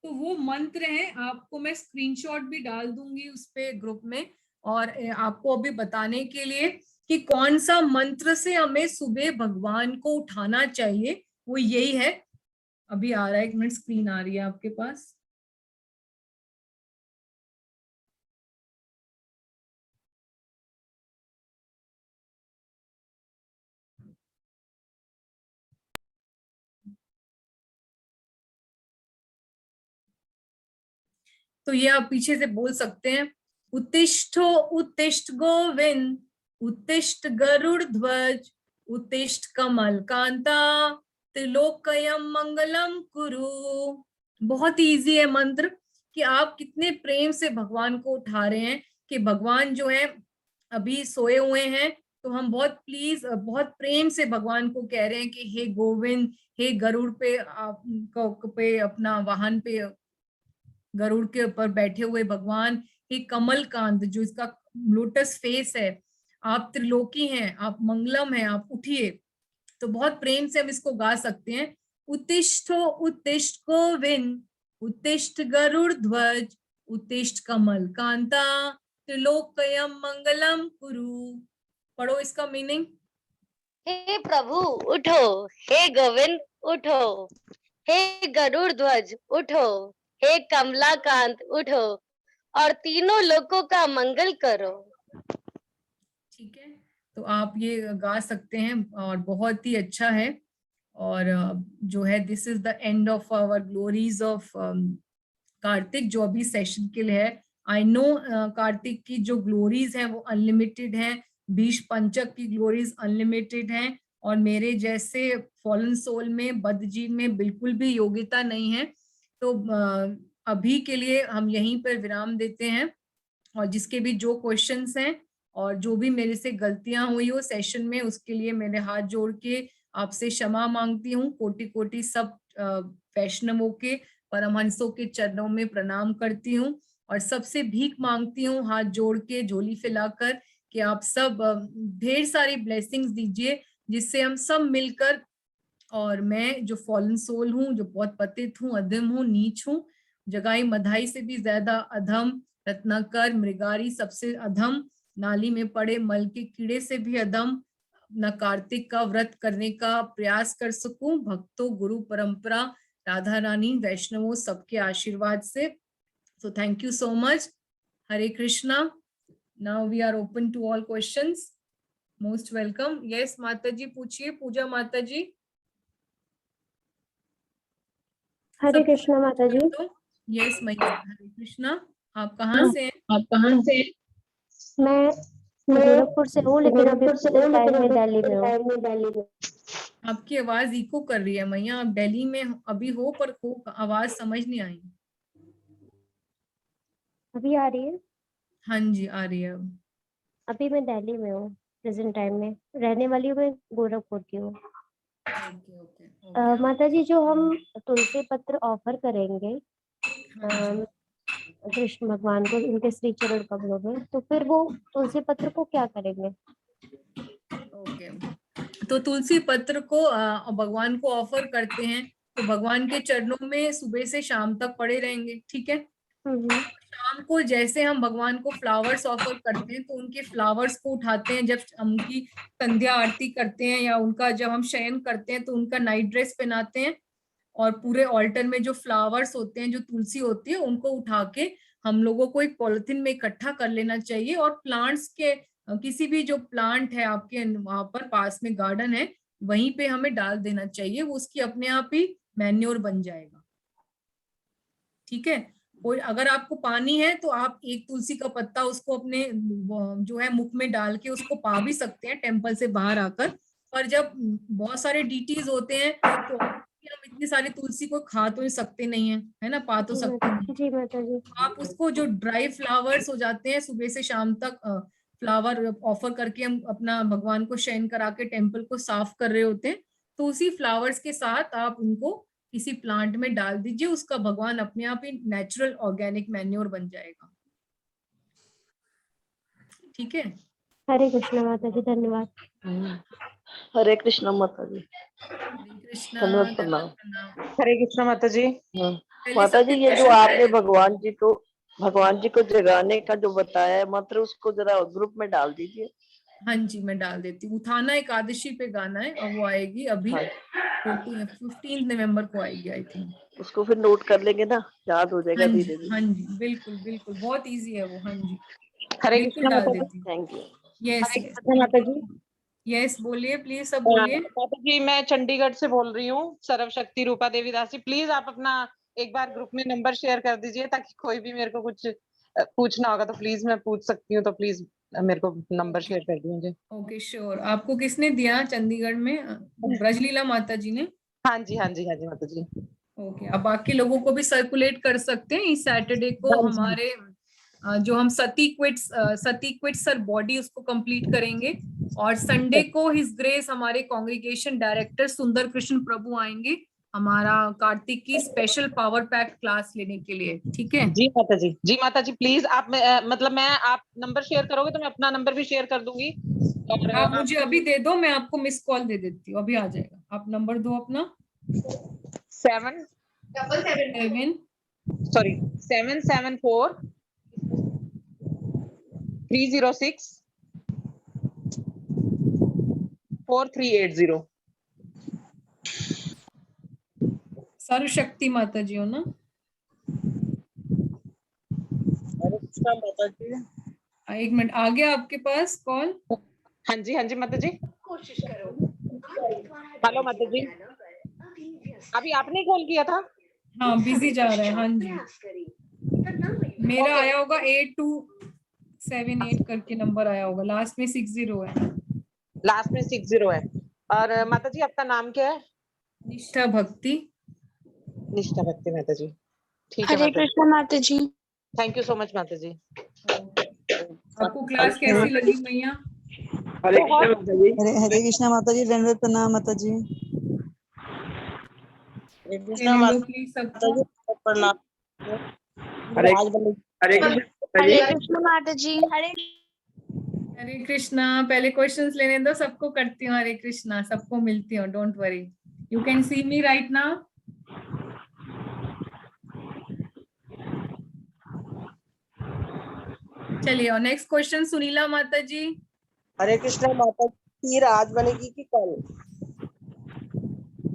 तो वो मंत्र है, आपको मैं स्क्रीनशॉट भी डाल दूंगी उस पे ग्रुप में, और आपको अभी बताने के लिए कि कौन सा मंत्र से हमें सुबह भगवान को उठाना चाहिए, वो यही है। अभी आ रहा है, 1 मिनट, स्क्रीन आ रही है आपके पास। तो ये आप पीछे से बोल सकते हैं, उत्तिष्ठो उत्तिष्ठ गोविंद, उत्तिष्ठ गरुड़ ध्वज, उत्तिष्ठ कमल कांता, त्रिलोकयम मंगलम कुरु। बहुत इजी है मंत्र कि आप कितने प्रेम से भगवान को उठा रहे हैं, कि भगवान जो है अभी सोए हुए हैं तो हम बहुत प्रेम से भगवान को कह रहे हैं कि हे गोविंद, हे गरुड़ पे अपना वाहन पे गरुड़ के ऊपर बैठे हुए भगवान, हे कमलकांत जो इसका लोटस फेस है, आप त्रिलोकी हैं, आप मंगलम हैं, आप उठिए। तो बहुत प्रेम से हम इसको गा सकते हैं, उत्तिष्ठो उत्तिष्ठ गोविंद, उत्तिष्ठ गरुड़ ध्वज, उत्तिष्ठ कमल कांता, त्रिलोकयम मंगलम कुरु। पढ़ो इसका मीनिंग। हे प्रभु उठो, हे गोविंद उठो, हे गरुड़ ध्वज उठो, हे कमलाकांत उठो और तीनों लोकों का मंगल करो। ठीक है, तो आप ये गा सकते हैं और बहुत ही अच्छा है। और जो है this is the end of our glories of Kartik, जो अभी सेशन के लिए है। आई नो कार्तिक की जो ग्लोरीज हैं वो अनलिमिटेड हैं, बीश पंचक की ग्लोरीज अनलिमिटेड हैं, और मेरे जैसे फॉलन सोल में बद्धजीव में बिल्कुल भी योग्यता नहीं है। तो अभी के लिए हम यहीं पर विराम देते हैं, और जिसके भी जो क्वेश्चंस हैं और जो भी मेरे से गलतियां हुई हो सेशन में, उसके लिए मेरे हाथ जोड़ के आपसे क्षमा मांगती हूँ। कोटि कोटि सब वैष्णवों के, परमहंसों के चरणों में प्रणाम करती हूँ, और सबसे भीख मांगती हूँ हाथ जोड़ के, झोली फैलाकर, कि आप सब ढेर सारी ब्लेसिंग्स दीजिए, जिससे हम सब मिलकर, और मैं जो फॉलन सोल हूँ, जो बहुत पतित हूँ, अधम हूँ, नीच हूँ, जगाई मधाई से भी ज्यादा अधम, रत्नाकर मृगारी सबसे अधम, नाली में पड़े मल के कीड़े से भी अधम, न कार्तिक का व्रत करने का प्रयास कर सकूं, भक्तों, गुरु परंपरा, राधा रानी, वैष्णवों सबके आशीर्वाद से। So thank you so much. Hare Krishna. Now we are open to all questions. Most welcome. Yes, Mataji पूछिए, पूजा माताजी। हरे कृष्णा माता जी। यस मैया, हरे कृष्णा। आप कहाँ से हैं? आप कहाँ से हैं? मैं गोरखपुर से हूँ, लेकिन अभी टाइम में दिल्ली में हूँ। आपकी आवाज इको कर रही है मैया, आप दिल्ली में अभी हो, पर आवाज समझ नहीं आई। अभी आ रही है? हाँ जी, आ रही है अब। अभी मैं दिल्ली में हूँ, प्रेजेंट टाइम में रहने वाली हूँ, मैं गोरखपुर की हूँ। माता जी, जो हम तुलसी पत्र ऑफर करेंगे कृष्ण भगवान को उनके श्री चरण कमलों में, तो फिर वो तुलसी पत्र को क्या करेंगे? ओके, तो तुलसी पत्र को भगवान को ऑफर करते हैं, तो भगवान के चरणों में सुबह से शाम तक पड़े रहेंगे। ठीक है, शाम को जैसे हम भगवान को फ्लावर्स ऑफर करते हैं, तो उनके फ्लावर्स को उठाते हैं, जब उनकी संध्या आरती करते हैं, या उनका जब हम शयन करते हैं तो उनका नाइट ड्रेस पहनाते हैं, और पूरे ऑल्टर में जो फ्लावर्स होते हैं, जो तुलसी होती है, उनको उठा के हम लोगों को एक पॉलिथीन में इकट्ठा कर लेना चाहिए, और प्लांट्स के किसी भी जो प्लांट है आपके वहां पर पास में गार्डन है, वहीं पे हमें डाल देना चाहिए, वो उसकी अपने आप ही मैन्योर बन जाएगा। ठीक है, कोई अगर आपको पानी है तो आप एक तुलसी का पत्ता उसको अपने जो है मुख में डाल के उसको पा भी सकते हैं टेम्पल से बाहर आकर। पर जब बहुत सारे डीटीज होते हैं तो हम इतनी सारी तुलसी को खा तो सकते नहीं है ना, पा तो सकते नहीं। जी माता जी। आप उसको जो ड्राई फ्लावर्स हो जाते हैं, सुबह से शाम तक फ्लावर ऑफर करके हम अपना भगवान को शयन करा के टेम्पल को साफ कर रहे होते हैं, तो उसी फ्लावर्स के साथ आप उनको किसी प्लांट में डाल दीजिए, उसका भगवान अपने आप ही नेचुरल ऑर्गेनिक मैन्योर बन जाएगा। ठीक है, हरे कृष्णा माता जी, धन्यवाद। हरे कृष्णा माता जी। हरे कृष्णा। हरे कृष्णा माता जी। माता जी, ये जो आपने भगवान जी को जगाने का जो बताया है मंत्र, उसको जरा ग्रुप में डाल दीजिए। हाँ जी, मैं डाल देती हूँ। उठाना एकादशी पे गाना है, और वो आएगी अभी 15 नवंबर को आएगी आई थिंक। उसको फिर नोट कर लेंगे ना, याद हो जाएगा धीरे धीरे। हाँ जी, बिल्कुल बिल्कुल, बहुत इजी है वो। हाँ जी, हरे बिल्कुल डाल देती हूँ। Thank you. यस माता जी। यस, बोलिए प्लीज, सब बोलिए। माता जी, मैं चंडीगढ़ से बोल रही हूँ, सर्व शक्ति रूपा देवी दासी। प्लीज आप अपना एक बार ग्रुप में नंबर शेयर कर दीजिए, ताकि कोई भी मेरे को कुछ पूछना होगा तो प्लीज मैं पूछ सकती हूँ, तो प्लीज मेरे को नंबर शेयर कर दीजिए। Okay sure. आपको किसने दिया चंडीगढ़ में? ब्रजलीला माता जी ने? हाँ जी हाँ जी हाँ जी माता जी। ओके, आप बाकी लोगों को भी सर्कुलेट कर सकते हैं। इस सैटरडे को हमारे जो हम सती क्विट्स हर बॉडी उसको कंप्लीट करेंगे, और संडे को हिज ग्रेस हमारे कांग्रीगेशन डायरेक्टर सुंदर कृष्ण प्रभु आएंगे हमारा कार्तिक की स्पेशल पावर पैक क्लास लेने के लिए। ठीक है जी माता जी। जी माता जी, प्लीज आप मतलब आप नंबर शेयर करोगे तो मैं अपना नंबर भी शेयर कर दूंगी। और आप मुझे अभी दे दो, मैं आपको मिस कॉल दे देती हूँ, अभी आ जाएगा। आप नंबर दो अपना। 774 306 4380। सर्वशक्ति माता जी हो ना? हरे कृष्णा माता जी। एक मिनट, आ गया आपके पास कॉल? हाँ जी माता जी। हेलो माता जी, अभी आपने कॉल किया था? हाँ, बिजी जा रहा है। हाँ जी, मेरा आया होगा 8278 करके नंबर आया होगा, लास्ट में 60 है। लास्ट में 60 है। और माता जी आपका नाम क्या है? निष्ठा भक्ति। निष्ठा भक्ति माता जी। ठीक है हरे माता जी, Krishna Mata ji. Thank you so much Mata जी। आपको क्लास कैसी लगी मैया? हरे कृष्णा माता जी। हरे कृष्णा माता जी, दंडवत प्रणाम माता जी। हरे कृष्णा ले लो माता प्लीज जी, सबको। प्रणाम। हरे आज बने हरे कृष्णा माता जी। हरे कृष्णा माता जी। हरे कृष्णा। पहले क्वेश्चंस लेने दो, सबको करती हूँ हरे कृष्णा, सबको मिलती हूँ, don't worry. You can see me right now. चलिए, और नेक्स्ट क्वेश्चन सुनीला माता जी। हरे कृष्णा माता जी, खीर आज बनेगी कि कल?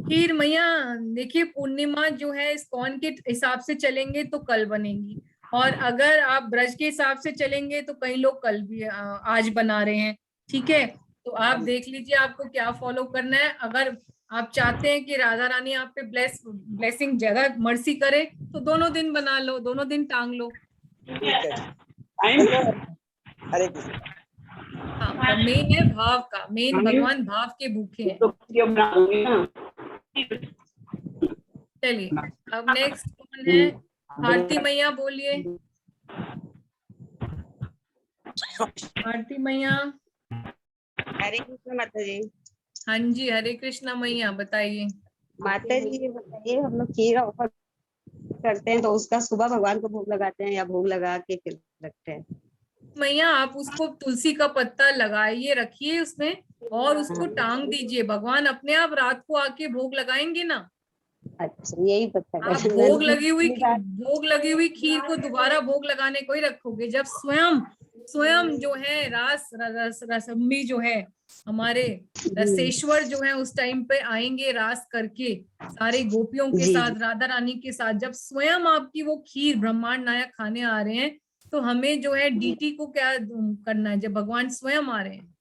खीर मैया देखिए, पूर्णिमा जो है इस्कॉन के हिसाब से चलेंगे तो कल बनेगी, और अगर आप ब्रज के हिसाब से चलेंगे तो कई लोग कल भी आज बना रहे हैं। ठीक है, तो आप देख लीजिए आपको क्या फॉलो करना है। अगर आप चाहते हैं कि राधा रानी आप पे ब्लेसिंग ज्यादा मर्सी करे तो दोनों दिन बना लो, दोनों दिन टांग लो। ठीक है। हरे कृष्णा। हाँ, और मेन है भाव का, मेन भगवान भाव के भूखे हैं। तो क्यों बना दूंगी ना। चलिए, अब नेक्स्ट कौन है? भारती मैया बोलिए। भारती मैया। हरे कृष्ण माता जी। हाँ जी, हरे कृष्णा मैया, बताइए। माता जी ये बताइए, हम लोग खीर ऑफर करते हैं तो उसका सुबह भगवान को भोग लगाते हैं या भोग लगा के फिर रखते हैं? मैया आप उसको तुलसी का पत्ता लगाइए, रखिए उसमें, और उसको टांग दीजिए। भगवान अपने आप रात को आके भोग लगाएंगे ना। अच्छा, यही पता आप भोग लगी हुई खीर को दोबारा भोग लगाने को ही रखोगे। जब स्वयं जो है रसम्बी जो है हमारे रसेश्वर जो है उस टाइम पे आएंगे रास करके सारे गोपियों के साथ, राधा रानी के साथ, जब स्वयं आपकी वो खीर ब्रह्मांड नायक खाने आ रहे हैं, तो हमें जो है डीटी को क्या करना है जब भगवान स्वयं आ रहे हैं।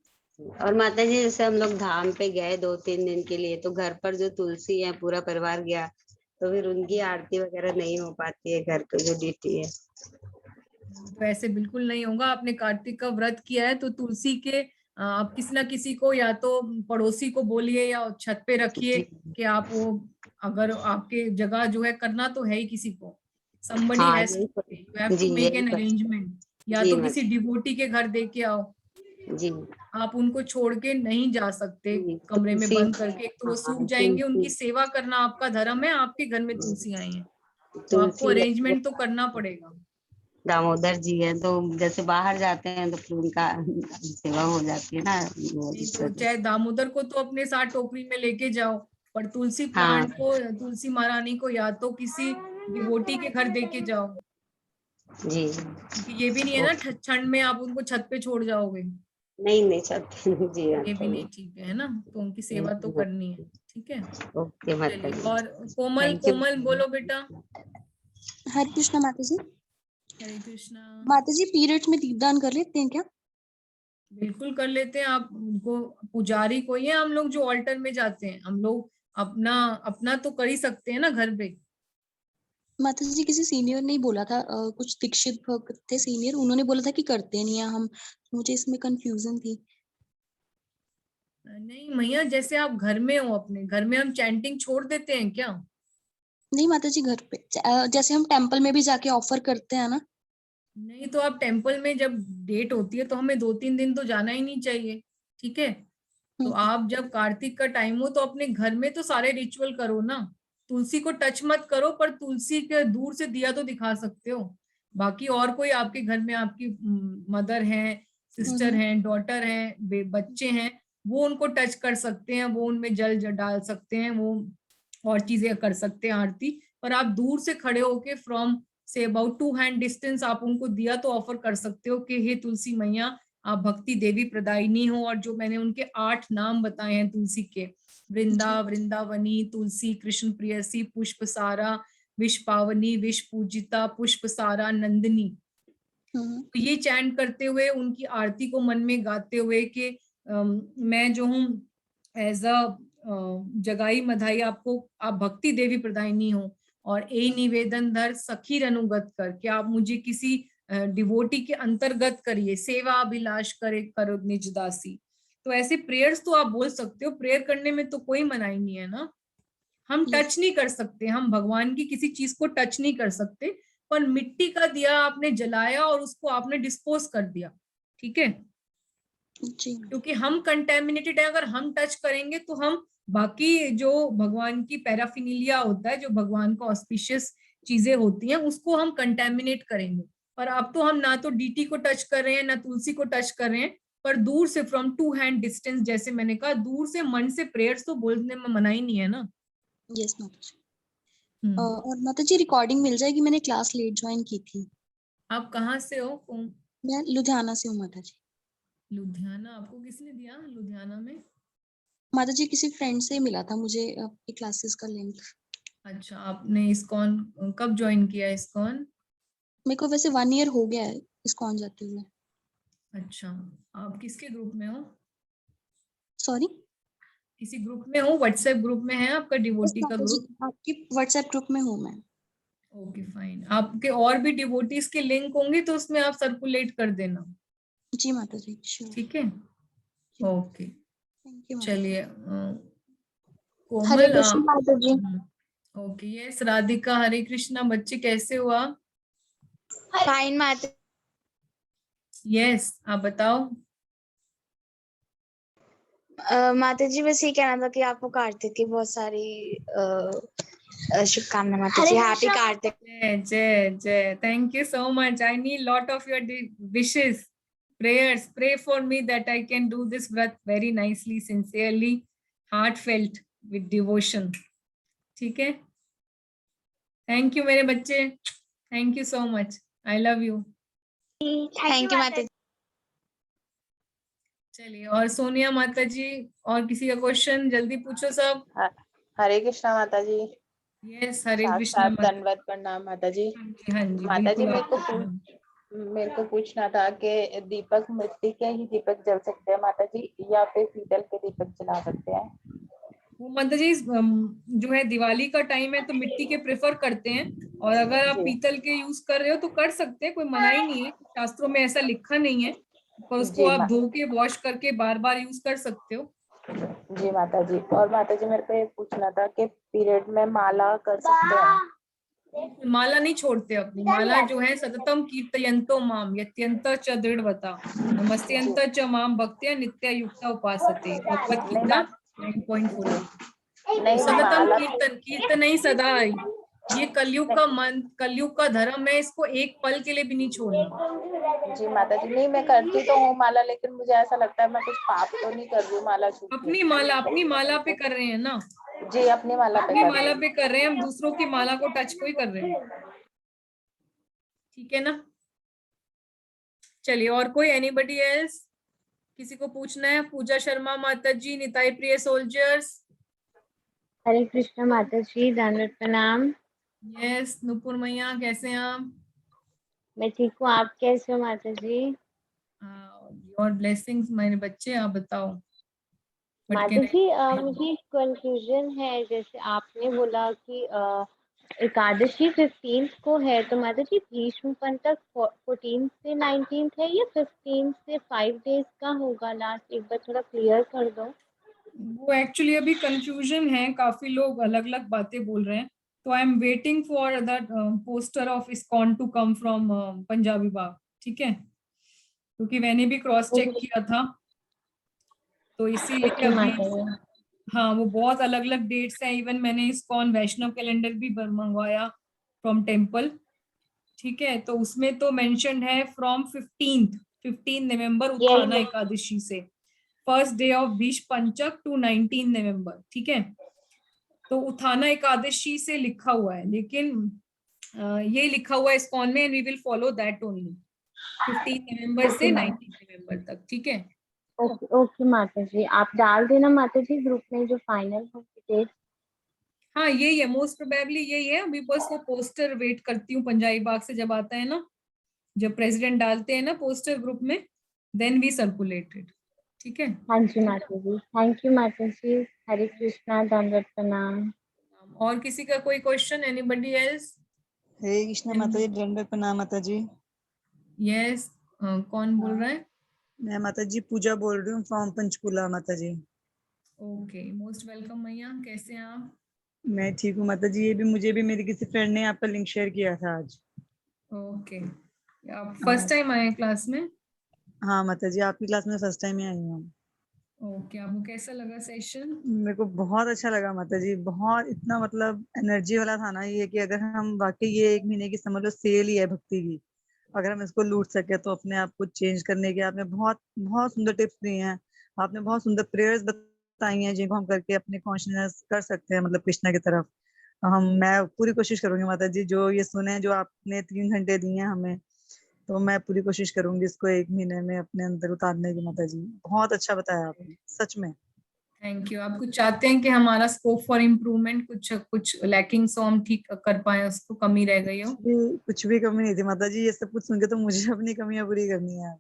और माता जी जैसे हम लोग धाम पे गए 2-3 दिन के लिए, तो घर पर जो तुलसी है पूरा परिवार गया, तो फिर उनकी आरती वगैरह नहीं हो पाती है, घर पे जो ड्यूटी है। तो ऐसे बिल्कुल नहीं होगा। आपने कार्तिक का व्रत किया है तो तुलसी के आप किसी ना किसी को, या तो पड़ोसी को बोलिए या छत पे रखिए कि आप वो, अगर आपके जगह जो है करना तो है ही किसी को, somebody हाँ, has to, you have to make an arrangement, या तो किसी डिवोटी के घर दे के आओ। जी, आप उनको छोड़ के नहीं जा सकते कमरे में बंद करके, एक तो वो सूख जाएंगे। उनकी सेवा करना आपका धर्म है, आपके घर में तुलसी आई है तो आपको अरेंजमेंट तो करना पड़ेगा। दामोदर जी है तो जैसे बाहर जाते हैं तो फिर उनका सेवा हो जाती है ना। तो चाहे दामोदर को तो अपने साथ टोकरी में लेके जाओ, पर तुलसी प्लांट को, तुलसी महारानी को या तो किसी डिवोटी के घर देके जाओ जी। क्योंकि ये भी नहीं है ना ठंड में आप उनको छत पे छोड़ जाओगे। नहीं जी, ये भी नहीं ठीक है ना, तो उनकी सेवा तो करनी है। ठीक है, ओके माता चलिए। जी। और कोमल बोलो बेटा। हरे कृष्णा माता जी। हरे कृष्णा। माता जी पीरियड्स में दीपदान कर लेते हैं क्या? बिल्कुल कर लेते हैं। आप उनको, पुजारी को ही है हम लोग जो ऑल्टर में जाते हैं, हम लोग अपना अपना तो कर ही सकते हैं ना घर पे। माता जी किसी सीनियर ने बोला था, कुछ दीक्षित भक्त थे सीनियर, उन्होंने बोला था कि करते नहीं है हम, मुझे इसमें कंफ्यूजन थी। नहीं मैया, जैसे आप घर में हो, अपने घर में हम चैंटिंग छोड़ देते हैं क्या? नहीं माता जी, घर पे जैसे हम टेम्पल में भी जाके ऑफर करते हैं ना। नहीं, तो आप टेम्पल में जब डेट होती है तो हमें 2-3 दिन तो जाना ही नहीं चाहिए। ठीक है, तो आप जब कार्तिक का टाइम हो तो अपने घर में तो सारे रिचुअल करो ना। तुलसी को टच मत करो, पर तुलसी के दूर से दिया तो दिखा सकते हो। बाकी और कोई आपके घर में, आपकी मदर हैं, सिस्टर हैं, डॉटर हैं, बच्चे हैं, वो उनको टच कर सकते हैं, वो उनमें जल डाल सकते हैं, वो और चीजें कर सकते हैं, आरती। पर आप दूर से खड़े होके from say about 2 hand distance आप उनको दिया तो ऑफर कर सकते हो कि हे तुलसी मैया आप भक्ति देवी प्रदायिनी हो। और जो मैंने उनके 8 नाम बताए हैं तुलसी के, वृंदा, वृंदावनी, तुलसी, कृष्ण प्रियसी, पुष्पसारा, विश्व पावनी, विश्व पूजिता, पुष्पसारा, नंदिनी, तो ये चैंट करते हुए उनकी आरती को मन में गाते हुए कि मैं जो हूँ एज अ जगाई मधाई आपको, आप भक्ति देवी प्रदायिनी हो, और ए निवेदन धर सखीर अनुगत कर, कि आप मुझे किसी डिवोटी के अंतर्गत करिए, सेवा अभिलाष करे करो निज दासी। तो ऐसे प्रेयर्स तो आप बोल सकते हो, प्रेयर करने में तो कोई मनाही नहीं है ना। हम टच नहीं कर सकते, हम भगवान की किसी चीज को टच नहीं कर सकते, पर मिट्टी का दिया आपने जलाया और उसको आपने डिस्पोज कर दिया, ठीक है, क्योंकि हम कंटेमिनेटेड है। अगर हम टच करेंगे तो हम बाकी जो भगवान की पैराफिनिलिया होता है, जो भगवान को ऑस्पिशियस चीजें होती हैं, उसको हम कंटेमिनेट करेंगे। पर अब तो हम ना तो डीटी को टच कर रहे हैं ना तुलसी को टच कर रहे हैं, पर दूर से फ्रॉम 2 हैंड डिस्टेंस, जैसे मैंने कहा, दूर से मन से प्रेयर्स तो बोलने में मना ही नहीं है ना। यस माता जी। और माता जी रिकॉर्डिंग मिल जाएगी, मैंने क्लास लेट ज्वाइन की थी। आप कहाँ से हो? मैं लुधियाना से हूँ माता जी। लुधियाना? आपको किसने दिया लुधियाना में? माता जी किसी फ्रेंड से मिला था मुझे आपकी क्लासेस का लिंक। अच्छा, आपने इस्कॉन कब ज्वाइन किया? इस्कॉन मेरे को वैसे 1 ईयर हो गया है इस्कॉन जाते हुए। अच्छा, आप किसके ग्रुप में हो? सॉरी, किसी ग्रुप में हो? व्हाट्सएप ग्रुप में है आपका डिवोटी का ग्रुप? आपकी व्हाट्सएप ग्रुप में हूँ मैं। Okay fine. आपके और भी डिवोटीज के लिंक होंगे तो उसमें आप सर्कुलेट कर देना। जी माता जी, श्योर। ठीक है, ओके, थैंक यू। चलिए हरे कोमल। कृष्ण माता जी। ओके, यस राधिका, हरे कृष्णा। बच्चे कैसे हो आप? फाइन माता। यस, आप बताओ। माता जी बस ये कहना था कि आपको कार्तिक की बहुत सारी शुभकामनाएं माता जी। हैप्पी कार्तिक। जय जय जय, thank you so much. I need lot of your wishes, prayers. Pray for me that I can do this व्रत very nicely, sincerely, heartfelt, with devotion. ठीक है, थैंक यू मेरे बच्चे, thank you so much. I love you. Thank you Mata जी। चलिए, और सोनिया माता जी, और किसी का क्वेश्चन? जल्दी पूछो सब। हरे कृष्णा माता जी। यस, हरे कृष्णा। धन्यवाद, प्रणाम माता जी। हाँ जी, माता जी बिल्कुल। मेरे को पूछना था कि दीपक मिट्टी के ही दीपक जल सकते हैं माता जी, या फिर पीतल के दीपक जला सकते हैं? वो माता जी जो है दिवाली का टाइम है तो मिट्टी के प्रेफर करते हैं, और अगर आप पीतल के यूज कर रहे हो तो कर सकते हैं, कोई मनाही नहीं है, शास्त्रों में ऐसा लिखा नहीं है, पर उसको आप धो के वॉश करके बार बार यूज कर सकते हो। जी माता जी। और माता जी मेरे को ये पूछना था कि पीरियड में माला कर सकते हैं? माला नहीं छोड़ते अपनी, माला जो है सततम कीर्तयन्तो माम यत्यंत च दृढ़वता नमस्त्यंत च माम भक्त्या नित्य युक्ता उपासते, भगवत गीता 9.48। सततम कीर्तन नहीं सदा, ये कलयुग का मंत्र, कलयुग का धर्म है, इसको एक पल के लिए भी नहीं छोड़ना। जी माता जी। नहीं, मैं करती तो हूँ माला, लेकिन मुझे ऐसा लगता है मैं कुछ पाप तो नहीं कर रही हूँ माला छूट के। अपनी माला पे कर रहे हैं ना जी, अपनी माला पे कर रहे हैं, हम दूसरों की माला को टच कोई कर रहे हैं, ठीक है ना। चलिए, और कोई एनीबडी एल्स? किसी को पूछना है? पूजा शर्मा माता जी, निताई प्रिय सोल्जर्स। हरे कृष्ण माता जी, धन्यवाद, प्रणाम। यस, नुपुर मैया, कैसे हैं आप? मैं ठीक हूँ, आप कैसे हो माता जी? और ब्लेसिंग्स मेरे बच्चे, आप बताओ। माता जी मुझे कंफ्यूजन है, जैसे आपने बोला कि एकादशी 15 को है, तो माता जी भीष्म पंथक 14 से 19 है या 15 से 5 डेज का होगा लास्ट? एक बार थोड़ा क्लियर कर दो। वो एक्चुअली अभी कंफ्यूजन है, काफी लोग अलग अलग बातें बोल रहे हैं, तो I am waiting for that poster of ISKCON to come from Punjabi Bagh, ठीक है, क्योंकि मैंने भी क्रॉस चेक किया था, तो इसीलिए अभी हाँ, वो बहुत अलग अलग डेट्स हैं। इवन मैंने इस्कॉन वैष्णव कैलेंडर भी मंगवाया फ्रॉम टेम्पल, ठीक है, तो उसमें तो मेंशन्ड है फ्रॉम 15 नवंबर उत्थाना एकादशी से, first day of Bhishma Panchak to 19 नवंबर, ठीक है, तो उत्थाना एकादशी से लिखा हुआ है, लेकिन ये लिखा हुआ है इस्कॉन में, and we will follow that only 15 November से 19 नवंबर तक, ठीक है। ओके ओके माता जी, आप डाल देना माता जी ग्रुप में जो फाइनल हो डेट। हाँ यही है, मोस्ट प्रोबेबली यही है। अभी बस वो पोस्टर वेट करती हूँ पंजाबी बाग से जब आता है ना, जब प्रेसिडेंट डालते हैं ना पोस्टर ग्रुप में, देन वी सर्कुलेट इट, ठीक है। हाँ जी माता जी, थैंक यू माता जी, हरे कृष्णा, दंडवत प्रणाम। और किसी का कोई क्वेश्चन, एनीबडी एल्स? हरे कृष्णा माता जी, दंडवत प्रणाम माता जी। यस, कौन बोल रहा है? मैं माता जी पूजा बोल रही हूँ फ्रॉम पंचकुला माता जी। ओके, मोस्ट वेलकम मैया, कैसे हैं आप? मैं ठीक हूँ माता जी। ये भी मुझे भी मेरी किसी फ्रेंड ने आपका लिंक शेयर किया था आज। ओके, आप फर्स्ट टाइम आए क्लास में? हाँ माता जी, आपकी क्लास में फर्स्ट टाइम ही आई हूँ। ओके, आपको कैसा लगा सेशन? मेरे को बहुत अच्छा लगा माता जी, बहुत इतना मतलब एनर्जी वाला था ना ये, कि अगर हम वाकई ये 1 महीने की समझ लो सेल ही है भक्ति की, अगर हम इसको लूट सके तो अपने आप को चेंज करने के आपने बहुत बहुत सुंदर टिप्स दिए हैं। आपने बहुत सुंदर प्रेयर्स बताई हैं जिनको हम करके अपने कॉन्शियसनेस कर सकते हैं, मतलब कृष्णा की तरफ। मैं पूरी कोशिश करूंगी माता जी, जो ये सुने, जो आपने 3 घंटे दिए हैं हमें, तो मैं पूरी कोशिश करूंगी इसको 1 महीने में अपने अंदर उतारने की माता जी। बहुत अच्छा बताया आपने, सच में। Thank you. आप कुछ चाहते हैं कि हमारा स्कोप फॉर इम्प्रूवमेंट कुछ लैकिंग सो हम ठीक कर पाए, उसको कमी रह गई हो? कुछ भी कमी नहीं थी माता जी, ये सब कुछ सुन के तो मुझे अपनी कमियां पूरी करनी है।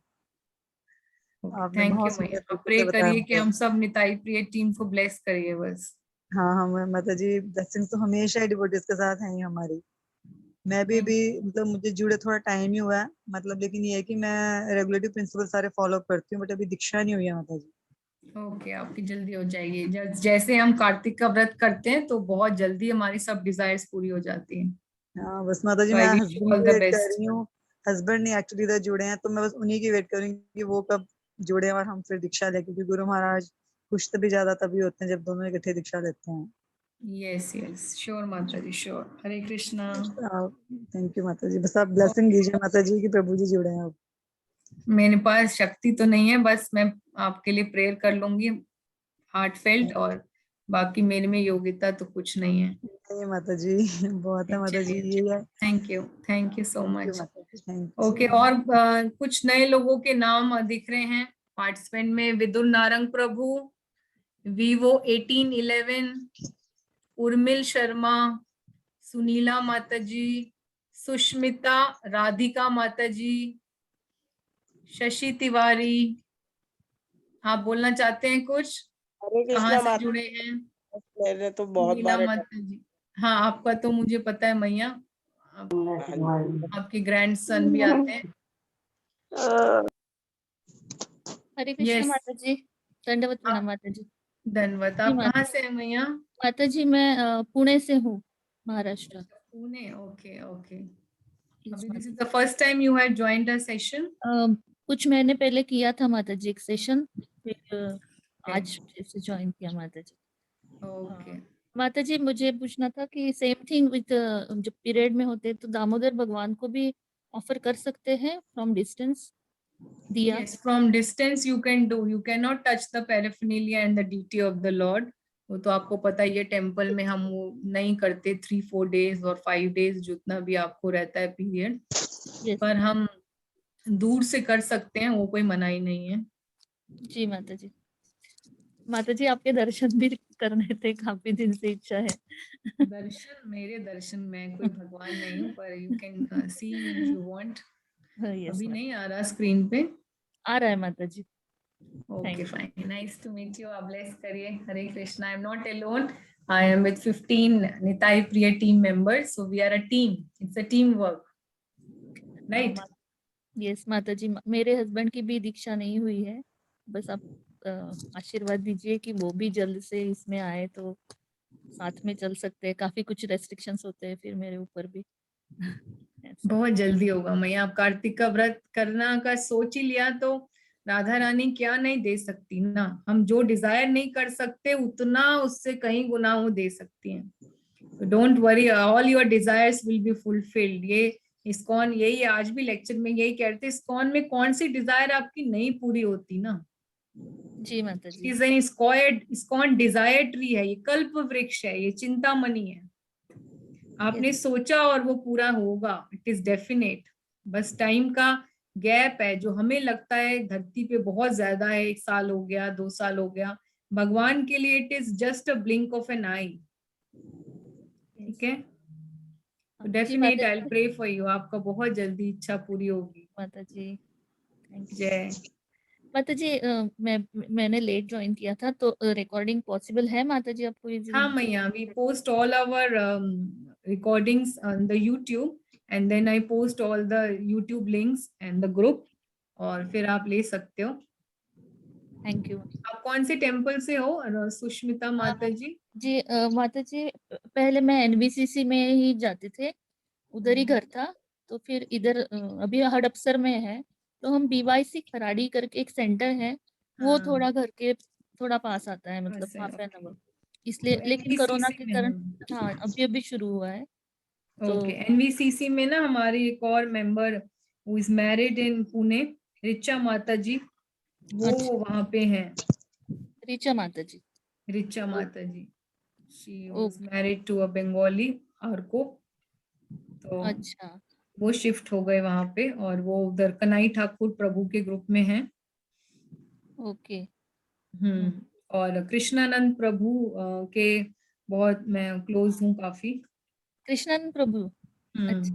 आपने थैंक यू बहुत मैया, सुंदर आप तरीके प्रे से बताया करिए कि मुझे। हम सब निताई प्रिय टीम को ब्लेस करिए बस। हाँ हाँ माता जी, ब्लेसिंग्स तो हमेशा ही डिवोटीज के साथ हैं ही हमारी। मैं भी मतलब मुझे जुड़े थोड़ा टाइम ही हुआ है, मतलब लेकिन ये है कि मैं रेगुलेटरी प्रिंसिपल सारे फॉलो करती हूँ, बट अभी दीक्षा नहीं हुई है माता जी। ओके, आपकी जल्दी हो जाएगी। जैसे हम कार्तिक का व्रत करते हैं तो बहुत जल्दी हमारी सब डिजायर्स पूरी हो जाती हैं। हाँ बस माता जी, तो मैं I wish you husband all की द वेट कर बेस्ट। रही हूँ। हस्बैंड नहीं एक्चुअली इधर जुड़े हैं, तो मैं बस उन्हीं की वेट करूंगी कि वो कब जुड़े और हम फिर दीक्षा ले, क्योंकि गुरु महाराज खुश तभी ज्यादा तभी होते हैं जब दोनों इकट्ठे दीक्षा लेते हैं। Yes yes, sure Mata ji, sure. Hare Krishna. Thank you Mata ji, बस आप ब्लेसिंग दीजिए माता जी कि प्रभु जी जुड़े हैं अब। मेरे पास शक्ति तो नहीं है, बस मैं आपके लिए प्रेयर कर लूंगी हार्ट फेल्ट, और बाकी मेरे में योग्यता तो कुछ नहीं है। नहीं माता जी, बहुत है माता जी, ये है। Thank you so thank you much. Mata ji, thank you okay, so much. और कुछ नए लोगों के नाम दिख रहे हैं पार्टिसिपेंट में। विदुर नारंग प्रभु, वीवो 1811, उर्मिल शर्मा, सुनीला माता जी, सुष्मिता, राधिका माता जी, शशि तिवारी। आप बोलना चाहते हैं कुछ? हरे कहाँ कृष्णा से माता, जुड़े हैं? मैंने तो बहुत सुनीला बार माता जी, हाँ आपका तो मुझे पता है मैया, आपके ग्रैंडसन भी आते हैं। हरे कृष्ण यस, माता जी, दंडवत प्रणाम माता जी। धन्यवाद। जी आप माता कहाँ से हैं मैया? माता जी, मैं पुणे से हूँ, Maharashtra. Pune, okay okay. Yes, अभी माता this is the first time you have joined a session? कुछ महीने पहले किया था माता जी एक सेशन, फिर आज फिर से ज्वाइन किया माता जी। ओके। माता जी मुझे पूछना था कि सेम थिंग विद जब पीरियड में होते हैं तो दामोदर भगवान को भी ऑफर कर सकते हैं फ्रॉम डिस्टेंस दिया? Yes, from distance you can do. You cannot touch the paraphernalia and the deity of the Lord. वो तो आपको पता ही है, टेम्पल में हम वो नहीं करते 3-4 डेज और 5 डेज जितना भी आपको रहता है पीरियड, पर हम दूर से कर सकते हैं, वो कोई मनाही नहीं है। जी माता जी। माता जी आपके दर्शन भी करने थे, काफी दिन से इच्छा है। दर्शन, मेरे दर्शन, मैं कोई भगवान नहीं हूँ, पर you can see if you want. अभी नहीं आ रहा स्क्रीन पे? आ रहा है Mata ji. Okay fine, nice to meet you. आप ब्लेस करिए। Hare Krishna. I am not alone, I am with 15 Nitai Priya team members, so we are a team, it's a team work, right? Yes माता जी, मेरे हस्बैंड की भी दीक्षा नहीं हुई है, बस आप आशीर्वाद दीजिए कि वो भी जल्द से इसमें आए तो साथ में चल सकते हैं। काफी कुछ रेस्ट्रिक्शंस होते हैं फिर मेरे ऊपर भी। बहुत जल्दी होगा मैया। आप कार्तिक का व्रत करना का सोच ही लिया तो राधा रानी क्या नहीं दे सकती ना। हम जो डिजायर नहीं कर सकते उतना उससे कहीं गुना वो दे सकती हैं। Don't worry, all your desires will be fulfilled. ये इस्कॉन यही आज भी लेक्चर में यही कहते, इस्कॉन में कौन सी डिजायर आपकी नहीं पूरी होती ना। जी Mata ji. Is an ISKCON desire tree है, ये कल्प वृक्ष है, ये चिंतामणि है। आपने सोचा और वो पूरा होगा, इट इज डेफिनेट। बस टाइम का गैप है जो हमें लगता है धरती पे बहुत ज्यादा है, 1 साल हो गया, 2 साल हो गया, भगवान के लिए it is just a blink of an eye. ठीक है, जी definite Mata I will pray for you, आपका बहुत जल्दी इच्छा पूरी होगी। माता जी, थैंक यू जय माता जी। मैंने लेट ज्वाइन किया था, तो रिकॉर्डिंग पॉसिबल है माता जी आपको इजीली? हाँ मैया, we post all our recordings on the YouTube and then I post all the YouTube links and the group, और फिर आप ले सकते हो। Thank you. आप कौन से टेम्पल से हो सुष्मिता माता जी? जी माता जी, पहले मैं एनबीसीसी में ही जाते थे, उधर ही घर था। तो फिर इधर अभी हड़पसर में है, तो हम बीवाईसी खराड़ी करके एक सेंटर है, वो थोड़ा घर के थोड़ा पास आता है, मतलब ऐसे, हाफ एन okay. आवर। इसलिए, तो लेकिन कोरोना NVCC के में कारण है। हाँ अभी अभी शुरू हुआ है। तो ओके, एनवीसीसी में ना हमारी एक और member who is married in Pune, Richa Mata जी, वो वहां पे हैं। ऋचा माता ji, Richa Mata ji, she was okay, married to a Bengali Arko, तो अच्छा, वो शिफ्ट हो गए वहां पे, और वो उधर कनाई ठाकुर प्रभु के ग्रुप में हैं। ओके। और कृष्णानंद प्रभु के बहुत मैं क्लोज हूँ काफी। कृष्णानंद प्रभु, अच्छा।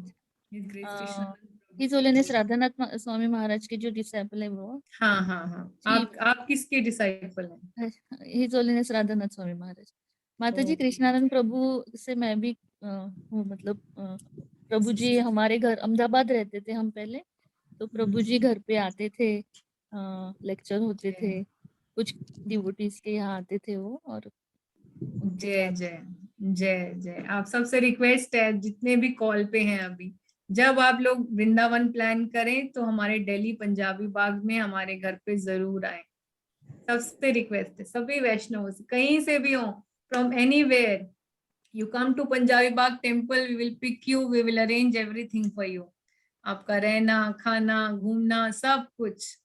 His Grace कृष्णानंद प्रभु। हिज होलीनेस राधानाथ स्वामी महाराज के जो डिसाइपल है वो। हाँ हाँ हाँ, जी, आप किसके डिसाइपल हैं? His holiness Radhanath Swami Maharaj. माता जी, ओके। कृष्णानंद प्रभु से मैं भी हूँ, मतलब प्रभु जी हमारे घर अहमदाबाद रहते थे हम पहले, तो प्रभु जी घर पे आते थे, लेक्चर होते थे, कुछ डिवोटीज के यहाँ आते थे वो, और उनके जय साथ। जय जय जय। आप सबसे रिक्वेस्ट है, जितने भी कॉल पे हैं अभी, जब आप लोग वृंदावन प्लान करें तो हमारे दिल्ली पंजाबी बाग में हमारे घर पे जरूर आए। सबसे रिक्वेस्ट है, सभी वैष्णव कहीं से भी हो, from anywhere, you come to Punjabi Bagh temple, we will pick you, we will arrange everything for you, आपका रहना खाना घूमना सब कुछ।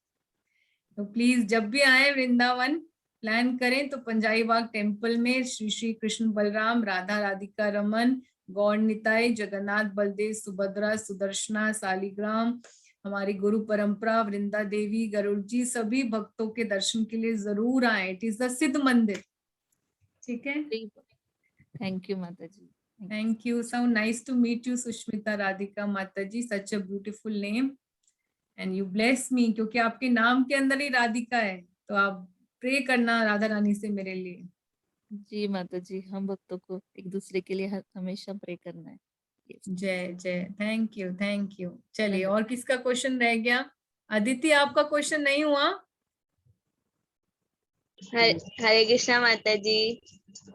तो प्लीज जब भी आए वृंदावन प्लान करें तो पंजाबी बाग टेम्पल में श्री श्री कृष्ण बलराम राधा राधिका रमन गौर निताई जगन्नाथ बलदेव सुभद्रा सुदर्शना सालिग्राम हमारी गुरु परंपरा वृंदा देवी गरुड़ जी सभी भक्तों के दर्शन के लिए जरूर आए। इट इज द सिद्ध मंदिर। ठीक है, thank you Mata ji. Thank you, so nice to meet you Sushmita Radhika Mata ji, such a beautiful name and you bless me, क्योंकि आपके नाम के अंदर ही राधिका है, तो आप प्रे करना राधा रानी से मेरे लिए। जी माता जी, हम भक्तों को एक दूसरे के लिए हमेशा प्रे करना है। जय जय, थैंक यू थैंक यू। चलिए, और किसका क्वेश्चन रह गया? अदिति, आपका क्वेश्चन नहीं हुआ? हरे कृष्णा माता जी।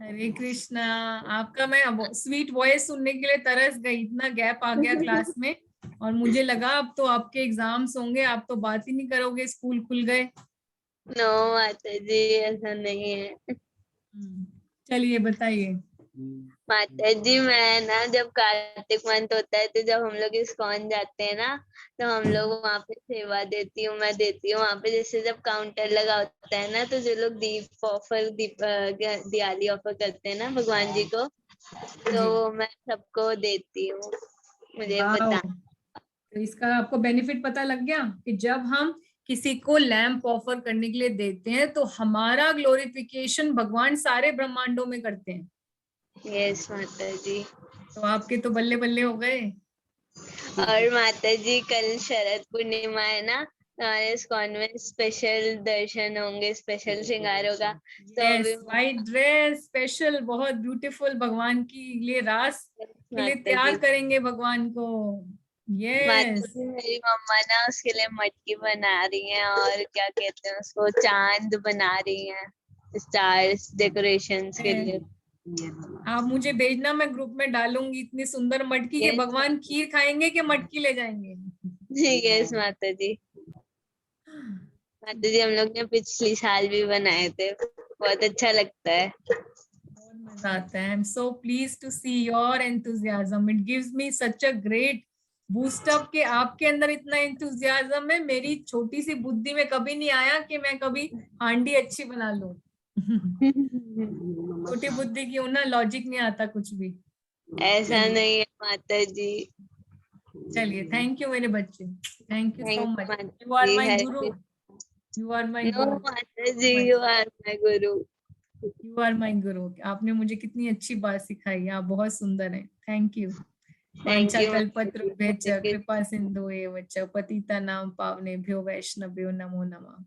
हरे कृष्णा। आपका मैं स्वीट वॉइस सुनने के लिए तरस गई, इतना गैप आ गया क्लास में, और मुझे लगा अब तो आपके एग्जाम्स होंगे, आप तो बात ही नहीं करोगे, स्कूल खुल गए। नो माता जी, ऐसा नहीं है। चलिए बताइए। माता जी, मैं ना जब कार्तिक मंथ होता है तो जब हम लोग इस्कॉन जाते हैं ना, तो हम लोग वहाँ पे सेवा देती हूँ, मैं देती हूँ वहाँ पे। जैसे जब काउंटर लगा होता है ना, तो जो लोग दीप ऑफर दिवाली ऑफर करते हैं ना भगवान जी को, तो मैं सबको देती हूँ। मुझे वाओ, बता तो इसका आपको बेनिफिट पता लग गया कि जब हम किसी को लैंप ऑफर करने के लिए देते हैं तो हमारा ग्लोरिफिकेशन भगवान सारे ब्रह्मांडों में करते हैं। यस माता जी। तो आपके तो बल्ले बल्ले हो गए। और माता जी, कल शरद पूर्णिमा है ना, हमारे इस्कॉन में स्पेशल दर्शन होंगे, स्पेशल श्रृंगार होगा। तो अभी वाइट ड्रेस स्पेशल, बहुत ब्यूटीफुल, भगवान के लिए रास के लिए तैयार करेंगे भगवान को। माता जी, मेरी मम्मा ना उसके लिए मटकी बना रही हैं, और क्या कहते हैं उसको, चांद बना रही हैं, स्टार्स डेकोरेशंस के लिए। आप मुझे भेजना, मैं ग्रुप में डालूंगी। इतनी सुंदर मटकी के भगवान खीर खाएंगे कि मटकी ले जाएंगे? यस माता जी। माता जी, हम लोग ने पिछली साल भी बनाए थे, बहुत अच्छा लगता है, बहुत मजा आता है। I am so please to see your enthusiasm, it gives me such a great boost up कि आपके अंदर इतना एंथुजियाज्म है। मेरी छोटी सी बुद्धि में कभी नहीं आया कि मैं कभी हांडी अच्छी बना लूं। छोटी बुद्धि की हूं ना, लॉजिक नहीं आता कुछ भी। ऐसा नहीं है माता जी। चलिए, थैंक यू मेरे बच्चे, thank you so Thank much. माता you R G, my Hare Guru, you are my no गुरु, माता ji, you are my Guru. You are my गुरु। आपने मुझे कितनी अच्छी बात सिखाई, आप बहुत सुंदर हैं, थैंक यू। थैंक यू कल्पतरुभ्यश्च कृपा सिंधुएव च पतितानां पावनेभ्यो वैष्णवेभ्यो नमो नमः।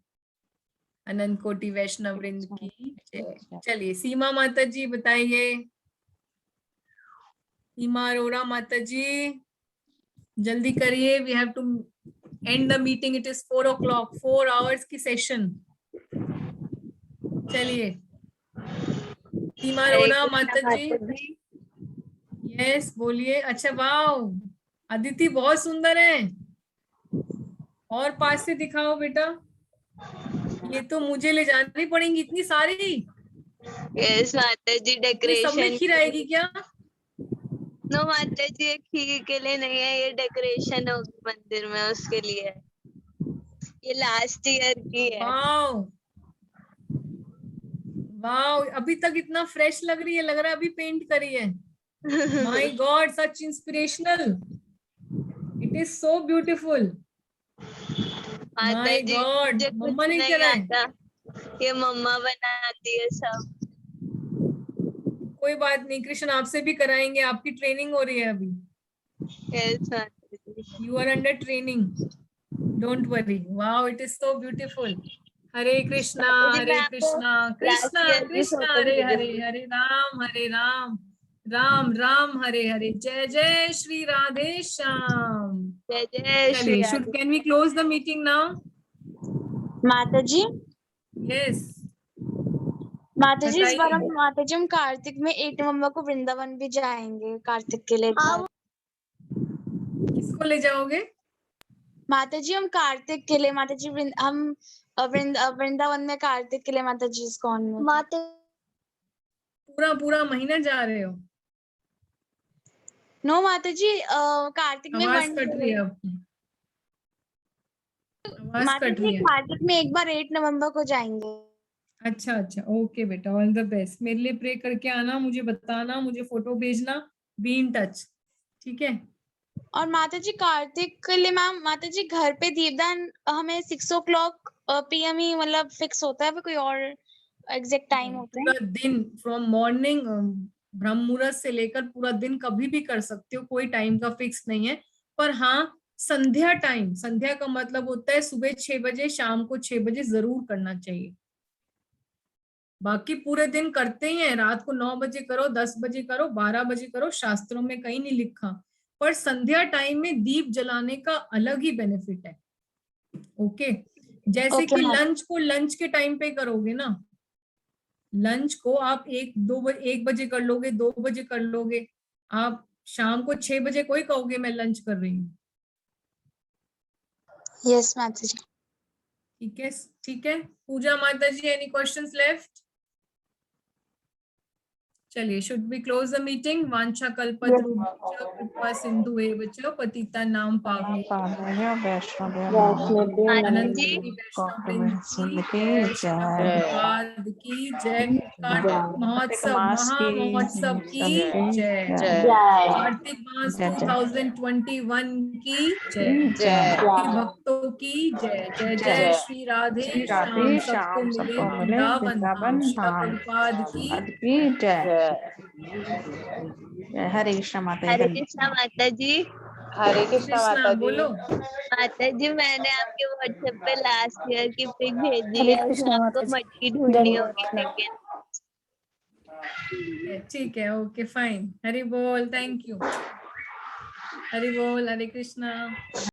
अनंत कोटि वैष्णव वृंद की जय। चलिए सीमा माता जी बताइए, सीमा अरोड़ा माता जी जल्दी करिए, we have to end the meeting, it is 4 o'clock, 4 hours की सेशन। चलिए सीमा हरे अरोड़ा कृष्णा माता जी, माता जी। यस बोलिए। अच्छा वाओ, अदिति बहुत सुंदर है, और पास से दिखाओ बेटा, ये तो मुझे ले जानी पड़ेंगी इतनी सारी। यस माता जी, ये सब में डेकोरेशन खीर आएगी क्या? नो माता जी, ये खीर के लिए नहीं है, ये डेकोरेशन होगी मंदिर में, उसके लिए है। ये लास्ट ईयर की है। वाओ वाओ, अभी तक इतना फ्रेश लग रही है, लग रहा है अभी पेंट करी है। My God, such inspirational, it is so beautiful. माता माय जी गॉड, मुझे मम्मा कुछ ने नहीं करा है? आता, ये मम्मा बनाती है सब। कोई बात नहीं, कृष्ण आपसे भी कराएंगे, आपकी ट्रेनिंग हो रही है अभी, यस माता ji. You are under training, don't worry. Wow, it is so beautiful. Hare Krishna Mata ji मैं आपको लास्ट कृष्णा ईयर की कृष्णा फोटो हरे हरे, भेजूंगी। हरे राम राम राम हरे हरे। जय जय श्री राधे श्याम। जय जय श्री चलिए, शुड Radhe. Can we close the meeting now? माता जी, यस माता जी इस बार बताइए। हम कार्तिक में 8 नवंबर को वृंदावन भी जाएंगे कार्तिक के लिए। किसको ले जाओगे? माता जी हम कार्तिक के लिए, माता जी वृंदावन में कार्तिक के लिए माता जी इस्कॉन में। माता पूरा महीना जा रहे हो? नो माता जी, कार्तिक में आवाज 1 कट रही है आपकी, आवाज माता कट जी रही है। कार्तिक में एक बार 8 नवंबर को जाएंगे। अच्छा, ओके बेटा, ऑल द बेस्ट। मेरे लिए प्रे करके आना, मुझे बताना, मुझे फोटो भेजना, बी इन टच, ठीक है? और माता जी कार्तिक के लिए मैम, माता जी घर पे दीपदान हमें 6 o'clock PM ही मतलब फिक्स होता है, फिर कोई और एग्जैक्ट टाइम होता है? पूरा दिन फ्रॉम मॉर्निंग ब्रह्म मुहूर्त से लेकर पूरा दिन कभी भी कर सकते हो, कोई टाइम का फिक्स नहीं है। पर हाँ, संध्या टाइम, संध्या का मतलब होता है सुबह 6 बजे, शाम को 6 बजे जरूर करना चाहिए। बाकी पूरे दिन करते ही हैं, रात को 9 बजे करो, 10 बजे करो, 12 बजे करो, शास्त्रों में कहीं नहीं लिखा। पर संध्या टाइम में दीप जलाने का अलग ही बेनिफिट है। ओके, जैसे कि लंच को लंच के टाइम पे करोगे ना, लंच को आप 1 बजे कर लोगे, 2 बजे कर लोगे, आप शाम को 6 बजे कोई कहोगे मैं लंच कर रही हूँ। यस माता जी। ठीक है। Puja Mata ji, any questions left? चलिए, should be close the meeting? वांछा कल्पतरुभ्यश्च कृपा सिंधुएव च पतितानां पावनेभ्यो माता अनंत जी कोटि वैष्णव वृंद की जय, श्रील प्रभुपाद की जय, कार्तिक महोत्सव महामहोत्सव की जय, कार्तिक मास 2021 की जय, भक्तों की जय। जय जय श्री राधे श्याम, सबको मिले वृंदावन धाम। श्रील प्रभुपाद की जय। हरे कृष्णा माता हरे कृष्णा माता जी। हरे कृष्णा माता जी। बोलो। माता जी मैंने आपके व्हाट्सएप पे लास्ट ईयर की पिक भेजी हरे है, कृष्णा आपको माता जी। मटकी ढूंढनी होगी लेकिन। ठीक है, ओके फाइन। हरि बोल, थैंक यू। हरि बोल, हरे कृष्णा।